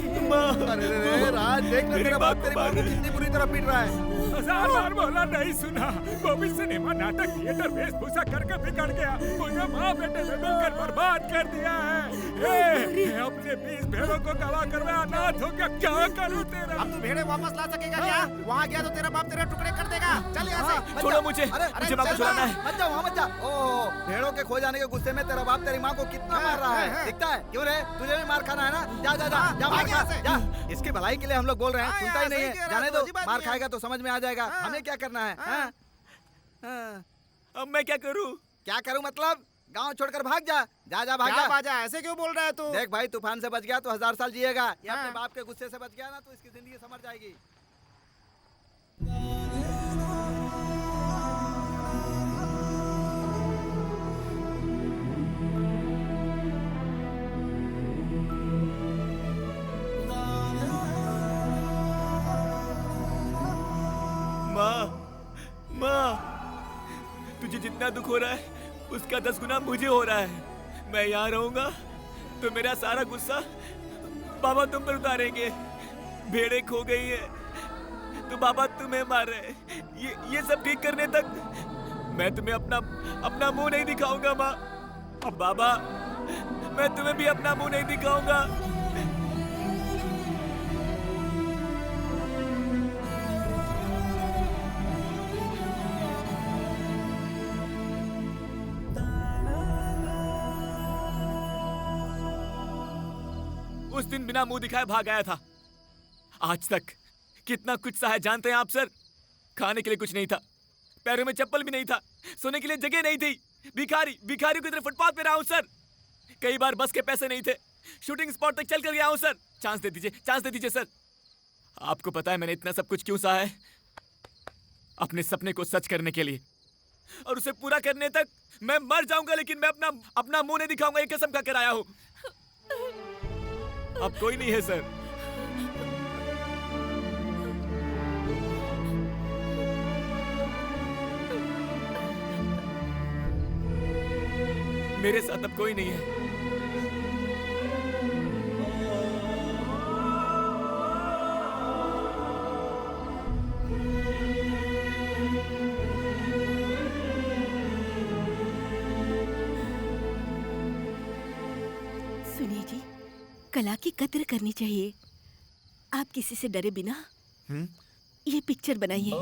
अरे राज, देख ना तेरा बाप तेरी माँ को कितनी बुरी तरह पीट रहा है। 1000 बार बोला नहीं सुना। वो भी सिनेमा नाटक थिएटर वेशभूषा करके बिगड़ गया, मुझे माँ बेटे में मिलकर बर्बाद कर दिया है। मैं अपने 20 भेड़ों को गवा कर मैं अनाथ हो गया, क्या करूँ तेरा? अब तू भेड़े वापस ला सकेगा क्या? वहाँ गया तो तेरा बाप तेरे टुकड़े कर देगा। चल यहाँ से। छोड़ो मुझे, मुझे बाप को छुड़ाना है। मत जाओ, वहाँ मत जा। ओह, भेड़ों के खो जाने के गुस्से में तेरा बाप तेरी माँ को कितना मार रहा है, दिखता है? क्यों रे, तुझे भी मार खाना है ना? जा जा जा जा, मार खा जा। इसकी भलाई के लिए हम लोग बोल रहे हैं, सुनता ही नहीं है। जाने दो, मार खाएगा तो समझ में आ जाएगा। हमें क्या करना है? अब मैं क्या करूँ? क्या करूँ मतलब? गांव छोड़कर भाग जा, जा जा भाग जा। बाजा, ऐसे क्यों बोल रहा है तू? देख भाई, तूफान से बच गया तो 1000 साल जिएगा। ये अपने बाप के गुस्से से बच गया ना तो इसकी जिंदगी संवर जाएगी। माँ, तुझे जितना दुख हो रहा है उसका 10 गुना मुझे हो रहा है। मैं यहाँ रहूंगा तो मेरा सारा गुस्सा बाबा तुम पर उतारेंगे। भेड़ें खो गई है तो बाबा तुम्हें मार रहे। ये सब ठीक करने तक मैं तुम्हें अपना मुंह नहीं दिखाऊंगा माँ। अब बाबा, मैं तुम्हें भी अपना मुंह नहीं दिखाऊंगा। उस दिन बिना मुंह दिखाए भाग आया था। आज तक कितना कुछ सहा है जानते हैं आप सर? खाने के लिए कुछ नहीं था, पैरों में चप्पल भी नहीं था, सोने के लिए जगह नहीं थी। भिखारी की तरह फुटपाथ पे रहा हूँ सर। कई बार बस के पैसे नहीं थे, शूटिंग स्पॉट तक चल कर गया हूँ सर। चांस दे दीजिए सर। आपको पता है मैंने इतना सब कुछ क्यों सहा है? अपने सपने को सच करने के लिए, और उसे पूरा करने तक मैं मर जाऊंगा, लेकिन मैं अपना मुंह नहीं दिखाऊंगा। ये कसम खाकर आया हूँ। अब कोई नहीं है सर। मेरे साथ अब कोई नहीं है। सुनिए जी, कला की कद्र करनी चाहिए। आप किसी से डरे बिना ये पिक्चर बनाइए।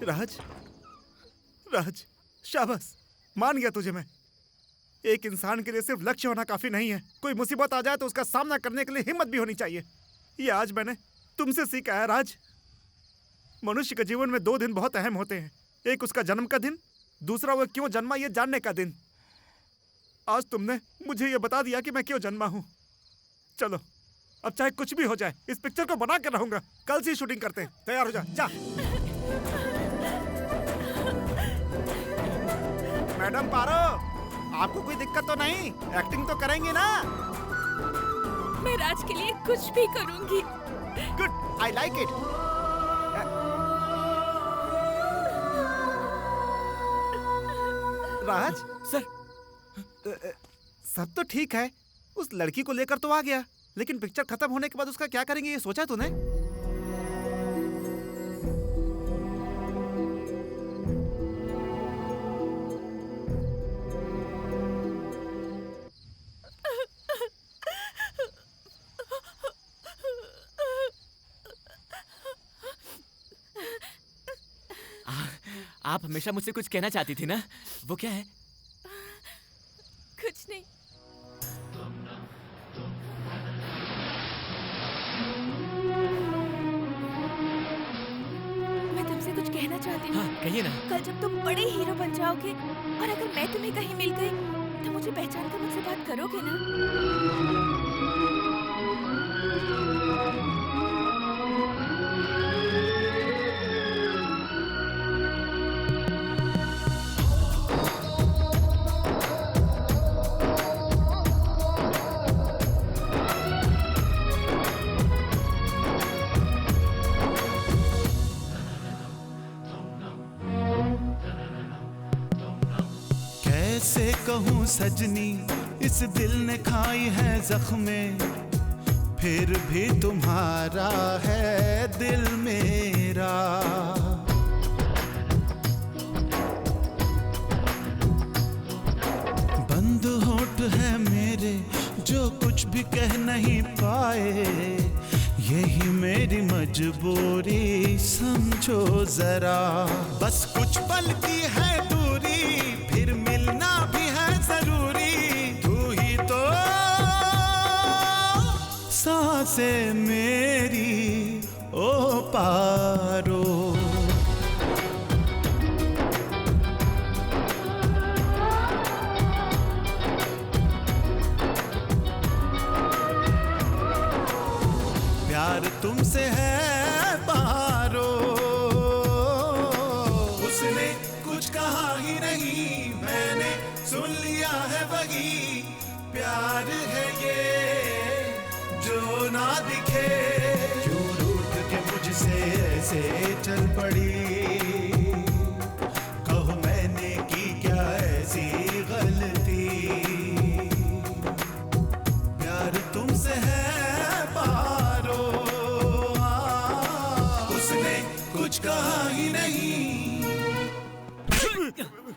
राज, राज, शाबाश, मान गया तुझे मैं। एक इंसान के लिए सिर्फ लक्ष्य होना काफी नहीं है, कोई मुसीबत आ जाए तो उसका सामना करने के लिए हिम्मत भी होनी चाहिए। ये आज मैंने तुमसे सीखा है राज। मनुष्य के जीवन में 2 दिन बहुत अहम होते हैं, एक उसका जन्म का दिन, दूसरा वो क्यों जन्मा ये जानने का दिन। आज तुमने मुझे ये बता दिया कि मैं क्यों जन्मा हूँ। चलो, अब चाहे कुछ भी हो जाए, इस पिक्चर को बना कर रहूंगा। कल से शूटिंग करते हैं, तैयार हो जा। जा मैडम पारो, आपको कोई दिक्कत तो नहीं? एक्टिंग तो करेंगे ना? मैं राज के लिए कुछ भी करूंगी। Good, I like it. Raj sir, सब तो ठीक है, उस लड़की को लेकर तो आ गया, लेकिन पिक्चर खत्म होने के बाद उसका क्या करेंगे ये सोचा तूने? आप हमेशा मुझसे कुछ कहना चाहती थी ना, वो क्या है? कुछ नहीं। मैं तुमसे कुछ कहना चाहती हूँ। हाँ, कहिए ना। कल जब तुम बड़े हीरो बन जाओगे और अगर मैं तुम्हें कहीं मिल गई तो मुझे पहचान कर मुझसे बात करोगे ना? कैसे कहूँ सजनी, इस दिल ने खाई है जख्में, फिर भी तुम्हारा है दिल मेरा। बंद होठ है मेरे जो कुछ भी कह नहीं पाए, यही मेरी मजबूरी समझो जरा। बस कुछ पल की है दूरी, फिर मिलना भी है जरूरी। तू ही तो सांसें मेरी ओ पारो। प्यार तुमसे है पारो। उसने कुछ कहा ही नहीं, मैंने सुन लिया है वही। प्यार है ये जो ना दिखे, क्यों रूठ के मुझसे ऐसे चल पड़ी। कहो मैंने की क्या ऐसी गलती। प्यार तुमसे है पारो, उसने कुछ कहा ही नहीं।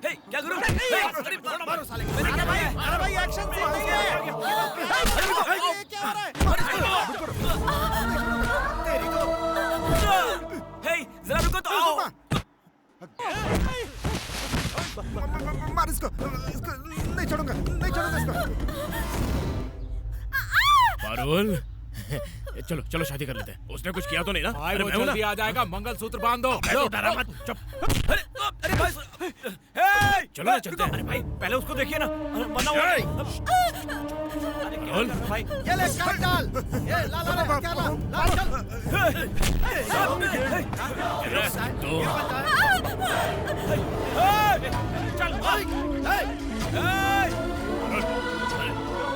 हे, क्या करूं? मारो साले को। अरे भाई एक्शन सीन नहीं है। क्या हो रहा है? तेरी को। हे, जरा रुको तो आओ। मार इसको, नहीं छोड़ूंगा, नहीं छोड़ूंगा इसको। पारुल, चलो चलो शादी कर लेते हैं। उसने कुछ किया तो नहीं ना? भाई अरे वो मैं हूं ना? जल्दी आ जाएगा, मंगलसूत्र बांध दो। लो, डरा मत, चुप। अरे भाई, हे, चलो ना चलते हैं। अरे भाई, पहले उसको देखिए ना, वरना वो। अरे क्या कर रहा है भाई? ये ले काट डाल। ये ला ला ला क्या ला? ला चल। तो चल,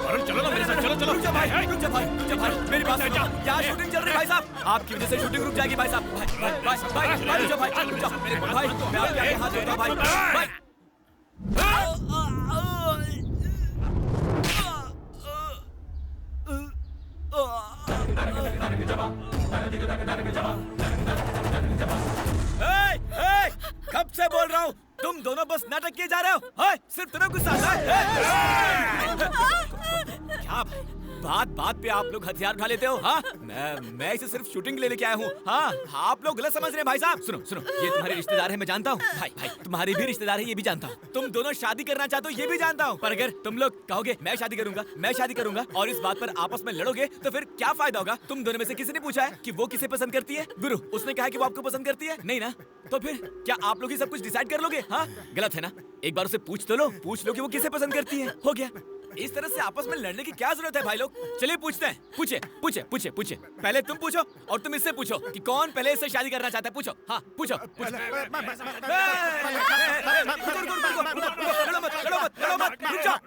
पारुल, चलो ना मेरे साथ, चलो चलो रुक जा भाई, रुक जा भाई, रुक जा भाई, मेरी बात सुनो। यहाँ शूटिंग चल रही है भाई साहब, आपकी वजह से शूटिंग रुक जाएगी भाई साहब। भाई रुक जाओ भाई, रुक जाओ भाई, मैं आपके आगे हाथ जोड़ता हूँ भाई। कब से बोल रहा हूँ, तुम दोनों बस नाटक किए जा रहे हो। सिर्फ तुम्हें गुस्सा आता है। क्या बात बात पे आप लोग हथियार उठा लेते हो? हाँ, मैं इसे सिर्फ शूटिंग के लिए लेके आया हूँ। हाँ, आप लोग गलत समझ रहे हैं भाई साहब। सुनो सुनो, ये तुम्हारे रिश्तेदार है, मैं जानता हूँ। भाई भाई, तुम्हारे भी रिश्तेदार है, ये भी जानता हूँ। तुम दोनों शादी करना चाहते हो, ये भी जानता हूँ। पर अगर तुम लोग कहोगे मैं शादी करूंगा, मैं शादी करूंगा, और इस बात पर आपस में लड़ोगे, तो फिर क्या फायदा होगा? तुम दोनों में से किसी ने पूछा है कि वो किसे पसंद करती है? गुरु, उसने कहा कि वो आपको पसंद करती है? नहीं ना? तो फिर क्या आप लोग ही सब कुछ डिसाइड कर लोगे? हाँ, गलत है ना? एक बार उसे पूछ तो लो, पूछ लो कि वो किसे पसंद करती है। हो गया। इस तरह से आपस में लड़ने की क्या जरूरत है भाई लोग? चलिए पूछते हैं। पूछे पूछे पूछे पूछे, पहले तुम पूछो और तुम इससे पूछो कि कौन पहले इससे शादी करना चाहता है। पूछो। हाँ पूछो।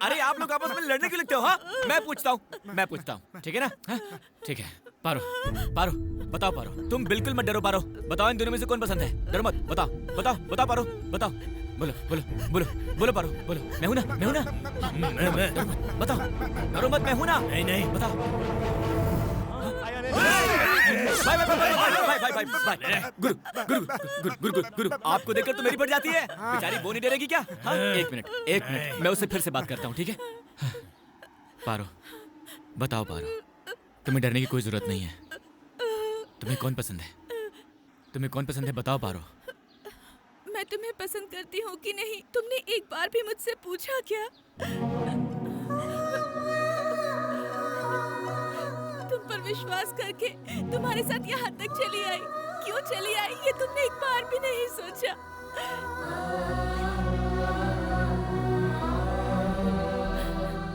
अरे आप लोग आपस में लड़ने के लगते हो। हाँ, मैं पूछता हूँ, ठीक है ना? हाँ? ठीक है। पारो पारो बताओ, पारो तुम बिल्कुल मत डरो। पारो बताओ, इन दोनों में से कौन पसंद है? डरो मत, बताओ बताओ बताओ पारो, बताओ। बोलो बोलो बोलो बोलो पारो, बोलो। मैं हूं ना, मैं हूं ना, मैं बताओ। डरो मत, मैं हूं ना। नहीं नहीं, बताओ। भाई भाई भाई भाई भाई भाई, गुरु गुरु गुरु गुरु गुरु, आपको देखकर तो मेरी बढ़ जाती है। बेचारी वो नहीं डरेगी क्या? हाँ, एक मिनट, मैं उससे फिर से बात करता हूँ, ठीक है? पारो बताओ, पारो तुम्हें डरने की कोई जरूरत नहीं है। तुम्हें कौन पसंद है? तुम्हें कौन पसंद है? बताओ पारो। मैं तुम्हें पसंद करती हूँ कि नहीं, तुमने एक बार भी मुझसे पूछा क्या? तुम पर विश्वास करके तुम्हारे साथ यहाँ तक चली आई। क्यों चली आई, ये तुमने एक बार भी नहीं सोचा।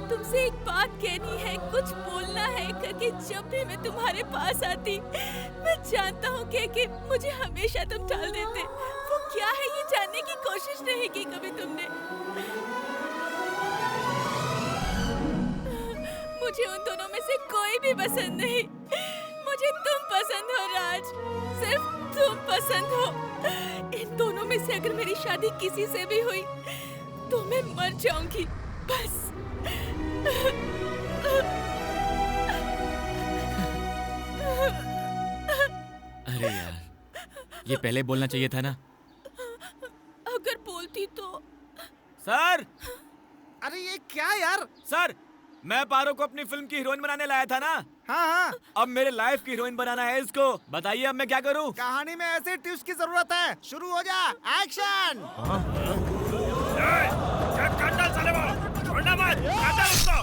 तुमसे एक बात कहनी है, कुछ बोलना है करके जब भी मैं तुम्हारे पास आती, मैं जानता हूँ कि मुझे हमेशा तुम टाल देते। वो क्या है ये जानने की कोशिश नहीं की कभी तुमने। मुझे उन दोनों में से कोई भी पसंद नहीं, मुझे तुम पसंद हो राज, सिर्फ तुम पसंद हो। इन दोनों में से अगर मेरी शादी किसी से भी हुई तो मैं मर जाऊंगी, बस। अरे यार, ये पहले बोलना चाहिए था ना। अगर बोलती तो। सर, अरे ये क्या यार? सर, मैं पारो को अपनी फिल्म की हीरोइन बनाने लाया था ना। हाँ हाँ। अब मेरे लाइफ की हीरोइन बनाना है इसको। बताइए अब मैं क्या करूं? कहानी में ऐसे ट्विस्ट की जरूरत है। शुरू हो जा, एक्शन। छोड़ना मत, उसको।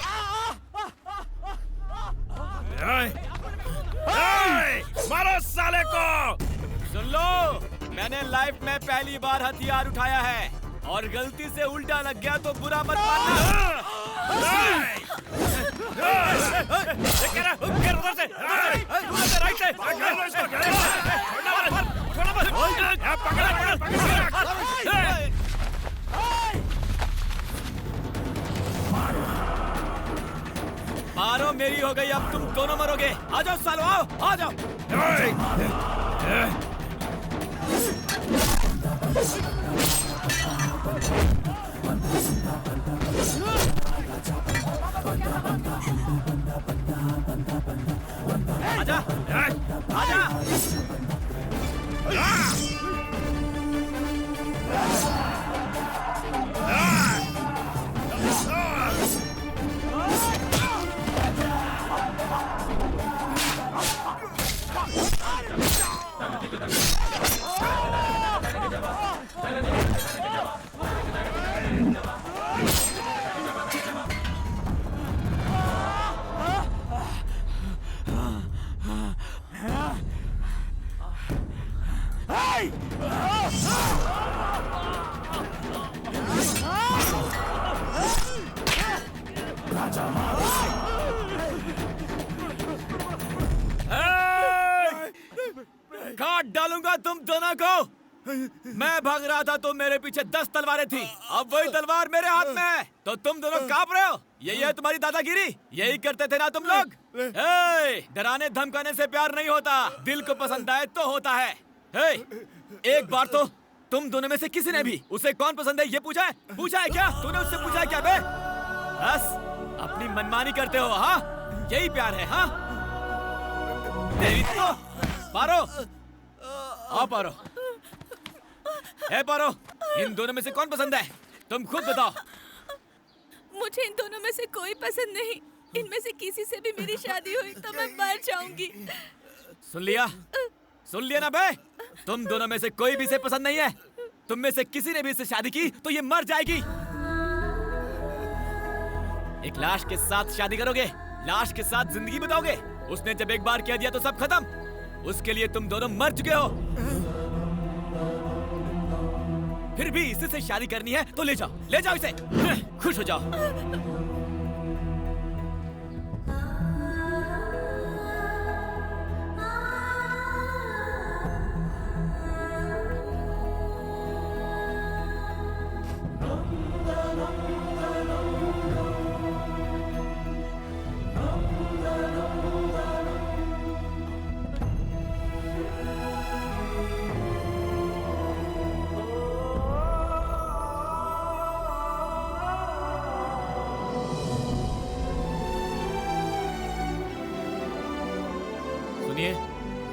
मारो साले को। सुन लो, मैंने लाइफ में पहली बार हथियार उठाया है और गलती से उल्टा लग गया तो बुरा मत मानना। मारो मेरी हो गई, अब तुम दोनों मरोगे। आ जाओ सालो, आओ आ जाओ। आजा आजा। मैं भाग रहा था तो मेरे पीछे 10 तलवारें थी। अब वही तलवार मेरे हाथ में है, तो तुम दोनों कांप रहे हो। यही है तुम्हारी दादागिरी? यही करते थे ना तुम लोग? डराने धमकाने से प्यार नहीं होता, दिल को पसंद आए तो होता है। एक बार तो तुम दोनों में से किसी ने भी उसे कौन पसंद है ये पूछा है? पूछा है क्या? तूने उससे पूछा है क्या बे? बस अपनी मनमानी करते हो, हाँ? यही प्यार है, हाँ? तेरी तो पारो, आओ पारो। पारो, इन दोनों में से कौन पसंद है? तुम खुद बताओ। मुझे इन दोनों में से कोई पसंद नहीं। इनमें से किसी से भी मेरी शादी हुई तो मैं मर जाऊंगी। सुन लिया? सुन लिया ना बे? तुम दोनों में से कोई भी इसे पसंद नहीं है। तुम में से किसी ने भी इससे शादी की तो ये मर जाएगी। एक लाश के साथ शादी करोगे? लाश के साथ जिंदगी बिताओगे? उसने जब एक बार कह दिया तो सब खत्म। उसके लिए तुम दोनों मर चुके हो। फिर भी इसी से शादी करनी है तो ले जाओ इसे। खुश हो जाओ।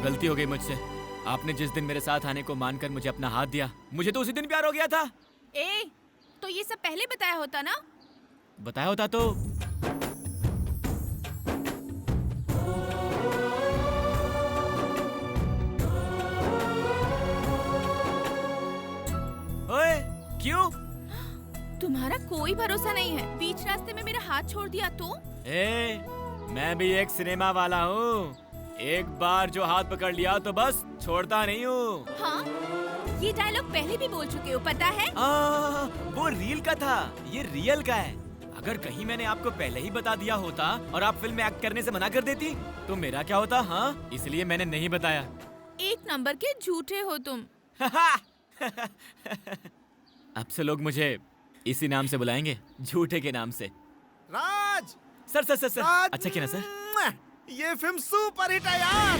गलती हो गई मुझसे। आपने जिस दिन मेरे साथ आने को मानकर मुझे अपना हाथ दिया, मुझे तो उसी दिन प्यार हो गया था। तो ये सब पहले बताया होता ना? बताया होता तो ओए, क्यों? तुम्हारा कोई भरोसा नहीं है। बीच रास्ते में मेरा हाथ छोड़ दिया तो? मैं भी एक सिनेमा वाला हूँ। एक बार जो हाथ पकड़ लिया तो बस छोड़ता नहीं हूँ। हाँ? ये डायलॉग पहले भी बोल चुके हो, पता है? वो रील का था, ये रियल का है। अगर कहीं मैंने आपको पहले ही बता दिया होता और आप फिल्म में एक्ट करने से मना कर देती तो मेरा क्या होता? हाँ, इसलिए मैंने नहीं बताया। एक नंबर के झूठे हो तुम। अब से लोग मुझे इसी नाम से बुलाएंगे, झूठे के नाम से। राज! सर सर सर सर, अच्छा किया ना सर? ये फिल्म सुपर हिट है यार।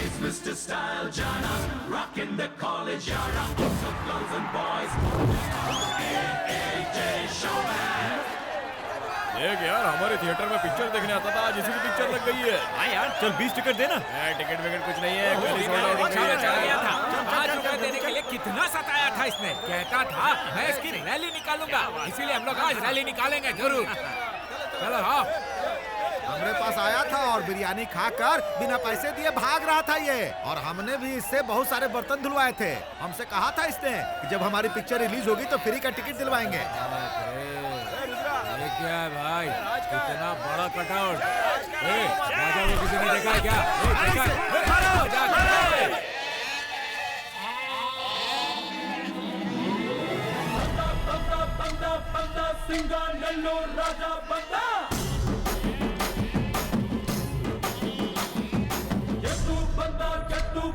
देख यार, हमारे थिएटर में पिक्चर देखने आता था, आज इसी की पिक्चर लग गई है। हाँ यार, चल 20 टिकट देना। टिकट विकेट कुछ नहीं है। ₹5 देने के लिए कितना सताया था इसने। कहता था मैं इसकी रैली निकालूंगा, इसीलिए हम लोग आज रैली निकालेंगे जरूर। चलो हाँ। हमारे पास आया था और बिरयानी खाकर बिना पैसे दिए भाग रहा था ये। और हमने भी इससे बहुत सारे बर्तन धुलवाए थे। हमसे कहा था इसने कि जब हमारी पिक्चर रिलीज होगी तो फ्री का टिकट दिलवाएंगे। ये क्या है भाई, इतना बड़ा कटआउट? राजा को किसी ने देखा है क्या? राजा बंदा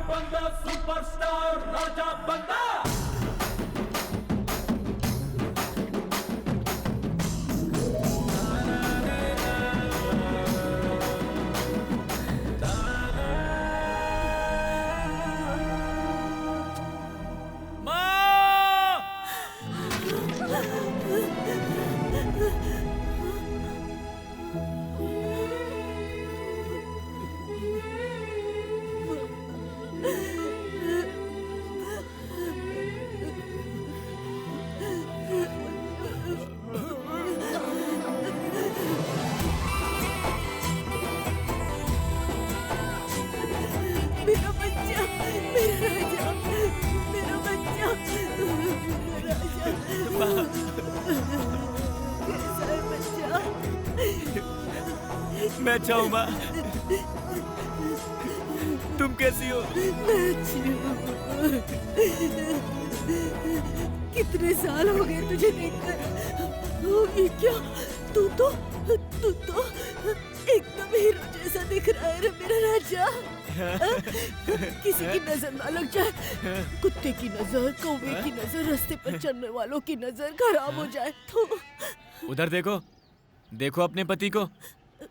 बंदा सुपरस्टार राजा बंदा। मैं अच्छा हूँ माँ। तुम कैसी हो? मैं अच्छी हूँ। कितने साल हो गए तुझे देखकर। ये क्या? तू तो एकदम हीरो जैसा दिख रहा है रे मेरा राजा। जा। किसी की नजर ना लग जाए, कुत्ते की नजर, कौवे की नजर, रास्ते पर चलने वालों की नजर खराब हो जाए तो। उधर देखो, देखो अपने पति को।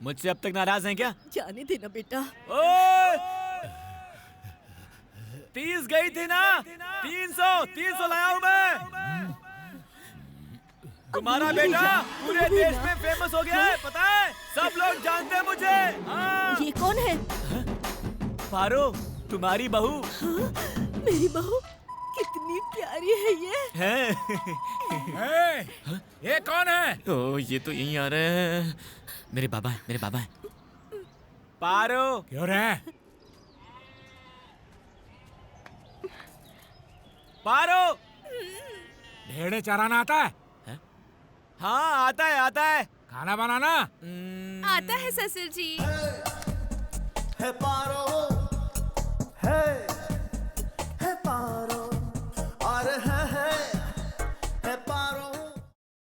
मुझसे अब तक नाराज हैं क्या? जाने देना बेटा। 30 गई थी ना? 300 लाया हूँ मैं। तुम्हारा बेटा पूरे देश में फेमस हो गया है, पता है? सब लोग जानते हैं मुझे। हाँ। ये कौन है? पारो, तुम्हारी बहू। हाँ? मेरी बहू कितनी प्यारी है ये। ये कौन है? ओ, ये तो यहीं आ रहे हैं। मेरे बाबा है, मेरे बाबा है। पारो। क्यों रे? पारो। भेड़े चराना आता है? हाँ आता है, आता है। खाना बनाना? आता है ससुर जी। है पारो